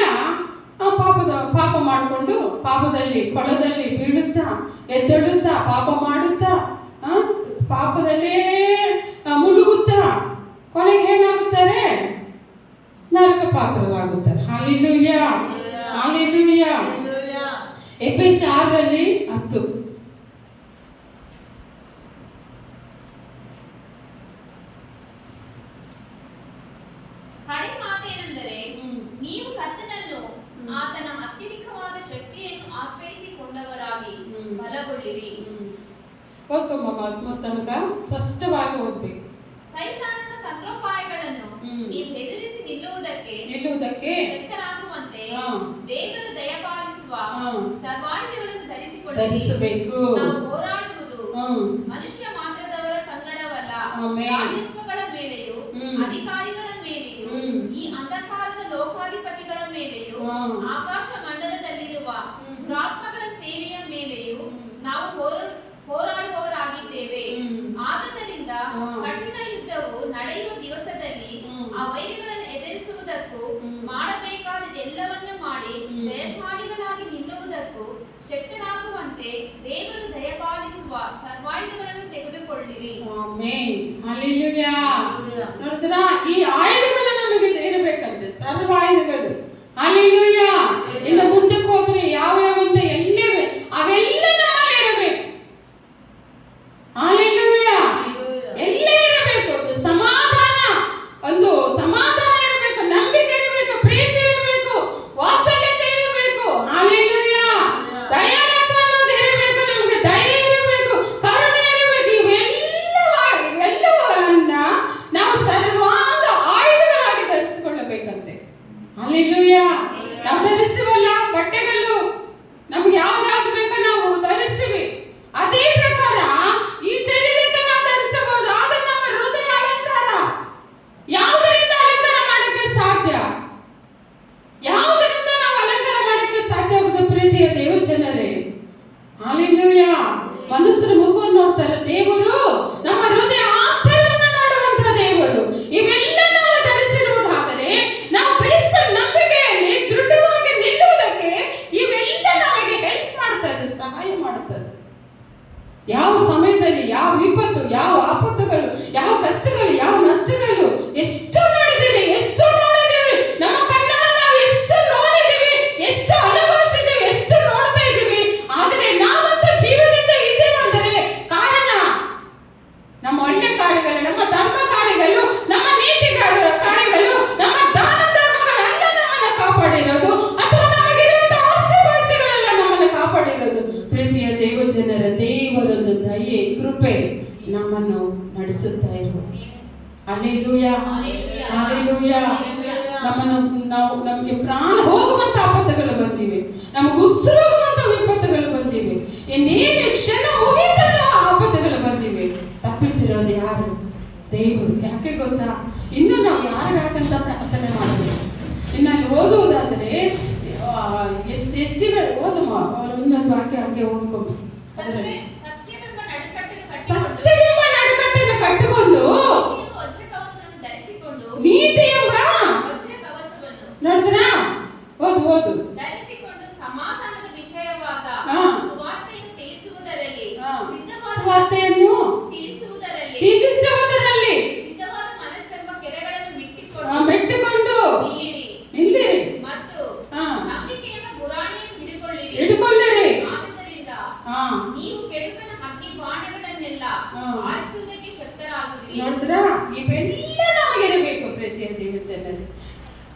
ಪಾಪ ಮಾಡಿಕೊಂಡು ಪಾಪದಲ್ಲಿ ಕೊಳದಲ್ಲಿ ಬೀಳುತ್ತಾ ಎದ್ದೇಳುತ್ತಾ ಪಾಪ ಮಾಡುತ್ತಾ ಪಾಪದಲ್ಲೇ ಮುಳುಗುತ್ತಾ ಕೊನೆಗೆ ಏನಾಗುತ್ತಾರೆ? ನರಕ ಪಾತ್ರರಾಗುತ್ತಾರೆ. Hallelujah, hallelujah. ಎಫೆಸ 6:10 ಕಡೆ ಮಾತೇನೆಂದರೆ, ನೀವು ಕರ್ತನನ್ನು ಆತನ ಅತ್ಯಧಿಕವಾದ ಶಕ್ತಿಯನ್ನು ಆಶ್ರಯಿಸಿಕೊಂಡವರಾಗಿ ಬಲಗೊಳ್ಳಿರಿ. ಓದ್ಕೊಂಬ ತನಕ ಸ್ಪಷ್ಟವಾಗಿ ಓದ್ಬೇಕು. ಸೈತಾನನ ತಂತ್ರೋಪಾಯಗಳನ್ನು ನೀವು ಎದುರಿಸಿ ನಿಲ್ಲುವುದಕ್ಕೆ ಶಕ್ತರಾಗುವಂತೆ ದೇವರು ದಯಪಾಲಿಸುವ ಸರ್ವಾಯುಧಗಳನ್ನು ಧರಿಸಬೇಕು. ನಾವು ಹೋರಾಡುವುದು ಮನುಷ್ಯ ಮಾತ್ರದವರ ಸಂಗಡವಲ್ಲ, ರಾಜತ್ವಗಳ ಮೇಲೆಯೂ ಅಧಿಕಾರಿಗಳ ಮೇಲೆಯೂ ಈ ಅಂಧಕಾರದ ಲೋಕಾಧಿಪತಿಗಳ ಮೇಲೆಯೂ ಆಕಾಶ ಮಂಡಲದಲ್ಲಿರುವ ದುರಾತ್ಮಗಳ ಸೇನೆಯ ಮೇಲೆಯೂ ನಾವು ಹೋರಾಡುವವರಾಗಿದ್ದೇವೆ. ಆದದರಿಂದ ಕಠಿಣ ಯುದ್ಧವು ನಡೆಯುವ ದಿವಸದಲ್ಲಿ ಆ ವೈರಿಗಳನ್ನು ಎದುರಿಸುವುದಕ್ಕೂ ಮಾಡಬೇಕಾದದೆಲ್ಲವನ್ನು ಮಾಡಿ ಜಯಶಾಲಿಗಳಾಗಿ ನಿಲ್ಲುವುದಕ್ಕೂ ಶಕ್ತರಾಗುವಂತೆ ದೇವರು ದಯಪಾಲಿಸುವ ಸರ್ವಾಯುಧಗಳನ್ನು ತೆಗೆದುಕೊಳ್ಳಿರಿ. Amen, hallelujah. ನೋಡಿದ್ರಾ, ಈ ಆಯುಧಗಳು ನಮಗೆ ಇರಬೇಕಂತೆ, ಸರ್ವಾಯುಧಗಳು. ಹಲ್ಲೆಲೂಯಾ. ಇನ್ನು ಮುಂದಕ್ಕೆ ಹೋದ್ರೆ ಯಾವ್ಯಾವಂತ ಎಲ್ಲಿವೆ ಅವೆಲ್ಲ ನಮ್ಮಲ್ಲಿ ಇರಬೇಕು. ಹಲ್ಲೆಲೂಯಾ. ಎಲ್ಲ ಇರಬೇಕು. ಒಂದು ಸಮಾಧಾನ ಇರಬೇಕು, ನಂಬಿಕೆ ಇರಬೇಕು, ಪ್ರೀತಿ ಇರಬೇಕು, ವಾತ್ಸಲ್ಯತೆ ಇರಬೇಕು. ಹಲ್ಲೆಲೂಯಾ. ದಯಾಳತ್ವ ಅನ್ನೋದು ಇರಬೇಕು, ನಮಗೆ ದಯೆ ಇರಬೇಕು, ಕರುಣೆ ಇರಬೇಕು. ಇವೆಲ್ಲವನ್ನ ನಾವು ಸರ್ವಾಂಗ ಆಯುಧಗಳಾಗಿ ಧರಿಸಿಕೊಳ್ಳಬೇಕಂತೆ. ಹಲ್ಲೆಲೂಯಾ. ನಾವು ಧರಿಸುವಲ್ಲ ಬಟ್ಟೆಗಳು, ನಮ್ಗೆ ಯಾವ್ದಾದ್ರು ಬೇಕೋ ನಾವು ಧರಿಸ್ತೀವಿ. ಅದೇ ಪ್ರಕಾರ ಈ ಶರೀರಕ್ಕೆ ನಾವು ಧರಿಸಬಹುದು. ಆಗ ನಮ್ಮ ಹೃದಯ ಅಲಂಕಾರ. ಯಾವುದರಿಂದ ಅಲಂಕಾರ ಮಾಡಕ್ಕೆ ಸಾಧ್ಯ? ಯಾವುದರಿಂದ ನಾವು ಅಲಂಕಾರ ಮಾಡಕ್ಕೆ ಸಾಧ್ಯ ಆಗುವುದು? ಪ್ರೀತಿಯ ದೇವ ಜನರೇ, ಹಲ್ಲೆಲೂಯಾ. ಮನುಷ್ಯರ ಮುಖವನ್ನು ನೋಡ್ತಾರೆ, ದೇವರು ನಮ್ಮ ಹೃದಯ ಆಂತರ್ಯವನ್ನು ನೋಡುವಂತಹ ದೇವರು. ಇವೆಲ್ಲ ನಾವು ಧರಿಸಿರುವುದಾದರೆ ನಾವು ಕ್ರಿಸ್ತನ ನಂಬಿಕೆಯಲ್ಲಿ ದೃಢವಾಗಿ ನಿಲ್ಲುವುದಕ್ಕೆ ಇವೆಲ್ಲ ನಮಗೆ ಹೆಲ್ಪ್ ಮಾಡ್ತದೆ, ಸಹಾಯ ಮಾಡುತ್ತದೆ. ಯಾವ ಸಮಯದಲ್ಲಿ ಯಾವ ವಿಪತ್ತು, ಯಾವ ಆಪತ್ತುಗಳು, ಯಾವ ಕಷ್ಟಗಳು, ಯಾವ ನಷ್ಟಗಳು ಎಷ್ಟು ನೋಡಿದ್ದೀವಿ, ಎಷ್ಟು ನೋಡಿದ್ದೀವಿ. ನಮ್ಮ ಕಣ್ಣಾರೆ ನಾವು ಎಷ್ಟು ನೋಡಿದ್ದೀವಿ, ಎಷ್ಟು ಅನುಭವಿಸಿದ್ದೀವಿ, ಎಷ್ಟು ನೋಡ್ತಾ ಇದ್ದೀವಿ. ಆದರೆ ನಾವಂತೂ ಜೀವದಿಂದ ಇದ್ದೇವೆ ಅಂದರೆ ಕಾರಣ ನಮ್ಮ ಒಳ್ಳೆ ಕಾರ್ಯಗಳು, ನಮ್ಮ ಧರ್ಮ ಕಾರ್ಯಗಳು, ನಮ್ಮ ನೀತಿ ಕಾರ್ಯಗಳು, ನಮ್ಮ ದಾನ ಧರ್ಮಗಳೆಲ್ಲ ನಮ್ಮನ್ನು ಕಾಪಾಡಿರೋದು, ಅಥವಾ ನಮಗಿರುವಂತಹ ಆಸ್ತಿಪಾಸ್ತಿಗಳೆಲ್ಲ ನಮ್ಮನ್ನು ಕಾಪಾಡಿರೋದು. ಪ್ರೀತಿಯ ದೇವ ಜನರ ದೇವರೊಂದು ದಯೆ ಕೃಪೆ ನಮ್ಮನ್ನು ನಡೆಸುತ್ತಾ ಇರುವುದು. Hallelujah, hallelujah. ನಮಗೆ ಪ್ರಾಣ ಹೋಗುವಂತ ಆಪತ್ತುಗಳು ಬಂದಿವೆ, ನಮಗೆ ಉಸಿರು ಹೋಗುವಂತ ವಿಪತ್ತುಗಳು ಬಂದಿವೆ, ಇನ್ನೇನು ಕ್ಷಣ ಮುಗಿತಲ್ಲೋ ಆಪತ್ತುಗಳು ಬಂದಿವೆ. ತಪ್ಪಿಸಿರೋದು ಯಾರು? ದೇವರು. ಯಾಕೆ ಗೊತ್ತಾ? ಇನ್ನು ನಾವು ಯಾರಿಗಾಕಂತ ಪ್ರಾರ್ಥನೆ ಮಾಡಬೇಕು. ಇನ್ನು ಅಲ್ಲಿ ಓದುವುದಾದರೆ ಎಷ್ಟಿವೆ ಓದಮ್ಮ, ಇನ್ನೊಂದು ವಾಕ್ಯ ಹಾಗೆ ಓದ್ಕೊಂಡು ಅದರಲ್ಲಿ ಸತ್ಯವೆಂಬ ನಡುಕಟ್ಟನ್ನು ಕಟ್ಟಿಕೊಂಡು ನೀತಿ ಎಂಬ ನೋಡಿದ್ರಾ? ಓದು ಧರಿಸಿಕೊಂಡು ಸಮಾಧಾನದ ವಿಷಯವಾದ ಸುವಾರ್ತೆಯನ್ನು ತಿಳಿಸುವುದರಲ್ಲಿ ಸುವಾರ್ತೆಯನ್ನು ತಿಳಿಸುವುದರಲ್ಲಿ ಸಿದ್ಧವಾದ ಮನಸ್ಸೆಂಬ ಕೆರೆಗಳನ್ನು ಮೆಟ್ಟಿಕೊಂಡು ನಿಲ್ಲಿರಿ ಮತ್ತು ನಂಬಿಕೆಯ ಗುರಾಣಿಯನ್ನು ಹಿಡಿಕೊಳ್ಳಿರಿ. ಆದ್ದರಿಂದ ನೀವು ಕೆಡುಕನ ಅಗ್ನಿ ಬಾಣಗಳನ್ನೆಲ್ಲ ಆರಿಸುವುದಕ್ಕೆ ಶಕ್ತರಾಗುವಿರಿ. ನೋಡಿದ್ರಾ? ಇವೆಲ್ಲ ನಮಗಿರಬೇಕು ಪ್ರೀತಿಯ ದೇವ ಜನರೇ.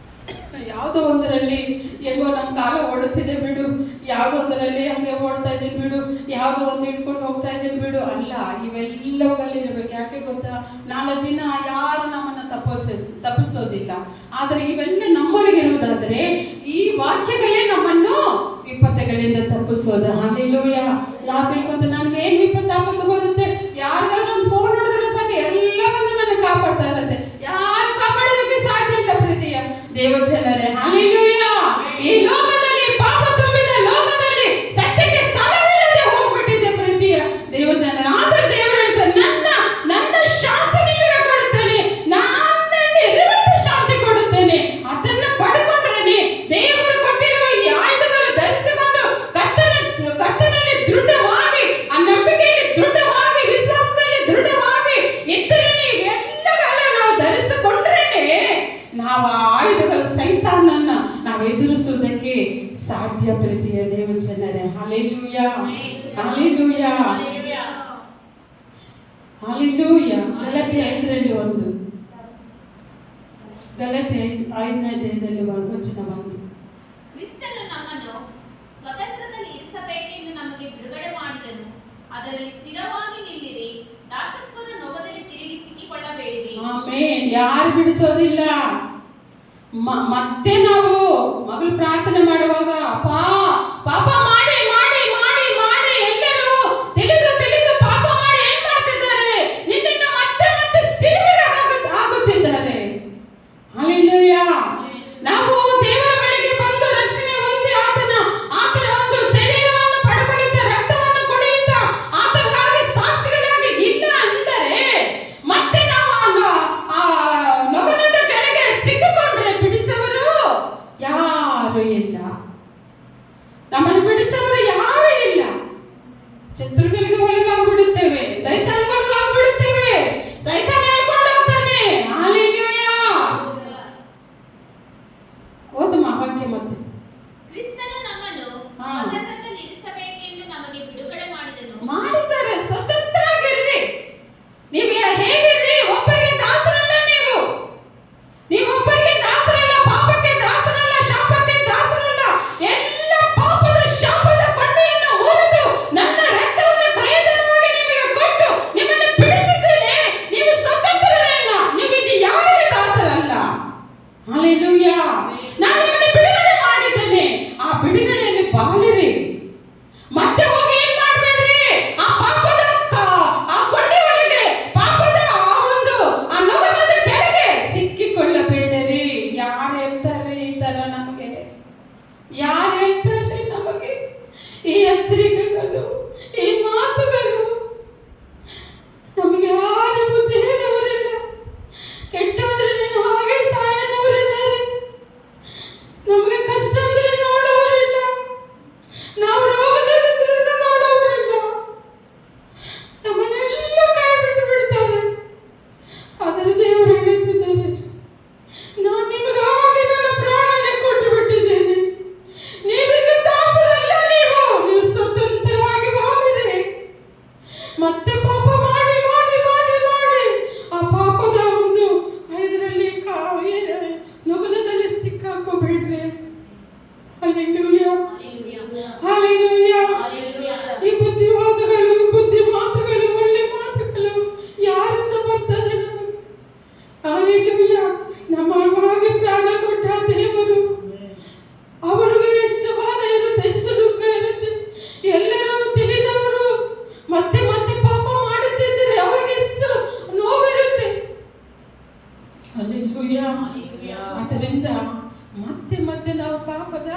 ಯಾವುದೋ ಒಂದರಲ್ಲಿ ಹೆಂಗೋ ನಮ್ಮ ಕಾಲ ಓಡುತ್ತಿದೆ ಬಿಡು, ಯಾವುದೋ ಒಂದರಲ್ಲಿ ಹಂಗೆ ಓಡ್ತಾ ಇದ್ದೀನಿ ಬಿಡು, ಯಾವುದೋ ಒಂದು ಹಿಡ್ಕೊಂಡು ಹೋಗ್ತಾ ಇದ್ದೀನಿ ಬಿಡು, ಅಲ್ಲ, ಇವೆಲ್ಲವುಗಳಲ್ಲಿ ಇರಬೇಕು. ಯಾಕೆ ಗೊತ್ತಾ, ನಾಳೆ ದಿನ ಯಾರು ನಮ್ಮನ್ನು ತಪ್ಪಿಸೋದಿಲ್ಲ. ಆದರೆ ಇವೆಲ್ಲ ನಮ್ಮೊಳಗೆ ಇರುವುದಾದರೆ ಈ ವಾಕ್ಯಗಳೇ ನಮ್ಮನ್ನು ವಿಪತ್ತುಗಳಿಂದ ತಪ್ಪಿಸೋದು. ಹಲ್ಲೆಲೂಯಾ. ನಾವು ತಿಳ್ಕೊಂತ ನನಗೆ ಏನು ವಿಪತ್ತು ಬರುತ್ತೆ, ಯಾರಿಗಾದ್ರೂ ಒಂದು ಫೋನ್ ನೋಡಿದ್ರೆ ಸಾಕು ಎಲ್ಲ ಬಂದು ನನ್ನ ಕಾಪಾಡ್ತಾ ಇರುತ್ತೆ. ಯಾರು ಕಾಪಾಡೋದಕ್ಕೆ ಸಾಧ್ಯ ಇಲ್ಲ ಪ್ರೀತಿಯ ದೇವಜನರೇ. ಹಲ್ಲೆಲೂಯಾ. ಈ ಲೋಕದಲ್ಲಿ, ಪಾಪ ತುಂಬಿದ ಲೋಕದಲ್ಲಿ ಸತ್ಯಕ್ಕೆ ಸ್ಥಳವಿಲ್ಲದೆ ಹೋಗ್ಬಿಟ್ಟಿದೆ ಪ್ರೀತಿಯ ದೇವಜನರ. ಆದ್ರೆ ದೇವರು ಹೇಳ್ತಾರೆ, ನನ್ನ ಶಾಂತಿ ನಿಮಗೆ ಕೊಡುತ್ತೇನೆ, ನನ್ನಲ್ಲಿ ಇರುವಂತ ಶಾಂತಿ ಕೊಡುತ್ತೇನೆ. ಅದನ್ನ ಪಡ್ಕೊಂಡ್ರೆ ದೇವರು ಕೊಟ್ಟಿರುವ ಈ ಆಯುಧಗಳು ಧರಿಸಿಕೊಂಡು ಕರ್ತನಲ್ಲಿ ದೃಢವಾಗಿ, ಆ ನಂಬಿಕೆಯಲ್ಲಿ ದೃಢವಾಗಿ, ವಿಶ್ವಾಸದಲ್ಲಿ ದೃಢವಾಗಿ ಇದ್ದರೆ ಇವೆಲ್ಲಗಳ ನಾವು ಧರಿಸಿಕೊಂಡ್ರೇನೆ ನಾವು ಆ ಆಯುಧಗಳು ಸೈತಾನನ್ನ ನಾವು ಎದುರಿಸುವುದಕ್ಕೆ ಸಾಧ್ಯ ಪ್ರೀತಿಯ ದೇವಜನರೇ. Hallelujah, hallelujah, hallelujah. Galatia 5:1, Galatia 5:5 ವಚನ 1. ಕ್ರಿಸ್ತನು ನಮ್ಮನ್ನು ಸ್ವತಂತ್ರದಲ್ಲಿ ಇರಿಸಬೇಕೆಂದು ನಮಗೆ ಬಿಡುಗಡೆ ಮಾಡಿದನು. ಅದರಲ್ಲಿ ಸ್ಥಿರವಾಗಿ ನಿಲ್ಲಿರಿ, ದಾಸತ್ವದ ನೊಗದಲ್ಲಿ ತಿರುಗಿ ಸಿಕ್ಕಿಕೊಳ್ಳಬೇಡಿರಿ. ಆಮೇನ್. ಯಾರು ಬಿಡಿಸೋದಿಲ್ಲ. ಮತ್ತೆ ನಾವು ಮಗಳು ಪ್ರಾರ್ಥನೆ ಮಾಡುವಾಗ ಪಾಪ ಮಾಡಿ ಮಾಡಿ ಮಾಡಿ ಮಾಡಿ ಎಲ್ಲರೂ ತಿಳಿದು ಪಾಪ ಮಾಡಿ ಏನ್ ಮಾಡ್ತಿದ್ದಾರೆ, ನಿನ್ನನ್ನು ಮತ್ತೆ ಮತ್ತೆ ಸಿಲುಬೆಗೆ ಹಾಕುತ್ತಿದ್ದಾರೆ. ಹಲ್ಲೆಲೂಯಾ. ನಾವು ದೇವರ ಬಳಿಗೆ ಬಂದು ರಕ್ಷಣೆ ಹೊಂದಿ ಆತನ ಒಂದು ಶರೀರವನ್ನು ಪಡೆದುಕೊಳ್ಳುತ್ತಾ, ರಕ್ತವನ್ನು ಕುಡಿಯುತ್ತಾ, ಆತನಿಗಾಗಿ ಸಾಕ್ಷಿಗಳಾಗಿ ಇಲ್ಲ ಅಂದರೆ ಮತ್ತೆ ನಾವು ಆ ನೊಗದ ಕೆಳಗೆ ಸಿಕ್ಕಿಕೊಂಡ್ರೆ ಬಿಡಿಸವರು ಯಾರು ಇಲ್ಲ. ನಮ್ಮನ್ನು ಬಿಡಿಸವರು ಯಾರು ಇಲ್ಲ. ಶತ್ರುಗಳಿಗೆ ಒಳಗಾಗ್ಬಿಡುತ್ತೇವೆ, ಸೈತಾನಗಳಿಗಾಗ್ಬಿಡುತ್ತೇವೆ. ಸೈತಾನ ಹೇಳ್ಕೊಂಡು ಹೋಗ್ತಾನೆ. ಹಲ್ಲೆಲೂಯಾ. ಓದಮ್ಮ ವಾಕ್ಯ ಮತ್ತೆ. ಕ್ರಿಸ್ತನು ನಮ್ಮನ್ನು ಸ್ವತಂತ್ರದಲ್ಲಿ ಇರಿಸಬೇಕೆಂದು ನಮಗೆ ಬಿಡುಗಡೆ ಮಾಡಿದ್ದಾರೆ. ಸ್ವತಂತ್ರ ಆಗಿರ್ರಿ. ನೀವು ಹೇಗಿರ್ರಿ, ಒಬ್ಬರಿಗೆ ದಾಸರಲ್ಲ. ನೀವು ಒಬ್ಬರಿಗೆ ದಾಸರಲ್ಲ, ಪಾಪಕ್ಕೆ ದಾಸರಲ್ಲ, ಶಾಪಕ್ಕೆ ದಾಸರಲ್ಲ. ಎಲ್ಲ ಪಾಪದ ಶಾಪದ ಕೊಂಡೆಯನ್ನು ಮುರಿದು ನನ್ನ ರಕ್ತವನ್ನು ಪ್ರಯೋಜನವಾಗಿ ನಿಮಗೆ ಕೊಟ್ಟು ನಿಮ್ಮನ್ನು ಬಿಡಿಸಿದ್ದೇನೆ. ನೀವು ಸ್ವತಂತ್ರರಲ್ಲ, ನೀವು ಇದು ಯಾರಿಗೆ ದಾಸರಲ್ಲ. ಹಲ್ಲೆಲೂಯಾ. ನಾನು ನಿಮ್ಮನ್ನು ಬಿಡುಗಡೆ ಮಾಡಿದ್ದೇನೆ. ಆ ಬಿಡುಗಡೆಯಲ್ಲಿ ಬಾಳಿರಿ. ಮತ್ತೆ ಹೋಗಿ ಏನ್ ಮಾಡ್ಬೇಡ್ರಿ, ಆ ಪಾಪದ ಆ ಕೊಂಡೆ ಒಳಗೆ, ಪಾಪದ ಆ ನೊಗದ ಕೆಳಗೆ ಸಿಕ್ಕಿಕೊಳ್ಳಬೇಡಿರಿ. ಯಾರು ಹೇಳ್ತಾರ್ರಿ ಈ ತರ ನಮಗೆ? ಯಾರು ಹೇಳ್ತಾರ್ರಿ ನಮಗೆ ಈ ಎಚ್ಚರಿಕೆಗಳು, ಈ ಮಾತುಗಳು? ನಮಗೆ ಯಾರು ಬುದ್ಧಿ ಹೇಳೋರಿಲ್ಲ. ಕೆಟ್ಟಾದ್ರೆ ನೀನು ಹಾಗೆ ಸಾಯನವರಿದ್ದಾರೆ. ನಮಗೆ ಕಷ್ಟ ಅಂದ್ರೆ ನೋಡೋರಿಲ್ಲ. ನಾವು ರೋಗದಲ್ಲಿದ್ರು ನೋಡೋರಿಲ್ಲ. ನಮ್ಮನ್ನೆಲ್ಲ ಕೈ ಬಿಟ್ಟು ಬಿಡ್ತಾರೆ. ಆದರೆ ದೇವರು ಹೇಳುತ್ತಿದ್ದಾರೆ, ನಾನು ನಿಮಗೆ ಆವಾಗ ನನ್ನ ಪ್ರಾಣನೇ ಕೊಟ್ಟು ಬಿಟ್ಟಿದ್ದೇನೆ. ನೀವಿನ್ನು ದಾಸರಲ್ಲ. ನೀವು ಸ್ವತಂತ್ರವಾಗಿ ಬಾಳಿರಿ. ಮತ್ತೆ ಪಾಪ ಮಾಡಿ ಮಾಡಿ ಮಾಡಿ ಮಾಡಿ ಆ ಪಾಪದ ಒಂದು ಇದರಲ್ಲಿ ನೊಗಲದಲ್ಲಿ ಸಿಕ್ಕಾಕೋಬೇಡ್ರಿ. Hallelujah, hallelujah. ಈ ಬುದ್ಧಿವಾದಗಳು, ಬುದ್ಧಿ ಮಾತುಗಳು, ಒಳ್ಳೆ ಮಾತುಗಳು ಯಾರಿಂದ ಬರ್ತದೆ ನಮಗೆ? ಹಲ್ಲೆಲೂಯಾ. ನಮ್ಮವಾಗಿ ಪ್ರಾಣ ಕೊಟ್ಟ ದೇವರು, ಅವರಿಗೆ ಇಷ್ಟವಾದ ಇರುತ್ತೆ, ಎಷ್ಟು ದುಃಖ ಇರುತ್ತೆ. ಎಲ್ಲರೂ ತಿಳಿದವರು ಮತ್ತೆ ಮತ್ತೆ ಪಾಪ ಮಾಡುತ್ತಿದ್ದರೆ ಅವರಿಗೆ ಎಷ್ಟು ನೋವಿರುತ್ತೆ. ಹಲ್ಲೆಲೂಯಾ. ಅದರಿಂದ ಮತ್ತೆ ಮತ್ತೆ ನಾವು ಪಾಪದ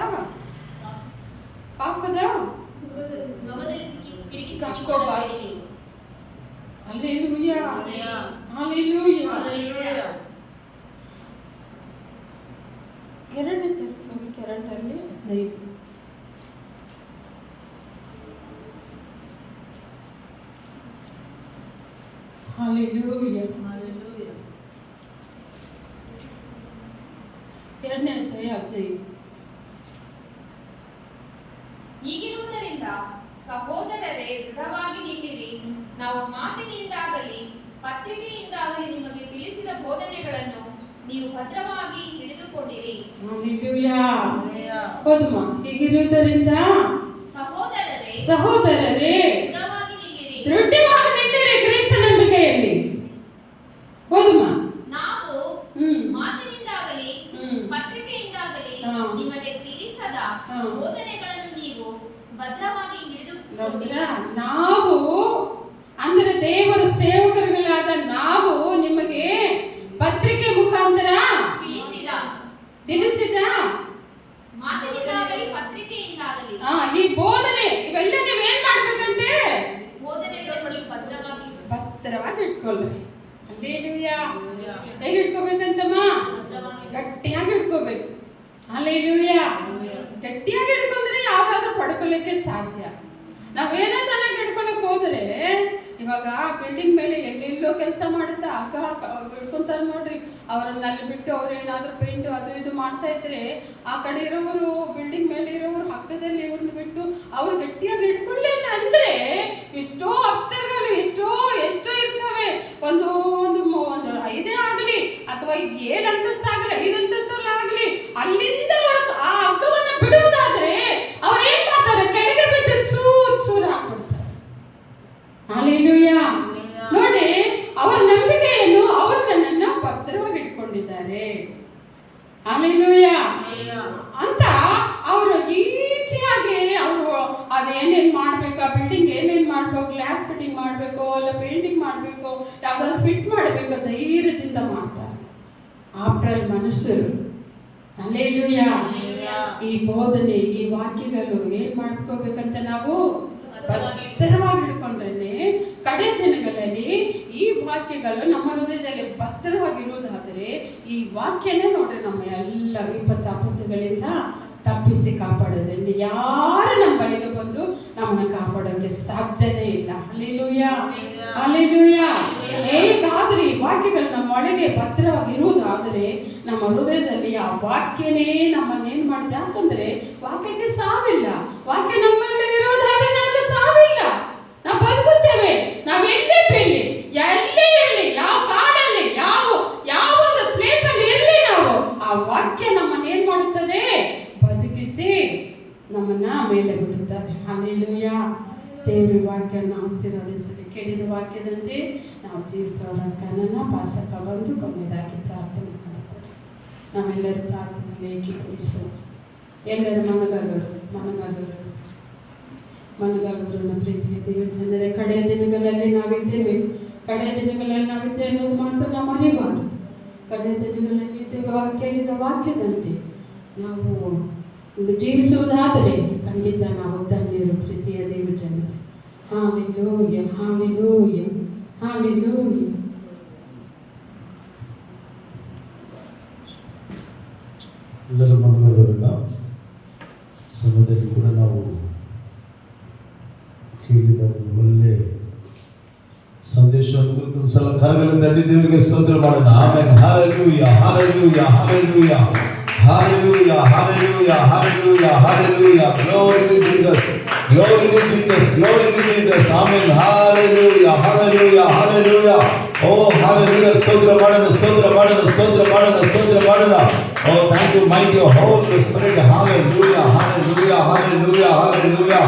ಸಿಕ್ಕಾಕೋಬಾರದು. Hallelujah, hallelujah. 2 ಥೆಸಲೋನಿಕ 2:15. ಹಲ್ಲೆಲೂಯಾ. 2:15. ಹೀಗಿರುವುದರಿಂದ ಸಹೋದರರೇ, ದೃಢವಾಗಿ ನಿಲ್ಲಿರಿ. ನಾವು ಮಾತಿನಿಂದಾಗಲಿ ಪತ್ರಿಕೆಯಿಂದಾಗಲಿ ನಿಮಗೆ ತಿಳಿಸಿದ ಬೋಧನೆಗಳನ್ನು ನೀವು ಭದ್ರವಾಗಿ ಹಿಡಿದುಕೊಂಡಿರಿ. ಹಲ್ಲೆಲೂಯಾ. ಹೌದಮ್ಮ, ಹೀಗಿರುವುದರಿಂದ ಸಹೋದರರೇ ದೃಢವಾಗಿ ನಿಲ್ಲಿರಿ. ದೃಢವಾಗಿ ನಿಲ್ಲಿರಿ ಕ್ರಿಸ್ತ ನಂಬಿಕೆಯಲ್ಲಿ. ಹೌದಮ್ಮ. ನಾವು ಹ್ಮ್. ಮಾತಿನಿಂದಾಗಲಿ ಹ್ಮ್. ಪತ್ರಿಕೆಯಿಂದಾಗಲಿ ಹಾ. ನಿಮಗೆ ತಿಳಿಸದ ಹಾ. ಬೋಧನೆಗಳನ್ನು ನೀವು ಭದ್ರವಾಗಿ ನೋಡಿದ್ರಾ? ನಾವು ಅಂದ್ರೆ ದೇವರ ಸೇವಕರುಗಳಾದ ನಾವು ನಿಮಗೆ ಪತ್ರಿಕೆ ಮುಖಾಂತರ ತಿಳಿಸಿದ ಮಾತಿನಿಂದಾಗಲಿ ಪತ್ರಿಕೆಯಿಂದಾಗಲಿ ಈ ಬೋಧನೆ ಇವೆಲ್ಲ ನೀವೇನ್ ಮಾಡ್ಬೇಕಂತೆ? ಬೋಧನೆಗಳನ್ನು ಭದ್ರವಾಗಿ ಇಟ್ಕೊಳ್ರಿ. ಹಲ್ಲೆಲೂಯಾ. ಹೇಗೆ ಇಟ್ಕೋಬೇಕಂತಮ್ಮ? ಗಟ್ಟಿಯಾಗಿ ಇಟ್ಕೋಬೇಕು. ಹಲ್ಲೆಲೂಯಾ. ಗಟ್ಟಿಯಾಗಿ ಇಟ್ಕೊಂಡ್ರೆ ಯಾವ್ದಾದ್ರು ಪಡ್ಕೊಳ್ಳಿಕ್ಕೆ ಸಾಧ್ಯ. ನಾವೇನಾದ್ರೂ ಹಿಡ್ಕೊಳಕ್ ಹೋದ್ರೆ ಇವಾಗ ಬಿಲ್ಡಿಂಗ್ ಮೇಲೆ ಎಲ್ಲೆಲ್ಲೋ ಕೆಲಸ ಮಾಡುತ್ತಾ ಅಕ್ಕ ಹಿಡ್ಕೊಂತಾರೆ ನೋಡ್ರಿ. ಅವರನ್ನ ಅಲ್ಲಿ ಬಿಟ್ಟು ಅವ್ರೇನಾದ್ರೂ ಪೇಂಟ್ ಅದು ಇದು ಮಾಡ್ತಾ ಇದ್ರೆ ಆ ಕಡೆ ಇರೋರು ಬಿಲ್ಡಿಂಗ್ ಮೇಲೆ ಇರೋರು ಹಕ್ಕದಲ್ಲಿ ಇವ್ರನ್ನ ಬಿಟ್ಟು ಅವ್ರು ಗಟ್ಟಿಯಾಗಿ ಹಿಡ್ಕೊಳ್ಳಿಲ್ಲ ಅಂದ್ರೆ ಎಷ್ಟೋ ಅಪ್ಸ್ಟರ್ಗಳು ಎಷ್ಟೋ ಇರ್ತವೆ. ಒಂದು ಒಂದು ಒಂದು 5 ಆಗಲಿ ಅಥವಾ 7 ಅಂತಸ್ತಾಗಲಿ 5 ಅಂತಸ್ತಲ್ಲಾಗಲಿ ಅಲ್ಲಿಂದ ಅವರು ಆ ಹಗ್ಗವನ್ನು ಬಿಡುವುದಾದ್ರೆ ಅವ್ರು ಏನ್ ಮಾಡ್ತಾರೆ? ಕೆಳಗೆ ಬಿದ್ದು ಚೂರು ಹಾಕ್ಬಿಡ್ತಾರೆ. ಹಲ್ಲೆಲೂಯಾ. ನೋಡಿ, ಅವರ ನಂಬಿಕೆಯನ್ನು ಅವರು ನನ್ನನ್ನ ಭದ್ರವಾಗಿ ಇಟ್ಕೊಂಡಿದ್ದಾರೆ. ಹಲ್ಲೆಲೂಯಾ ಅಂತ ಅವರು ಈಜಿಯಾಗಿ ಅವರು ಅದೇನೇನ್ ಮಾಡ್ಬೇಕು, ಆ ಬಿಲ್ಡಿಂಗ್ ಏನೇನ್ ಮಾಡ್ಬೇಕು, ಗ್ಲಾಸ್ ಫಿಟ್ಟಿಂಗ್ ಮಾಡ್ಬೇಕು ಅಲ್ಲ ಪೇಂಟಿಂಗ್ ಮಾಡ್ಬೇಕು, ಯಾವ್ದಾದ್ರು ಫಿಟ್ ಮಾಡ್ಬೇಕು, ಧೈರ್ಯದಿಂದ ಮಾಡ್ತಾರೆ. ಆಫ್ಟರ್ ಆಲ್ ಮನುಷ್ಯರು. ಹಲ್ಲೆಲೂಯಾ. ಈ ಬೋಧನೆ ಈ ವಾಕ್ಯಗಳು ಏನ್ ಮಾಡ್ಕೋಬೇಕಂತ ನಾವು ಭದ್ರವಾಗಿ ಹಿಡ್ಕೊಂಡ್ರೆ ಕಡೆ ದಿನಗಳಲ್ಲಿ ಈ ವಾಕ್ಯಗಳು ನಮ್ಮ ಹೃದಯದಲ್ಲಿ ಭದ್ರವಾಗಿರುವುದಾದರೆ ಈ ವಾಕ್ಯನೇ ನೋಡ್ರಿ ನಮ್ಮ ಎಲ್ಲ ವಿಪತ್ತು ಆಪತ್ತುಗಳಿಂದ ತಪ್ಪಿಸಿ ಕಾಪಾಡೋದ್ರಿಂದ ಯಾರು ನಮ್ಮ ಬಳಿಗೆ ಬಂದು ನಮ್ಮನ್ನು ಕಾಪಾಡೋಕೆ ಸಾಧ್ಯನೇ ಇಲ್ಲ. ಹಲ್ಲೆಲೂಯಾ. ಹಲ್ಲೆಲೂಯಾ. ಹೇಗಾದ್ರೆ ಈ ವಾಕ್ಯಗಳು ನಮ್ಮ ಒಳಗೆ ಭದ್ರವಾಗಿ ಇರುವುದಾದರೆ ನಮ್ಮ ಹೃದಯದಲ್ಲಿ ಆ ವಾಕ್ಯನೇ ನಮ್ಮನ್ನೇನು ಮಾಡಿದೆ ಅಂತಂದ್ರೆ ವಾಕ್ಯಕ್ಕೆ ಸಾವಿಲ್ಲ. ವಾಕ್ಯ ನಮ್ಮಲ್ಲಿ ಇರೋದಾದ್ರೆ ನಮಗೆ ಸಾವಿಲ್ಲ. ನಾವು ಬದುಕುತ್ತೇವೆ. ನಾವೆಲ್ಲೇ ಬೀಳಲಿ, ಎಲ್ಲೇ ಇರಲಿ, ಯಾವ ಕಾಡಲ್ಲಿ ಯಾವ ಒಂದು ಪ್ಲೇಸ್ ಅಲ್ಲಿ ಇರಲಿ, ನಾವು ಆ ವಾಕ್ಯ ನಮ್ಮನ್ನೇನ್ ಮಾಡುತ್ತದೆ? ಬದುಕಿಸಿ ನಮ್ಮನ್ನ ಮೇಲೆ ಬಿಡುತ್ತದೆ. ಹಲ್ಲೆಲೂಯಾ. ದೇವರ ವಾಕ್ಯನ ಆಶೀರ್ವದಿಸಲಿ. ಕೇಳಿದ ವಾಕ್ಯದಂತೆ ನಾವು ಜೀವಿಸೋಣ. ಕನ್ನಡ ಪಾಸ್ಟಕ್ಕ ಬಂದು ಕೊನೆಯದಾಗಿ ಪ್ರಾರ್ಥನೆ ಮಾಡುತ್ತಾರೆ. ನಾವೆಲ್ಲರೂ ಪ್ರಾರ್ಥನೆಗೆ ಏಕೀಭವಿಸೋಣ. ಎಲ್ಲರೂ ಮನಗಾಲೂರಿನ ಪ್ರೀತಿಯ ದೇವ ಜನರೇ, ಕಡೆಯ ದಿನಗಳಲ್ಲಿ ನಾವಿದ್ದೇವೆ ಅನ್ನೋದು ಮಾತ್ರ ನಾವು ಮರೆಯಬಾರದು. ಕಡೆಯ ದಿನಗಳಲ್ಲಿ ಕೇಳಿದ ವಾಕ್ಯದಂತೆ ನಾವು ಜೀವಿಸುವುದಾದರೆ ಖಂಡಿತ ನಾವು ಧನ್ಯರು ಪ್ರೀತಿಯ ದೇವ ಜನರೇ. ಹಾಲೆಲೂಯಾ. ಹಾಲೆಲೂಯಾ. ಹಾಲೆಲೂಯಾ. ಎಲ್ಲರ ಮನಗಾಲೂರಿನ ಸಮಯದಲ್ಲಿ ಕೂಡ ನಾವು ಕೇಳಿದ ಒಂದು ಒಳ್ಳೆ ಸಂದೇಶವನ್ನು ಕುರಿತು ಸಲ ಕರಗಲು ತಟ್ಟಿ ದೇವರಿಗೆ ಸ್ತೋತ್ರ ಮಾಡೋಣ. Amen. Hallelujah. Hallelujah. Hallelujah. Hallelujah. Hallelujah. Hallelujah. Hallelujah. Glory to Jesus. Glory to Jesus. Glory to Jesus. Amen. Hallelujah. Hallelujah. Hallelujah. Oh hallelujah. ಸ್ತೋತ್ರ ಮಾಡೋಣ. ಸ್ತೋತ್ರ ಮಾಡೋಣ. ಸ್ತೋತ್ರ ಮಾಡೋಣ. ಸ್ತೋತ್ರ ಮಾಡೋಣ. Oh thank you mighty holy spirit. Hallelujah. Hallelujah. Hallelujah. Hallelujah.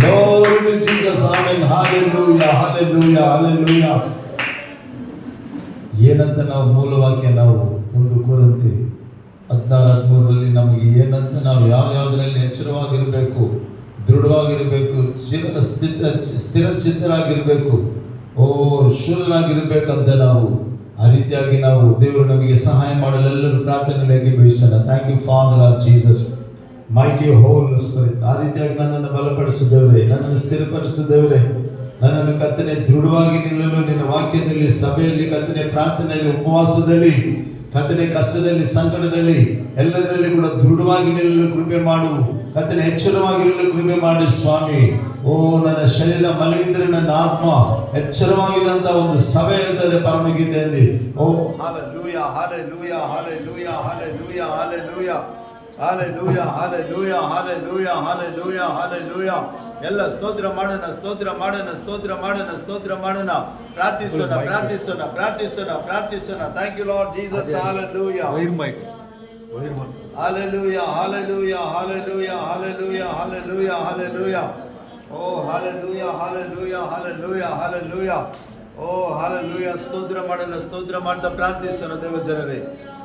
Glory to Jesus. Amen. Hallelujah. Hallelujah. Hallelujah. ಏನಂತ ನಾವು ಮೂಲವಾಕ್ಯ ನಾವು 1 ಕೊರಿಂಥಿ 16:13 ನಮಗೆ ಏನಂತ ನಾವು ಯಾವುದರಲ್ಲಿ ಎಚ್ಚರವಾಗಿರಬೇಕು, ದೃಢವಾಗಿರಬೇಕು, ಸ್ಥಿರ ಚಿತ್ತರಾಗಿರಬೇಕು, ಶೂರರಾಗಿರ್ಬೇಕಂತ ನಾವು ಆ ರೀತಿಯಾಗಿ ನಾವು ದೇವರು ನಮಗೆ ಸಹಾಯ ಮಾಡಲು ಎಲ್ಲರೂ ಪ್ರಾರ್ಥನೆಗೆ ಬಯಸೋಣ. Thank you father of Jesus. Mighty hole spirit. ಆ ರೀತಿಯಾಗಿ ನನ್ನನ್ನು ಬಲಪಡಿಸಿದವರೇ, ನನ್ನನ್ನು ಸ್ಥಿರಪಡಿಸಿದವರೇ, ನನ್ನನ್ನು ಕರ್ತನೆ ದೃಢವಾಗಿ ನಿಲ್ಲಲು ನಿನ್ನ ವಾಕ್ಯದಲ್ಲಿ, ಸಭೆಯಲ್ಲಿ, ಕರ್ತನೆ ಪ್ರಾರ್ಥನೆಯಲ್ಲಿ, ಉಪವಾಸದಲ್ಲಿ, ಕರ್ತನೆ ಕಷ್ಟದಲ್ಲಿ, ಸಂಕಟದಲ್ಲಿ ಎಲ್ಲದರಲ್ಲಿ ಕೂಡ ದೃಢವಾಗಿ ನಿಲ್ಲಲು ಕೃಪೆ ಮಾಡು. ಕರ್ತನೆ ಎಚ್ಚರವಾಗಿರಲು ಕೃಪೆ ಮಾಡಿ ಸ್ವಾಮಿ. ಓ ನನ್ನ ಶರೀರ ಮಲಗಿದ್ರೆ ನನ್ನ ಆತ್ಮ ಎಚ್ಚರವಾಗಿದಂತ ಒಂದು ಸಭೆ ಇರ್ತದೆ ಪರಮಗೀತೆಯಲ್ಲಿ. Oh hallelujah. Hallelujah. Hallelujah. Hallelujah. Hallelujah. Hallelujah hallelujah hallelujah hallelujah hallelujah. ಎಲ್ಲ ಸ್ತೋತ್ರ ಮಾಡೋಣ, ಸ್ತೋತ್ರ ಮಾಡೋಣ, ಸ್ತೋತ್ರ ಮಾಡೋಣ, ಸ್ತೋತ್ರ ಮಾಡೋಣ. ಪ್ರಾರ್ಥಿಸೋಣ ಪ್ರಾರ್ಥಿಸೋಣ ಪ್ರಾರ್ಥಿಸೋಣ ಪ್ರಾರ್ಥಿಸೋಣ. Thank you lord Jesus. Hallelujah hallelujah hallelujah hallelujah hallelujah hallelujah hallelujah. Oh hallelujah hallelujah hallelujah hallelujah. Oh hallelujah. ಸ್ತೋತ್ರ ಮಾಡೋಣ, ಸ್ತೋತ್ರ ಮಾಡ್ತಾ ಪ್ರಾರ್ಥಿಸೋಣ. ದೇವ ಜನರೇ,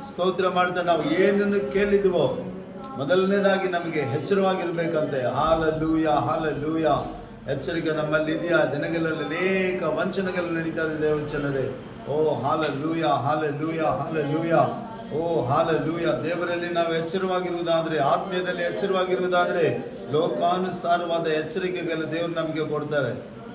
ಸ್ತೋತ್ರ ಮಾಡ್ತಾ ನಾವು ಏನನ್ನು ಕೇಳಿದ್ವೋ ಮೊದಲನೇದಾಗಿ ನಮಗೆ ಎಚ್ಚರವಾಗಿರ್ಬೇಕಂತೆ. Hallelujah hallelujah. ಎಚ್ಚರಿಕೆ ನಮ್ಮಲ್ಲಿ ಇದೆಯಾ? ದಿನಗಳಲ್ಲಿ ಅನೇಕ ವಂಚನೆಗಳು ನಡೀತಾ ಇದೆ ದೇವ ಜನರೇ. ಓ hallelujah hallelujah hallelujah. Oh hallelujah. ದೇವರಲ್ಲಿ ನಾವು ಎಚ್ಚರವಾಗಿರುವುದಾದ್ರೆ, ಆತ್ಮೀಯದಲ್ಲಿ ಎಚ್ಚರವಾಗಿರುವುದಾದ್ರೆ, ಲೋಕಾನುಸಾರವಾದ ಎಚ್ಚರಿಕೆಗಳು ದೇವರು ನಮಗೆ ಕೊಡ್ತಾರೆ.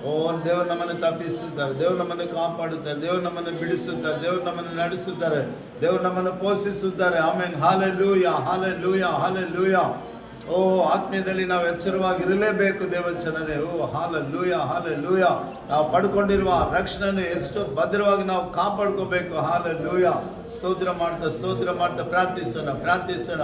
ಓ ದೇವರು ನಮ್ಮನ್ನು ತಪ್ಪಿಸುತ್ತಾರೆ, ದೇವರು ನಮ್ಮನ್ನು ಕಾಪಾಡುತ್ತಾರೆ, ದೇವರು ನಮ್ಮನ್ನು ಬಿಡಿಸುತ್ತಾರೆ, ದೇವರು ನಮ್ಮನ್ನು ನಡೆಸುತ್ತಾರೆ, ದೇವರು ನಮ್ಮನ್ನು ಪೋಷಿಸುತ್ತಾರೆ. Amen. Hallelujah hallelujah hallelujah. Oh ಆತ್ಮೀಯದಲ್ಲಿ ನಾವು ಎಚ್ಚರವಾಗಿರಲೇಬೇಕು ದೇವಚನರೇ. ಓ ಹಾಲೆಲೂಯಾ ಹಾಲೆಲೂಯಾ. ನಾವು ಪಡ್ಕೊಂಡಿರುವ ರಕ್ಷಣೆಯನ್ನು ಎಷ್ಟು ಭದ್ರವಾಗಿ ನಾವು ಕಾಪಾಡ್ಕೋಬೇಕು. ಹಾಲೆಲೂಯಾ. ಸ್ತೋತ್ರ ಮಾಡ್ತಾ ಪ್ರಾರ್ಥಿಸೋಣ ಪ್ರಾರ್ಥಿಸೋಣ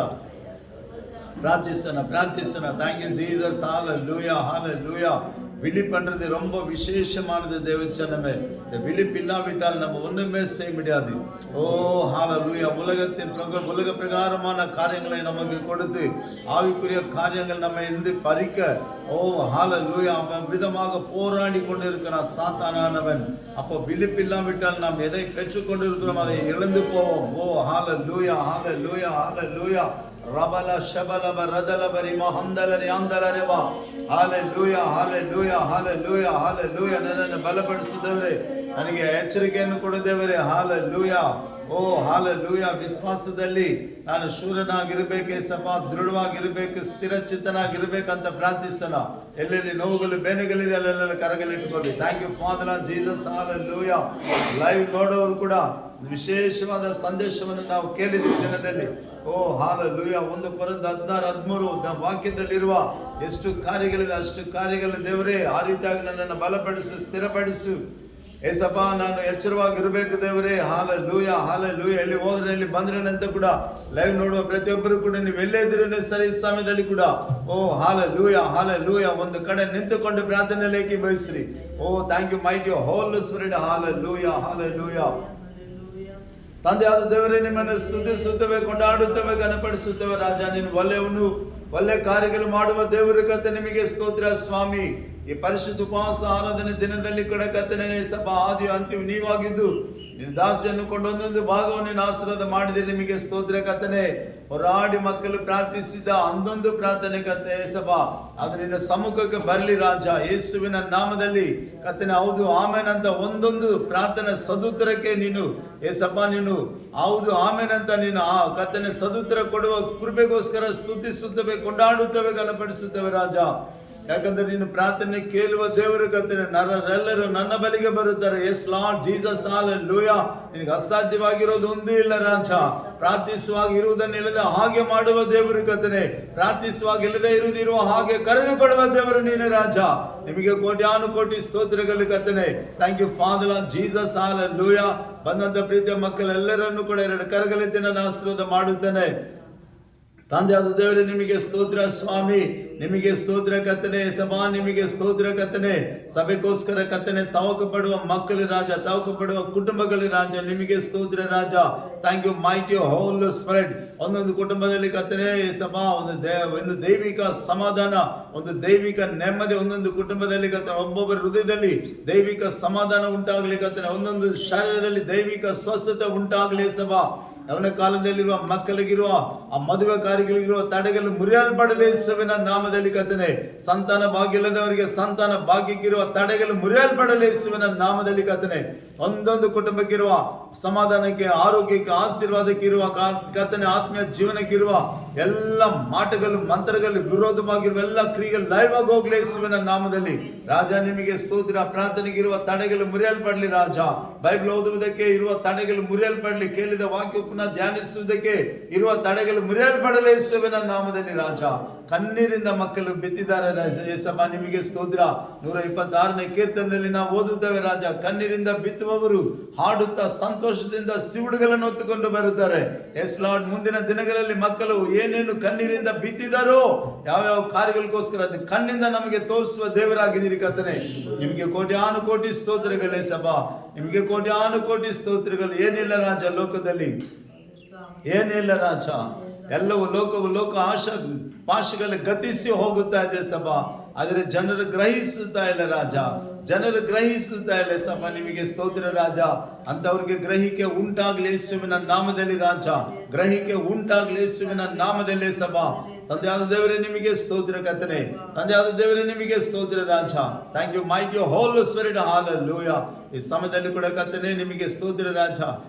ಪ್ರಾರ್ಥಿಸೋಣ ಪ್ರಾರ್ಥಿಸೋಣ. Thank you Jesus. ஹalleluya ஹalleluya. விழிப்புன்றது ரொம்ப விசேஷமானது தேவச்சனமே. இந்த விழிப்பு இல்லாவிட்டால் நம்ம ஒண்ணுமே செய்ய முடியாது. ஓ ஹalleluya. உலகத்தின் உலக பிரகாரமான காரியங்களை நமக்கு கொடுத்து ஆவிக்குரிய காரியங்கள் நம்ம இருந்து பறிக்க, ஓ ஹalleluya, விதமாக போராடி கொண்டிருக்கிறான் சாத்தானானவன். அப்போ விழிப்பு இல்லாவிட்டால் நாம் எதை பெற்றுக்கொண்டிருக்கிறோம் அதை இழந்து போவோம். ஓ ஹalleluya ஹalleluya ஹalleluya. ರಬಲ ಶಬಲಬ ರದಲಬರಿ ಮಹಂದಲರಿ ಅಂದಲರೆವಾ. Hallelujah hallelujah hallelujah hallelujah. ನನ್ನನ್ನು ಬಲಪಡಿಸಿದವರೇ, ನನಗೆ ಎಚ್ಚರಿಕೆಯನ್ನು ಕೊಡಿದವರೇ. ಹಾಲೆಲೂಯಾ. Oh hallelujah. ವಿಶ್ವಾಸದಲ್ಲಿ ನಾನು ಶೂರನಾಗಿರ್ಬೇಕೇಸಪ್ಪ, ದೃಢವಾಗಿರ್ಬೇಕು, ಸ್ಥಿರಚಿತ್ತನಾಗಿರ್ಬೇಕಂತ ಪ್ರಾರ್ಥಿಸೋಣ. ಎಲ್ಲೆಲ್ಲಿ ನೋವುಗಳು ಬೇನೆಗಳಿದೆ ಅಲ್ಲೆಲ್ಲ ಕರಗಲಿಟ್ಕೊಳ್ಳಿ. Thank you father Jesus. Hallelujah. Live ನೋಡೋರು ಕೂಡ ವಿಶೇಷವಾದ ಸಂದೇಶವನ್ನು ನಾವು ಕೇಳಿದ್ವಿ ದಿನದಲ್ಲಿ. ಓ ಹಾಲೆಲೂಯಾ. 1 ಕೊರಿಂಥ 16-13 ವಾಕ್ಯದಲ್ಲಿರುವ ಎಷ್ಟು ಕಾರ್ಯಗಳಿದೆ ಅಷ್ಟು ಕಾರ್ಯಗಳು ದೇವರೇ ಆ ರೀತಿಯಾಗಿ ನನ್ನನ್ನು ಬಲಪಡಿಸು, ಸ್ಥಿರಪಡಿಸು ಏಸಪ್ಪ. ನಾನು ಎಚ್ಚರವಾಗಿರ್ಬೇಕು ದೇವರೇ. Hallelujah hallelujah. ಎಲ್ಲಿ ಹೋದ್ರೆ ಎಲ್ಲಿ ಬಂದ್ರೇನಂತ ಕೂಡ ಲೈವ್ ನೋಡುವ ಪ್ರತಿಯೊಬ್ಬರು ಕೂಡ ನೀವು ಎಲ್ಲೇ ಇದ್ರೂ ಸರಿ ಸಮಯದಲ್ಲಿ ಕೂಡ ಓ ಹಾಲೆಲೂಯಾ ಹಾಲೆಲೂಯಾ ಒಂದು ಕಡೆ ನಿಂತುಕೊಂಡು ಪ್ರಾರ್ಥನೆಯಲ್ಲಿ ಬಯಸ್ರಿ. Oh thank you mighty hole spirit. Hallelujah hallelujah. ತಂದೆಯಾದ ದೇವರೇ, ನಿಮ್ಮನ್ನು ಸ್ತುತಿಸುತ್ತೇವೆ, ಕೊಂಡಾಡುತ್ತೇವೆ, ಘನಪಡಿಸುತ್ತೇವೆ. ರಾಜ, ನೀನು ಒಳ್ಳೆಯವನು, ಒಳ್ಳೆ ಕಾರ್ಯಗಳು ಮಾಡುವ ದೇವರ ಕತೆ ನಿಮಗೆ ಸ್ತೋತ್ರ ಸ್ವಾಮಿ. ಈ ಪರಿಶುದ್ಧ ಉಪವಾಸ ಆರಾಧನೆ ದಿನದಲ್ಲಿ ಕೂಡ ಕರ್ತನೇ ಸಭಾ ಆದಿ ಅಂತ್ಯವು ನೀವಾಗಿದ್ದು ನಿನ್ನ ದಾಸಿಯನ್ನು ಕೊಂಡು ಒಂದೊಂದು ಭಾಗವನ್ನು ನೀನು ಆಶೀರ್ವಾದ ಮಾಡಿದರೆ ನಿಮಗೆ ಸ್ತೋತ್ರ ಕರ್ತನೇ. ಹೋರಾಡಿ ಮಕ್ಕಳು ಪ್ರಾರ್ಥಿಸಿದ ಒಂದೊಂದು ಪ್ರಾರ್ಥನೆ ಕರ್ತನೇ ಸಭಾ ಅದು ನಿನ್ನ ಸಮ್ಮುಖಕ್ಕೆ ಬರಲಿ ರಾಜ, ಯೇಸುವಿನ ನಾಮದಲ್ಲಿ ಕರ್ತನೇ. ಹೌದು ಆಮೇನ್ ಅಂತ ಒಂದೊಂದು ಪ್ರಾರ್ಥನೆ ಸದುತ್ತರಕ್ಕೆ ನೀನು ಏಸಪ್ಪ ನೀನು ಹೌದು ಆಮೇನ್ ಅಂತ ನೀನು ಆ ಕರ್ತನೇ ಸದುತ್ತರ ಕೊಡುವ ಕೃಪೆಗೋಸ್ಕರ ಸ್ತುತಿಸುತ್ತೇವೆ, ಕೊಂಡಾಡುತ್ತೇವೆ, ಘನಪಡಿಸುತ್ತೇವೆ ರಾಜ. ಯಾಕಂದ್ರೆ ನೀನು ಪ್ರಾರ್ಥನೆ ಕೇಳುವ ದೇವರು ಕರ್ತನೇ. ನರರೆಲ್ಲರೂ ನನ್ನ ಬಳಿಗೆ ಬರುತ್ತಾರೆ. S lord Jesus. ಹಾಲೆಲೂಯಾ. ನಿನಗೆ ಅಸಾಧ್ಯವಾಗಿರೋದು ಒಂದೂ ಇಲ್ಲ ರಾಜ. ಪ್ರಾರ್ಥಿಸುವಾಗ ಇರುವುದನ್ನಿಲ್ಲದೆ ಹಾಗೆ ಮಾಡುವ ದೇವರು ಕರ್ತನೇ. ಪ್ರಾರ್ಥಿಸುವಾಗ ಇಲ್ಲದೆ ಇರುವುದಿರುವ ಹಾಗೆ ಕರೆದುಕೊಡುವ ದೇವರು ನೀನು ರಾಜ. ನಿಮಗೆ ಕೋಟ್ಯಾನುಕೋಟಿ ಸ್ತೋತ್ರಗಳು ಕರ್ತನೇ. Thank you father Jesus. ಹಾಲೆಲೂಯಾ. ಬಂದಂತ ಪ್ರೀತಿಯ ಮಕ್ಕಳೆಲ್ಲರನ್ನು ಕೂಡ 2 ಕರಗಲೆತ್ತಿ ನಾನು ಆಶೀರ್ವಾದ ಮಾಡುತ್ತೇನೆ. ತಂದೆಯಾದ ದೇವರೇ, ನಿಮಗೆ ಸ್ತೋತ್ರ ಸ್ವಾಮಿ, ನಿಮಗೆ ಸ್ತೋತ್ರ ಕರ್ತನೇ. ಸಭಾ ನಿಮಗೆ ಸ್ತೋತ್ರ ಕರ್ತನೇ. ಸಭೆಗೋಸ್ಕರ ಕರ್ತನೇ ತವಕ ಪಡುವ ಮಕ್ಕಳು ರಾಜ, ತವಕ ಪಡುವ ಕುಟುಂಬಗಳು ರಾಜ, ನಿಮಗೆ ಸ್ತೋತ್ರ ರಾಜ. Thank you mighty hole spirit. ಒಂದೊಂದು ಕುಟುಂಬದಲ್ಲಿ ಕರ್ತನೇ ಸಭಾ ಒಂದು ದೈವಿಕ ಸಮಾಧಾನ, ಒಂದು ದೈವಿಕ ನೆಮ್ಮದಿ ಒಂದೊಂದು ಕುಟುಂಬದಲ್ಲಿ ಕರ್ತನೇ. ಒಬ್ಬೊಬ್ಬರ ಹೃದಯದಲ್ಲಿ ದೈವಿಕ ಸಮಾಧಾನ ಉಂಟಾಗಲಿ ಕರ್ತನೇ. ಒಂದೊಂದು ಶರೀರದಲ್ಲಿ ದೈವಿಕ ಸ್ವಸ್ಥತೆ ಉಂಟಾಗಲಿ ಸಭಾ. ಅವನ ಕಾಲದಲ್ಲಿರುವ ಮಕ್ಕಳಿಗಿರುವ ಆ ಮದುವೆ ಕಾರ್ಯಗಳಿಗಿರುವ ತಡೆಗಳು ಮುರಿಯಲ್ಪಡಲಿ ಯೇಸುವಿನ ನಾಮದಲ್ಲಿ ಕರ್ತನೇ. ಸಂತಾನ ಭಾಗ್ಯ ಇಲ್ಲದವರಿಗೆ ಸಂತಾನ ಭಾಗ್ಯಕ್ಕಿರುವ ತಡೆಗಳು ಮುರಿಯಲ್ಪಡಲಿ ಯೇಸುವಿನ ನಾಮದಲ್ಲಿ ಕರ್ತನೇ. ಒಂದೊಂದು ಕುಟುಂಬಕ್ಕಿರುವ ಸಮಾಧಾನಕ್ಕೆ, ಆರೋಗ್ಯಕ್ಕೆ, ಆಶೀರ್ವಾದಕ್ಕಿರುವ ಕರ್ತನೇ, ಆತ್ಮೀಯ ಜೀವನಕ್ಕಿರುವ ಎಲ್ಲ ಮಾಟಗಳು, ಮಂತ್ರಗಳು, ವಿರೋಧವಾಗಿರುವ ಎಲ್ಲ ಕ್ರಿಯೆಗಳು ಲೈವ್ ಆಗಿ ಹೋಗ್ಲಿ ಯೇಸುವಿನ ನಾಮದಲ್ಲಿ ರಾಜ. ನಿಮಗೆ ಸ್ತೋತ್ರ. ಪ್ರಾರ್ಥನೆಗಿರುವ ತಡೆಗಳು ಮುರಿಯಲ್ಪಡಲಿ ರಾಜ. ಬೈಬಲ್ ಓದುವುದಕ್ಕೆ ಇರುವ ತಡೆಗಳು ಮುರಿಯಲ್ಪಡಲಿ. ಕೇಳಿದ ವಾಕ್ಯ ಧ್ಯಾನಿಸುವುದಕ್ಕೆ ಇರುವ ತಡೆಗಳು ಮುರಿಯಲ್ಪಡಲಿ ಯೇಸುವಿನ ನಾಮದಲ್ಲಿ ರಾಜ. ಕಣ್ಣೀರಿಂದ ಮಕ್ಕಳು ಬಿತ್ತಿದ್ದಾರೆ ರಾಜ. ಯೇಸಪ್ಪ ನಿಮಗೆ ಸ್ತೋತ್ರ. 126ನೇ ಕೀರ್ತನೆಯಲ್ಲಿ ನಾವು ಓದುತ್ತೇವೆ ರಾಜ, ಕಣ್ಣೀರಿಂದ ಬಿತ್ತುವವರು ಹಾಡುತ್ತಾ ಸಂತೋಷದಿಂದ ಸಿವುಡುಗಳನ್ನು ಹೊತ್ತುಕೊಂಡು ಬರುತ್ತಾರೆ. ಎಸ್ ಲಾರ್ಡ್, ಮುಂದಿನ ದಿನಗಳಲ್ಲಿ ಮಕ್ಕಳು ಏನೇನು ಕಣ್ಣೀರಿಂದ ಬಿತ್ತಿದಾರೋ, ಯಾವ್ಯಾವ ಕಾರ್ಯಗಳಿಗೋಸ್ಕರ ಅದು ಕಣ್ಣಿಂದ ನಮಗೆ ತೋರಿಸುವ ದೇವರಾಗಿದ್ದೀರಿ ಕರ್ತನೇ. ನಿಮಗೆ ಕೋಟ್ಯಾನು ಕೋಟಿ ಸ್ತೋತ್ರಗಳೇ ಸಭಾ, ನಿಮಗೆ ಕೋಟ್ಯಾನು ಕೋಟಿ ಸ್ತೋತ್ರಗಳು. ಏನಿಲ್ಲ ರಾಜ ಲೋಕದಲ್ಲಿ, ಏನಿಲ್ಲ ರಾಜ, ಎಲ್ಲವೂ ಲೋಕ ಆಶಾ ಪಾಶಗಳು ಗತಿಸಿ ಹೋಗುತ್ತಾ ಇದೆ ಸಭಾ. ಆದರೆ ಜನರು ಗ್ರಹಿಸುತ್ತಾ ಇಲ್ಲ ರಾಜ, ಜನರು ಗ್ರಹಿಸುತ್ತಾ ಇಲ್ಲ ಸಭಾ. ನಿಮಗೆ ಸ್ತೋತ್ರ ರಾಜ. ಅಂತವ್ರಿಗೆ ಗ್ರಹಿಕೆ ಉಂಟಾಗ್ಲಿ ಯೇಸುವಿನ ನಾಮದಲ್ಲಿ ರಾಜ, ಗ್ರಹಿಕೆ ಉಂಟಾಗ್ಲಿ ಯೇಸುವಿನ ನಾಮದಲ್ಲಿ ಸಭಾ. ತಂದೆಯಾದ ದೇವರೇ ನಿಮಗೆ ಸ್ತೋತ್ರ ಕರ್ತನೇ, ತಂದೆಯಾದ ದೇವರೇ ನಿಮಗೆ ಸ್ತೋತ್ರ ರಾಜ. Thank you mighty hole spirit. Hallelujah. ಈ ಸಮಯದಲ್ಲಿ ಕೂಡ ಕರ್ತನೇ ನಿಮಗೆ ಸ್ತೋತ್ರ ರಾಜ.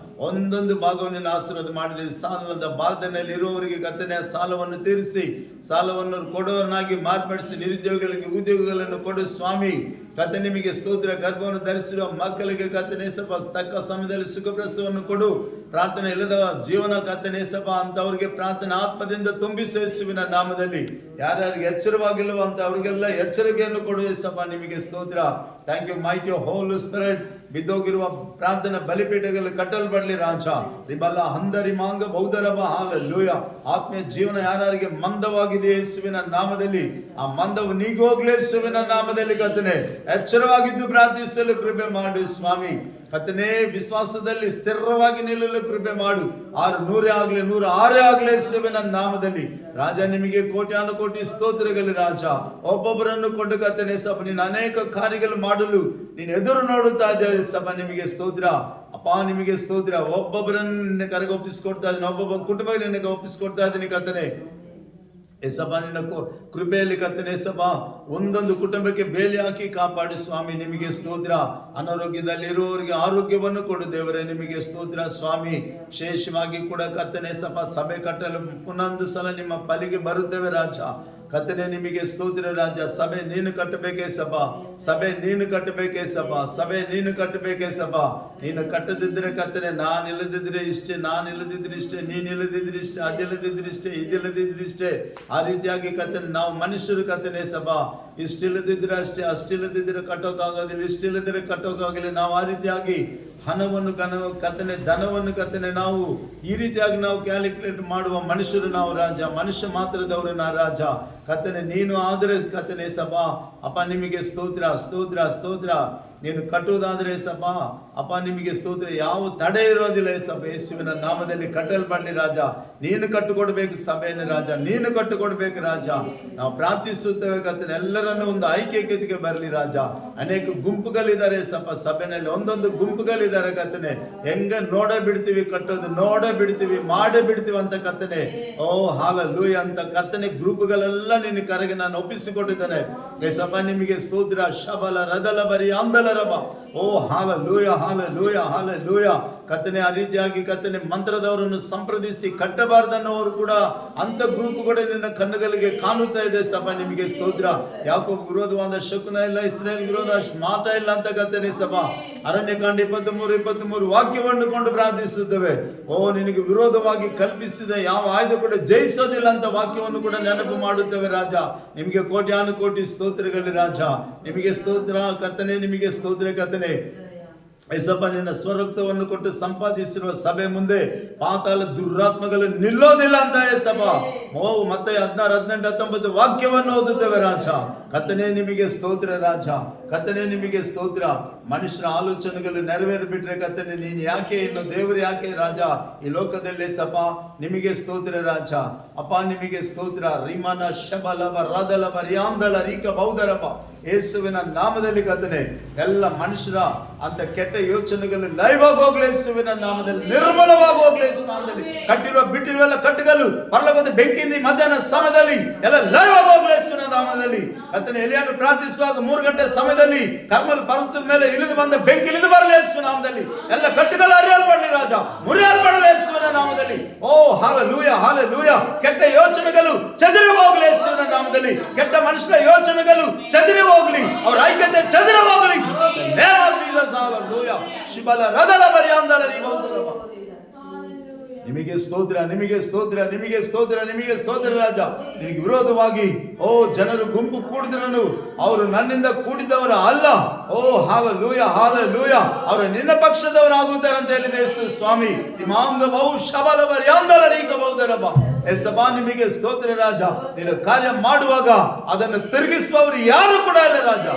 ಒಂದೊಂದು ಭಾಗವನ್ನು ಆಶೀರ್ವಾದ ಮಾಡಿದರೆ ಸಾಲದ ಬಾಧೆಯಲ್ಲಿ ಇರುವವರಿಗೆ ಕರ್ತನೇ ಸಾಲವನ್ನು ತೀರಿಸಿ, ಸಾಲವನ್ನು ಕೊಡುವವರನ್ನಾಗಿ ಮಾರ್ಪಡಿಸಿ, ನಿರುದ್ಯೋಗಿಗಳಿಗೆ ಉದ್ಯೋಗಗಳನ್ನು ಕೊಡು ಸ್ವಾಮಿ. ಕರ್ತನೇ ನಿಮಗೆ ಸ್ತೋತ್ರ. ಗರ್ಭವನ್ನು ಧರಿಸಿರುವ ಮಕ್ಕಳಿಗೆ ಕರ್ತನೇ ಸಭಾ ತಕ್ಕ ಸಮಯದಲ್ಲಿ ಸುಖಪ್ರಸವವನ್ನು ಕೊಡು. ಪ್ರಾರ್ಥನೆ ಇಲ್ಲದ ಜೀವನ ಕರ್ತನೇ ಸಭಾ ಅಂತವರಿಗೆ ಪ್ರಾರ್ಥನೆ ಆತ್ಮದಿಂದ ತುಂಬಿಸಿ ಯೇಸುವಿನ ನಾಮದಲ್ಲಿ. ಯಾರ್ಯಾರಿಗೆ ಎಚ್ಚರವಾಗಿಲ್ಲವೋ ಅಂತ ಅವರಿಗೆಲ್ಲ ಎಚ್ಚರಿಕೆಯನ್ನು ಕೊಡು ಯೇಸಪ್ಪ. ನಿಮಗೆ ಸ್ತೋತ್ರ. Thank you mighty hole spirit. ಬಿದ್ದೋಗಿರುವ ಪ್ರಾರ್ಥನಾ ಬಲಿಪೀಠಗಳು ಕಟ್ಟಲ್ಪಡಲಿ ರಾಜ. ರಿಬಲ ಹಂದರಿ ಮಾಂಗ ಬೌದ್ಧರಬ. ಹಾಲೆಲೂಯಾ. ಆತ್ಮೀಯ ಜೀವನ ಯಾರಿಗೆ ಮಂದವಾಗಿದೆ ಯೇಸುವಿನ ನಾಮದಲ್ಲಿ, ಆ ಮಂದವು ನೀಗೋಗ್ಲಿ ಯೇಸುವಿನ ನಾಮದಲ್ಲಿ ಕರ್ತನೇ. ಎಚ್ಚರವಾಗಿದ್ದು ಪ್ರಾರ್ಥಿಸಲು ಕೃಪೆ ಮಾಡು ಸ್ವಾಮಿ. ಕರ್ತನೇ ವಿಶ್ವಾಸದಲ್ಲಿ ಸ್ಥಿರವಾಗಿ ನಿಲ್ಲಲು ಕೃಪೆ ಮಾಡು. 600 ಆಗಲಿ 106 ಆಗಲಿ ಯೇಸುವಿನ ನಾಮದಲ್ಲಿ ರಾಜ. ನಿಮಗೆ ಕೋಟ್ಯಾನು ಕೋಟಿ ಸ್ತೋತ್ರಗಳು ರಾಜ. ಒಬ್ಬೊಬ್ಬರನ್ನು ಕೊಂಡು ಕರ್ತನೇ ಸಭ ನೀನು ಅನೇಕ ಕಾರ್ಯಗಳು ಮಾಡಲು ನೀನು ಎದುರು ನೋಡುತ್ತಾ ಇದ್ದೆ ಸಭ. ನಿಮಗೆ ಸ್ತೋತ್ರ ಅಪ್ಪ, ನಿಮಗೆ ಸ್ತೋತ್ರ. ಒಬ್ಬೊಬ್ಬರನ್ನ ಕರೆಗೆ ಒಪ್ಪಿಸ್ಕೊಡ್ತಾ ಇದ್ದೀನಿ, ಒಬ್ಬೊಬ್ಬ ಕುಟುಂಬ ನಿನಗೆ ಒಪ್ಪಿಸ್ಕೊಡ್ತಾ ಇದ್ದೀನಿ ಕರ್ತನೇ. ಎಸಬ ನಿನ್ನ ಕೃಪೆಯಲ್ಲಿ ಕರ್ತನೇ ಸಭಾ ಒಂದೊಂದು ಕುಟುಂಬಕ್ಕೆ ಬೇಲಿ ಹಾಕಿ ಕಾಪಾಡಿ ಸ್ವಾಮಿ. ನಿಮಗೆ ಸ್ತೋತ್ರ. ಅನಾರೋಗ್ಯದಲ್ಲಿರುವವರಿಗೆ ಆರೋಗ್ಯವನ್ನು ಕೊಡು ದೇವರೇ. ನಿಮಗೆ ಸ್ತೋತ್ರ ಸ್ವಾಮಿ. ವಿಶೇಷವಾಗಿ ಕೂಡ ಕರ್ತನೇ ಸಭಾ ಸಭೆ ಕಟ್ಟಲು ಪುನೊಂದು ಸಲ ನಿಮ್ಮ ಪಾಲಿಗೆ ಬರುತ್ತೇವೆ ರಾಜ. ಕರ್ತನೇ ನಿಮಗೆ ಸ್ತೋತ್ರ ರಾಜ. ಸಭೆ ನೀನು ಕಟ್ಟಬೇಕೇ ಸಭಾ, ಸಭೆ ನೀನು ಕಟ್ಟಬೇಕೇ ಸಭಾ, ಸಭೆ ನೀನು ಕಟ್ಟಬೇಕೇ ಸಭಾ. ನೀನು ಕಟ್ಟದಿದ್ದರೆ ಕರ್ತನೇ ನಾನು ಇಲ್ಲದಿದ್ರೆ ಇಷ್ಟೇ, ನಾನು ಇಲ್ಲದಿದ್ರೆ ಇಷ್ಟೇ, ನೀನು ಇಲ್ಲದಿದ್ರೆ ಇಷ್ಟೇ, ಅದಿಲ್ಲದಿದ್ರೆ ಇಷ್ಟೇ, ಇದಿಲ್ಲದಿದ್ರೆ ಇಷ್ಟೇ. ಆ ರೀತಿಯಾಗಿ ಕರ್ತನೆ ನಾವು ಮನುಷ್ಯರು ಕರ್ತನೆ ಸಭಾ ಇಷ್ಟಿಲ್ಲದಿದ್ರೆ ಅಷ್ಟೇ, ಅಷ್ಟಿಲ್ಲದಿದ್ರೆ ಕಟ್ಟೋಕ್ಕಾಗೋದಿಲ್ಲ, ಇಷ್ಟಿಲ್ಲದಿದ್ರೆ ಕಟ್ಟೋಕ್ಕಾಗಲಿಲ್ಲ. ನಾವು ಆ ರೀತಿಯಾಗಿ ಹಣವನ್ನು ಕರ್ತನೆ ಧನವನ್ನು ಕರ್ತನೆ ನಾವು ಈ ರೀತಿಯಾಗಿ ನಾವು ಕ್ಯಾಲ್ಕುಲೇಟ್ ಮಾಡುವ ಮನುಷ್ಯರು ನಾವು ರಾಜ. ಮನುಷ್ಯ ಮಾತ್ರದವರು ನಾ ರಾಜ. ಕರ್ತನೆ ನೀನು ಆದರೆ ಕರ್ತನೆ ಸಭಾ ಅಪ್ಪ ನಿಮಗೆ ಸ್ತೋತ್ರ ಸ್ತೋತ್ರ ಸ್ತೋತ್ರ. ನೀನು ಕಟ್ಟುವುದಾದರೆ ಸಭಾ ಅಪ್ಪ ನಿಮಗೆ ಸ್ತೋತ್ರ. ಯಾವ ತಡೆ ಇರೋದಿಲ್ಲ ಸಭೆ. ಯೇಸುವಿನ ನಾಮದಲ್ಲಿ ಕಟ್ಟಲ್ಪಡಲಿ ರಾಜ. ನೀನು ಕಟ್ಟುಕೊಡ್ಬೇಕು ಸಭೆಯನ್ನು ರಾಜ, ನೀನು ಕಟ್ಟುಕೊಡ್ಬೇಕು ರಾಜ. ನಾವು ಪ್ರಾರ್ಥಿಸುತ್ತೇವೆ ಕರ್ತನೆ ಎಲ್ಲರನ್ನು ಒಂದು ಐಕ್ಯತೆಗೆ ಬರಲಿ ರಾಜ. ಅನೇಕ ಗುಂಪುಗಳಿದ್ದಾರೆ ಸಭೆಯಲ್ಲಿ, ಒಂದೊಂದು ಗುಂಪುಗಳಿದ್ದಾರೆ ಕರ್ತನೆ. ಹೆಂಗ ನೋಡ ಬಿಡ್ತೀವಿ ಕಟ್ಟೋದು, ನೋಡ ಬಿಡ್ತೀವಿ, ಮಾಡೇ ಬಿಡ್ತೀವಿ ಅಂತ ಕರ್ತನೆ. ಓ ಹಾಲೆಲೂಯ ಅಂತ ಕರ್ತನೆ ಗ್ರೂಪ್ಗಳೆಲ್ಲ ನಿನ್ನ ಕರೆಗೆ ನಾನು ಒಪ್ಪಿಸಿಕೊಟ್ಟಿದ್ದೇನೆ ಸಭಾ. ನಿಮಗೆ ಸ್ತೋತ್ರ. ಶಬಲ ರದಲ ಬರಿ ಆಂದಲ ರಬ. ಓ ಹಾಲೆಲೂಯ ಹಾಲೆಲೂಯ ಹಾಲೆಲೂಯ. ಕರ್ತನೆ ಆ ರೀತಿಯಾಗಿ ಕರ್ತನೆ ಮಂತ್ರದವರನ್ನು ಸಂಪ್ರದಿಸಿ ಕಟ್ಟಬಾರ್ದನ್ನೋರು ಕೂಡ ಅಂತ ಗ್ರೂಪ್ ಕೂಡ ನಿನ್ನ ಕಣ್ಣುಗಳಿಗೆ ಕಾಣುತ್ತಾ ಇದೆ ಸಭಾ. ನಿಮಗೆ ಸ್ತೋತ್ರ. ಯಾಕೋಬ್ ವಿರೋಧವಾದ ಶಕುನ ಇಲ್ಲ, ಇಸ್ರೇಲ್ ವಿರೋಧ ಮಾತ ಇಲ್ಲ ಅಂತ ಕರ್ತನೆ ಸಭಾ. ಅರಣ್ಯಕಾಂಡ 23 ವಾಕ್ಯವನ್ನು ಕೊಂಡು ಪ್ರಾರ್ಥಿಸುತ್ತೇವೆ. ಓ ನಿನಗೆ ವಿರೋಧವಾಗಿ ಕಲ್ಪಿಸಿದ ಯಾವ ಆಯುಧ ಕೂಡ ಜಯಿಸೋದಿಲ್ಲ ಅಂತ ವಾಕ್ಯವನ್ನು ಕೂಡ ನೆನಪು ಮಾಡುತ್ತೇವೆ ರಾಜ. ನಿಮಗೆ ಕೋಟ್ಯಾನು ಕೋಟಿ ಸ್ತೋತ್ರಗಳು ರಾಜ. ನಿಮಗೆ ಸ್ತೋತ್ರ ಕರ್ತನೆ, ನಿಮಗೆ ಸ್ತೋತ್ರ ಕರ್ತನೆ. ಯೇಸಪ್ಪ ನಿನ್ನ ಸ್ವರಕ್ತವನ್ನು ಕೊಟ್ಟು ಸಂಪಾದಿಸಿರುವ ಸಭೆ ಮುಂದೆ ಪಾತಾಳ ದುರಾತ್ಮಗಳು ನಿಲ್ಲೋದಿಲ್ಲ ಅಂತ ಯೇಸಪ್ಪ. ಮತ್ತೆ 16, 18, 19 ವಾಕ್ಯವನ್ನು ಓದುತ್ತೇವೆ ರಾಜ. ಕರ್ತನೆ ನಿಮಗೆ ಸ್ತೋತ್ರ ರಾಜ. ಕರ್ತನೆ ನಿಮಗೆ ಸ್ತೋತ್ರ. ಮನುಷ್ಯರ ಆಲೋಚನೆಗಳು ನೆರವೇರಿಬಿಟ್ರೆ ಕರ್ತನೆ ನೀನು ಯಾಕೆ, ಇನ್ನು ದೇವರು ಯಾಕೆ ರಾಜ ಈ ಲೋಕದಲ್ಲಿ ಸಭ. ನಿಮಗೆ ಸ್ತೋತ್ರ ರಾಜ. ಅಪ್ಪ ನಿಮಗೆ ಸ್ತೋತ್ರ. ರಿಮನ ಶಬಲವ ರದಲವ ರಿಯಾಂದಲ ರೀಕ ಬೌದ್ಧರಪ. ಯೇಸುವಿನ ನಾಮದಲ್ಲಿ ಕರ್ತನೆ ಎಲ್ಲ ಮನುಷ್ಯರ ಅಂತ ಕೆಟ್ಟ ಯೋಚನೆಗಳು ಲೈವ್ ಆಗಿ ಹೋಗ್ಲಿ ಯೇಸುವಿನ ನಾಮದಲ್ಲಿ, ನಿರ್ಮಲವಾಗಿ ಹೋಗ್ಲಿ ಯೇಸು ನಾಮದಲ್ಲಿ. ಕಟ್ಟಿರುವ ಬಿಟ್ಟಿರುವ ಎಲ್ಲ ಕಟ್ಟುಗಳು ಪರಲೋಕದ ಬೆಂಕಿಯಿಂದ ಮಧ್ಯಾಹ್ನ ಸಮಯದಲ್ಲಿ ಎಲ್ಲ ಲೈವ್ ಆಗಿ ಹೋಗ್ಲಿ ಯೇಸುವಿನ ನಾಮದಲ್ಲಿ. ಕರ್ತನೆ ಎಲಿಯನು ಪ್ರಾರ್ಥಿಸುವಾಗ 3 ಗಂಟೆ ಸಮಯದಲ್ಲಿ ಕರ್ಮಲ್ ಪರ್ವತದ ಮೇಲೆ ಇಳಿದು ಬಂದ ಬೆಂಕಿ ಇಳಿದು ಬರಲಿ ಯೇಸುವಿನ ನಾಮದಲ್ಲಿ. ಎಲ್ಲ ಕಟ್ಟುಗಳು ಅರಿಯಲ್ಪಡಲಿ ರಾಜ, ಮುರಿಯಲ್ಪಡಲಿ ಯೇಸುವಿನ ನಾಮದಲ್ಲಿ. ಓ ಹಾಲೆಲೂಯ ಹಾಲೆಲೂಯ. ಕೆಟ್ಟ ಯೋಚನೆಗಳು ಚದುರಿ ಹೋಗ್ಲಿ ಯೇಸುವಿನ ನಾಮದಲ್ಲಿ. ಕೆಟ್ಟ ಮನುಷ್ಯರ ಯೋಚನೆಗಳು ಚದುರಿ ಹೋಗ್ಲಿ, ಅವರ ಐಕ್ಯತೆ ಚದುರಿ ಹೋಗ್ಲಿ. ಶಿಬಲ ರದಲ ಬರಿ ಆಂದಲ ರೀ ಬೌದ್ಧರಪ. ನಿಮಗೆ ಸ್ತೋತ್ರ, ನಿಮಗೆ ಸ್ತೋತ್ರ, ನಿಮಗೆ ಸ್ತೋತ್ರ, ನಿಮಗೆ ಸ್ತೋತ್ರ ರಾಜ. ನಿನಗೆ ವಿರೋಧವಾಗಿ ಜನರು ಗುಂಪು ಕೂಡಿದ್ರನು ಅವರು ನನ್ನಿಂದ ಕೂಡಿದವರ ಅಲ್ಲ. ಹಾಲೆಲೂಯಾ, ಹಾಲೆಲೂಯಾ, ಅವರು ನಿನ್ನ ಪಕ್ಷದವರಾಗುತ್ತಾರೆ ಅಂತ ಹೇಳಿದೆ ಯೇಸು ಸ್ವಾಮಿ. ಇಮಾಂಗ ಬಹು ಶಬಲವರ ಯಾಂದಲ ರೀಕ ಬಹುದರಬ. ಯೇಸಪ್ಪ ನಿಮಗೆ ಸ್ತೋತ್ರ ರಾಜ. ನೀನು ಕಾರ್ಯ ಮಾಡುವಾಗ ಅದನ್ನು ತಿರುಗಿಸುವವರು ಯಾರು ಕೂಡ ಇಲ್ಲ ರಾಜ.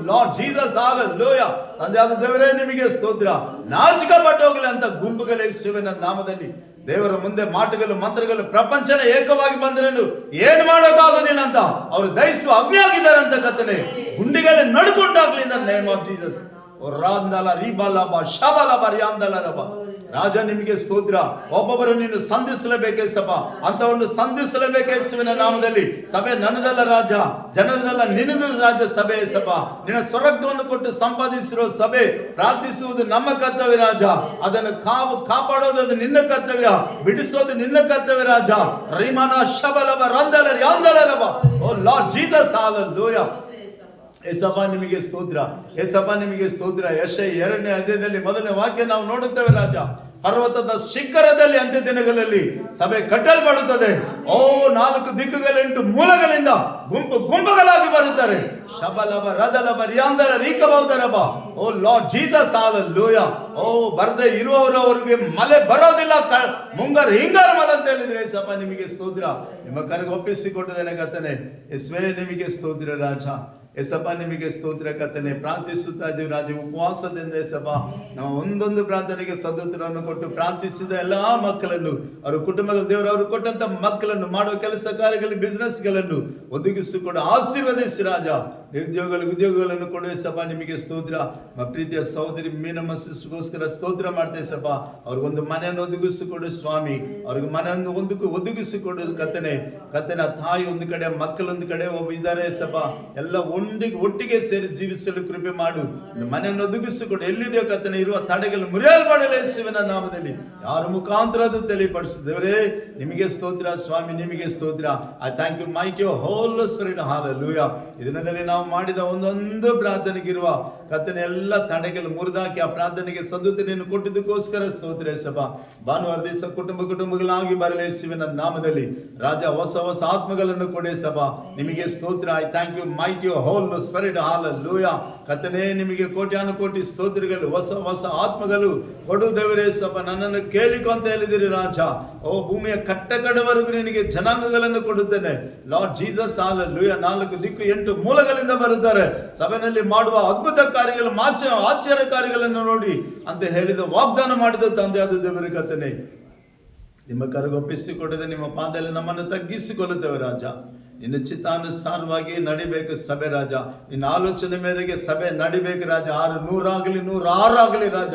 Lord Jesus, hallelujah. ತಂದೆಯಾದ ದೇವರೇ ನಿಮಗೆ ಸ್ತೋತ್ರ. ನಾಚಿಕೆ ಪಟ್ಟು ಹೋಗಲಿ ಅಂತ ಗುಂಪುಗಳ ಯೇಸುವಿನ ನಾಮದಲ್ಲಿ ದೇವರ ಮುಂದೆ ಮಾಟುಗಳು ಮಂತ್ರಗಳು ಪ್ರಪಂಚನ ಏಕವಾಗಿ ಬಂದ್ರೇನು ಏನು ಮಾಡೋಕ್ಕಾಗೋದಿಲ್ಲ ಅಂತ ಅವರು ದಹಿಸುವ ಅಗ್ನಿ ಆಗಿದ್ದಾರೆ ಅಂತ ಕತ್ತನೆ ಗುಂಡಿಗಳಲ್ಲಿ ನಡ್ಕೊಂಡಾಗ್ಲಿ in the name of Jesus. ರಾಂದಲ ರೀಬಲಬ ಶಬಲಬ ರಿಯಾಂದಲರಬ. ರಾಜ ನಿಮಗೆ ಸ್ತೋತ್ರ. ಒಬ್ಬೊಬ್ಬರು ನೀನು ಸಂಧಿಸಲೇಬೇಕೇಸಪ್ಪ, ಅಂತವನ್ನು ಸಂಧಿಸಲೇಬೇಕೇಸುವಿನ ನಾಮದಲ್ಲಿ. ಸಭೆ ನನ್ನದಲ್ಲ ರಾಜ, ಜನರದಲ್ಲ ನಿನ್ನದು ರಾಜ. ಸಭೆ ಏಸಪ್ಪ ನಿನ್ನ ಸ್ವರಕ್ತವನ್ನು ಕೊಟ್ಟು ಸಂಪಾದಿಸಿರೋ ಸಭೆ ಪ್ರಾರ್ಥಿಸುವುದು ನಮ್ಮ ಕರ್ತವ್ಯ ರಾಜ. ಅದನ್ನು ಕಾಪಾಡೋದು ಅದು ನಿನ್ನ ಕರ್ತವ್ಯ, ಬಿಡಿಸೋದು ನಿನ್ನ ಕರ್ತವ್ಯ ರಾಜ. ರಿಮಾನ ಶಬಲಬ ರಂದಲ ಯಾಂದಲರಬ. ಓ ಲಾರ್ಡ್ ಜೀಸಸ್, ಹಾಲೆಲೂಯಾ. ಏಸಪ್ಪ ನಿಮಗೆ ಸ್ತೋತ್ರ, ಏಸಪ್ಪ ನಿಮಗೆ ಸ್ತೋತ್ರ. ಯೆಶಯ 2ನೇ ಅಧ್ಯಾಯದಲ್ಲಿ 1ನೇ ವಾಕ್ಯ ನಾವು ನೋಡುತ್ತೇವೆ ರಾಜ. ಪರ್ವತದ ಶಿಖರದಲ್ಲಿ ಅಂತ್ಯ ದಿನಗಳಲ್ಲಿ ಸಭೆ ಕಟ್ಟಲ್ಪಡುತ್ತದೆ. 4 ದಿಕ್ಕುಗಳೆಂಟು ಮೂಲಗಳಿಂದ ಗುಂಪುಗಳಾಗಿ ಬರುತ್ತಾರೆ. ಶಬಲಬ ರದಲಬ ರಿಯಾಂದಲ ರೀಕಬಹುದರಬ. ಓ ಲಾರ್ಡ್ ಜೀಸಸ್, ಹಾಲೆಲೂಯಾ. ಬರದೆ ಇರುವವರವರಿಗೆ ಮಳೆ ಬರೋದಿಲ್ಲ, ಮುಂಗಾರು ಹಿಂಗಾರು ಮಳೆ ಅಂತ ಹೇಳಿದ್ರೆ ಏಸಪ್ಪ ನಿಮಗೆ ಸ್ತೋತ್ರ. ನಿಮ್ಮ ಕರೆಗೆ ಒಪ್ಪಿಸಿಕೊಟ್ಟಿದ್ದೇನೆ ಕರ್ತನೆ. ಯೇಸುವೇ ನಿಮಗೆ ಸ್ತೋತ್ರ ರಾಜ. ಏಸಪ್ಪ ನಿಮಗೆ ಸ್ತೋತ್ರ ಕರ್ತನೆ. ಪ್ರಾರ್ಥಿಸುತ್ತಾ ಇದ್ದೀವಿ ರಾಜ ಉಪವಾಸದಿಂದ. ಏಸಪ್ಪ ನಾವು ಒಂದೊಂದು ಪ್ರಾರ್ಥನೆಗೆ ಸದುತ್ತರವನ್ನು ಕೊಟ್ಟು ಪ್ರಾರ್ಥಿಸಿದ ಎಲ್ಲಾ ಮಕ್ಕಳನ್ನು, ಅವರ ಕುಟುಂಬಗಳ ದೇವರು ಅವರು ಕೊಟ್ಟಂತ ಮಕ್ಕಳನ್ನು, ಮಾಡುವ ಕೆಲಸ ಕಾರ್ಯಗಳಲ್ಲಿ ಬಿಸ್ನೆಸ್ ಗಳನ್ನು ಒದಗಿಸಿಕೊಂಡು ಆಶೀರ್ವದಿಸಿ ರಾಜ. ಉದ್ಯೋಗಗಳನ್ನು ಕೊಡುವ ಸಭಾ ನಿಮಗೆ ಸ್ತೋತ್ರ. ಪ್ರೀತಿಯ ಸಹೋದರಿ ಮೀನಮ್ಮ ಸಿಸ್ಟರ್ಗೋಸ್ಕರ ಸ್ತೋತ್ರ ಮಾಡ್ತೇವೆ ಸಭಾ. ಅವ್ರಿಗೊಂದು ಮನೆಯನ್ನು ಒದಗಿಸಿಕೊಡು ಸ್ವಾಮಿ. ಅವ್ರಿಗೆ ಮನೆಯನ್ನು ಒದಗಿಸಿಕೊಡು ಕರ್ತನೆ. ಕರ್ತನ ತಾಯಿ ಒಂದು ಕಡೆ, ಮಕ್ಕಳೊಂದು ಕಡೆ ಒಬ್ಬ ಇದ್ದಾರೆ ಸಭಾ. ಎಲ್ಲ ಒಟ್ಟಿಗೆ ಸೇರಿ ಜೀವಿಸಲು ಕೃಪೆ ಮಾಡು. ಮನೆಯನ್ನು ಒದಗಿಸಿಕೊಡು. ಎಲ್ಲಿದೆಯೋ ಕರ್ತನೆ ಇರುವ ತಡೆಗಳು ಮುರಿಯಲ್ ಮಾಡಲು ಯೇಸುವಿನ ನಾಮದಲ್ಲಿ ಯಾರ ಮುಖಾಂತರ ಅದು ತಿಳಿಪಡಿಸಿದವರೇ ನಿಮಗೆ ಸ್ತೋತ್ರ ಸ್ವಾಮಿ, ನಿಮಗೆ ಸ್ತೋತ್ರ. I thank you mighty hole spirit, hallelujah. ಈ ದಿನದಲ್ಲಿ ನಾವು ಮಾಡಿದ ಒಂದೊಂದು ಪ್ರಾರ್ಥನೆಗಿರುವ ಕರ್ತನೆ ಎಲ್ಲ ತಡೆಗಳು ಮುರಿದಾಕಿ ಆ ಪ್ರಾರ್ಥನೆಗೆ ಸದ್ದುತ್ತನೆಯನ್ನು ಕೊಟ್ಟಿದ್ದಕ್ಕೋಸ್ಕರ ಸ್ತೋತ್ರ ಸಭಾ. ಭಾನುವಾರ ದಿವಸ ಕುಟುಂಬಗಳಾಗಿ ಬರಲಿ ಯೇಸುವಿನ ನಾಮದಲ್ಲಿ ರಾಜ. ಹೊಸ ಹೊಸ ಆತ್ಮಗಳನ್ನು ಕೊಡೆ ಸಭಾ. ನಿಮಗೆ ಸ್ತೋತ್ರ. I thank you mighty hole spirit, ಹಾಲೆಲೂಯಾ. ಕರ್ತನೇ ನಿಮಗೆ ಕೋಟ್ಯಾನುಕೋಟಿ ಸ್ತೋತ್ರಗಳು. ಹೊಸ ಹೊಸ ಆತ್ಮಗಳು ಕೊಡು ದೇವರೇ ಸಭಾ. ನನ್ನನ್ನು ಕೇಳಿಕೊ ಅಂತ ಹೇಳಿದಿರಿ ರಾಜ. ಭೂಮಿಯ ಕಟ್ಟಕಡವರೆಗೂ ನಿನಗೆ ಜನಾಂಗಗಳನ್ನು ಕೊಡುತ್ತೇನೆ ಲಾರ್ಡ್ ಜೀಸಸ್, ಹಾಲೆಲೂಯಾ. 4 ದಿಕ್ಕು 8 ಮೂಲಗಳಿಂದ ಬರುತ್ತಾರೆ. ಸಭೆಯಲ್ಲಿ ಮಾಡುವ ಅದ್ಭುತ ಕಾರ್ಯಗಳು, ಆಶ್ಚರ್ಯ ಕಾರ್ಯಗಳನ್ನು ನೋಡಿ ಅಂತ ಹೇಳಿದ ವಾಗ್ದಾನ ಮಾಡಿದ ತಂದೆಯಾದ ದೇವರ ಕರ್ತನೆ ನಿಮ್ಮ ಕರಗೊಪ್ಪಿಸಿಕೊಡದೆ ನಿಮ್ಮ ಪಾದದಲ್ಲಿ ನಮ್ಮನ್ನು ತಗ್ಗಿಸಿಕೊಳ್ಳುತ್ತೇವೆ ರಾಜ. ನಿನ್ನ ಚಿತ್ತಾನುಸಾರವಾಗಿ ನಡಿಬೇಕು ಸಭೆ ರಾಜ. ನಿನ್ನ ಆಲೋಚನೆ ಮೇರೆಗೆ ಸಭೆ ನಡಿಬೇಕು ರಾಜ. 100 ಆಗಲಿ 106 ಆಗಲಿ ರಾಜ.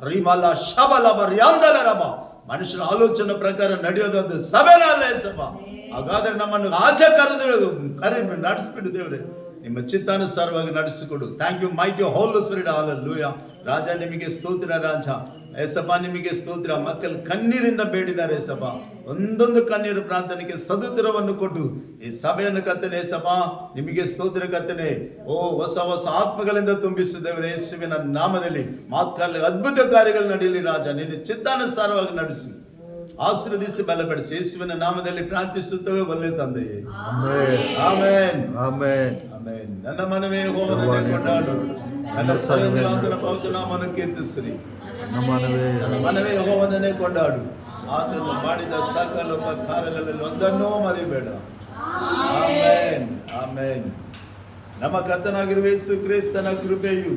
ರಿಮಲ ಶಬಲಬ ರ್ಯಾಂದಲರಬ. ಮನುಷ್ಯನ ಆಲೋಚನೆ ಪ್ರಕಾರ ನಡೆಯೋದು ಸಭೆನಲ್ಲೇ ಸಭಾ. ಹಾಗಾದ್ರೆ ನಮ್ಮನ್ನು ಆಚೆ ಕರೆದು ನಡೆಸ್ಬಿಡು ದೇವ್ರೆ. ನಿಮ್ಮ ಚಿತ್ತಾನುಸಾರವಾಗಿ ನಡೆಸಿಕೊಡು. Thank you mighty hole spirit, hallelujah. ರಾಜ ನಿಮಗೆ ಸ್ತೋತ್ರ ರಾಜ. ಏಸಪ್ಪ ನಿಮಗೆ ಸ್ತೋತ್ರ. ಮಕ್ಕಳು ಕಣ್ಣೀರಿಂದ ಬೇಡಿದ್ದಾರೆ ಏಸಪ್ಪ. ಒಂದೊಂದು ಕಣ್ಣೀರು ಪ್ರಾರ್ಥನೆಗೆ ಸದುತ್ತರವನ್ನು ಕೊಟ್ಟು ಈ ಸಭೆಯನ್ನು ಕರ್ತನೆ ಏಸಪ್ಪ ನಿಮಗೆ ಸ್ತೋತ್ರ ಕರ್ತನೆ. ಹೊಸ ಹೊಸ ಆತ್ಮಗಳಿಂದ ತುಂಬಿಸಿದ್ದೇವೆ ಯೇಸುವಿನ ನಾಮದಲ್ಲಿ. ಮಾತುಗಳಲ್ಲಿ ಅದ್ಭುತ ಕಾರ್ಯಗಳು ನಡೆಯಲಿ ರಾಜ. ನಿನ್ನ ಚಿತ್ತಾನುಸಾರವಾಗಿ ನಡೆಸಿ ಆಶೀರ್ವದಿಸಿ ಬಲಪಡಿಸಿ ಯೇಸುವಿನ ನಾಮದಲ್ಲಿ ಪ್ರಾರ್ಥಿಸುತ್ತೇವೆ ಒಳ್ಳೆ ತಂದೆಯೇ. Amen, amen, amen. ನನ್ನ ಮನವೇ ಯೆಹೋವನನ್ನೇ ಕೊಂಡಾಡು, ನನ್ನ ಸರ್ವೋನ್ನತನ ಪವಿತ್ರ ನಾಮವನ್ನು ಕೀರ್ತಿಸಿರಿ. ನನ್ನ ಮನವೇ ಯೆಹೋವನನ್ನೇ ಕೊಂಡಾಡು, ಆತನು ಮಾಡಿದ ಸಕಲ ಕಾರ್ಯಗಳಲ್ಲಿ ಒಂದನ್ನೂ ಮರಿಬೇಡ. Amen, amen. ನಮ್ಮ ಕರ್ತನಾಗಿರುವ ಯೇಸು ಕ್ರಿಸ್ತನ ಕೃಪೆಯು,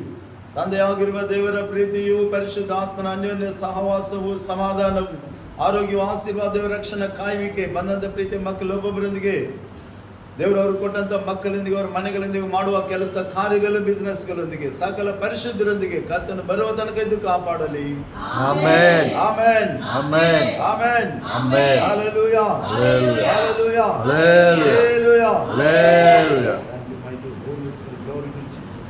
ತಂದೆಯಾಗಿರುವ ದೇವರ ಪ್ರೀತಿಯು, ಪರಿಶುದ್ಧಾತ್ಮನ ಅನ್ಯೋನ್ಯ ಸಹವಾಸವು, ಸಮಾಧಾನವು, ಆರೋಗ್ಯವು, ಆಶೀರ್ವಾದ, ರಕ್ಷಣಾ, ಕಾಯುವಿಕೆ, ಬಂದಂತ ಪ್ರೀತಿ ಮಕ್ಕಳು ಒಬ್ಬೊಬ್ಬರೊಂದಿಗೆ ದೇವರವರು ಕೊಟ್ಟಂತ ಮಕ್ಕಳೊಂದಿಗೆ, ಅವರ ಮನೆಗಳೊಂದಿಗೆ, ಮಾಡುವ ಕೆಲಸ ಕಾರ್ಯಗಳು, ಬಿಸಿನೆಸ್ಗಳೊಂದಿಗೆ, ಸಕಲ ಪರಿಶುದ್ಧರೊಂದಿಗೆ ಕರ್ತನು ಬರುವ ತನಕ ಇದ್ದು ಕಾಪಾಡಲಿ. Amen, amen, amen, amen, amen. Hallelujah, hallelujah, hallelujah, hallelujah, hallelujah. Thank you, my Holy Spirit. Glory to Jesus.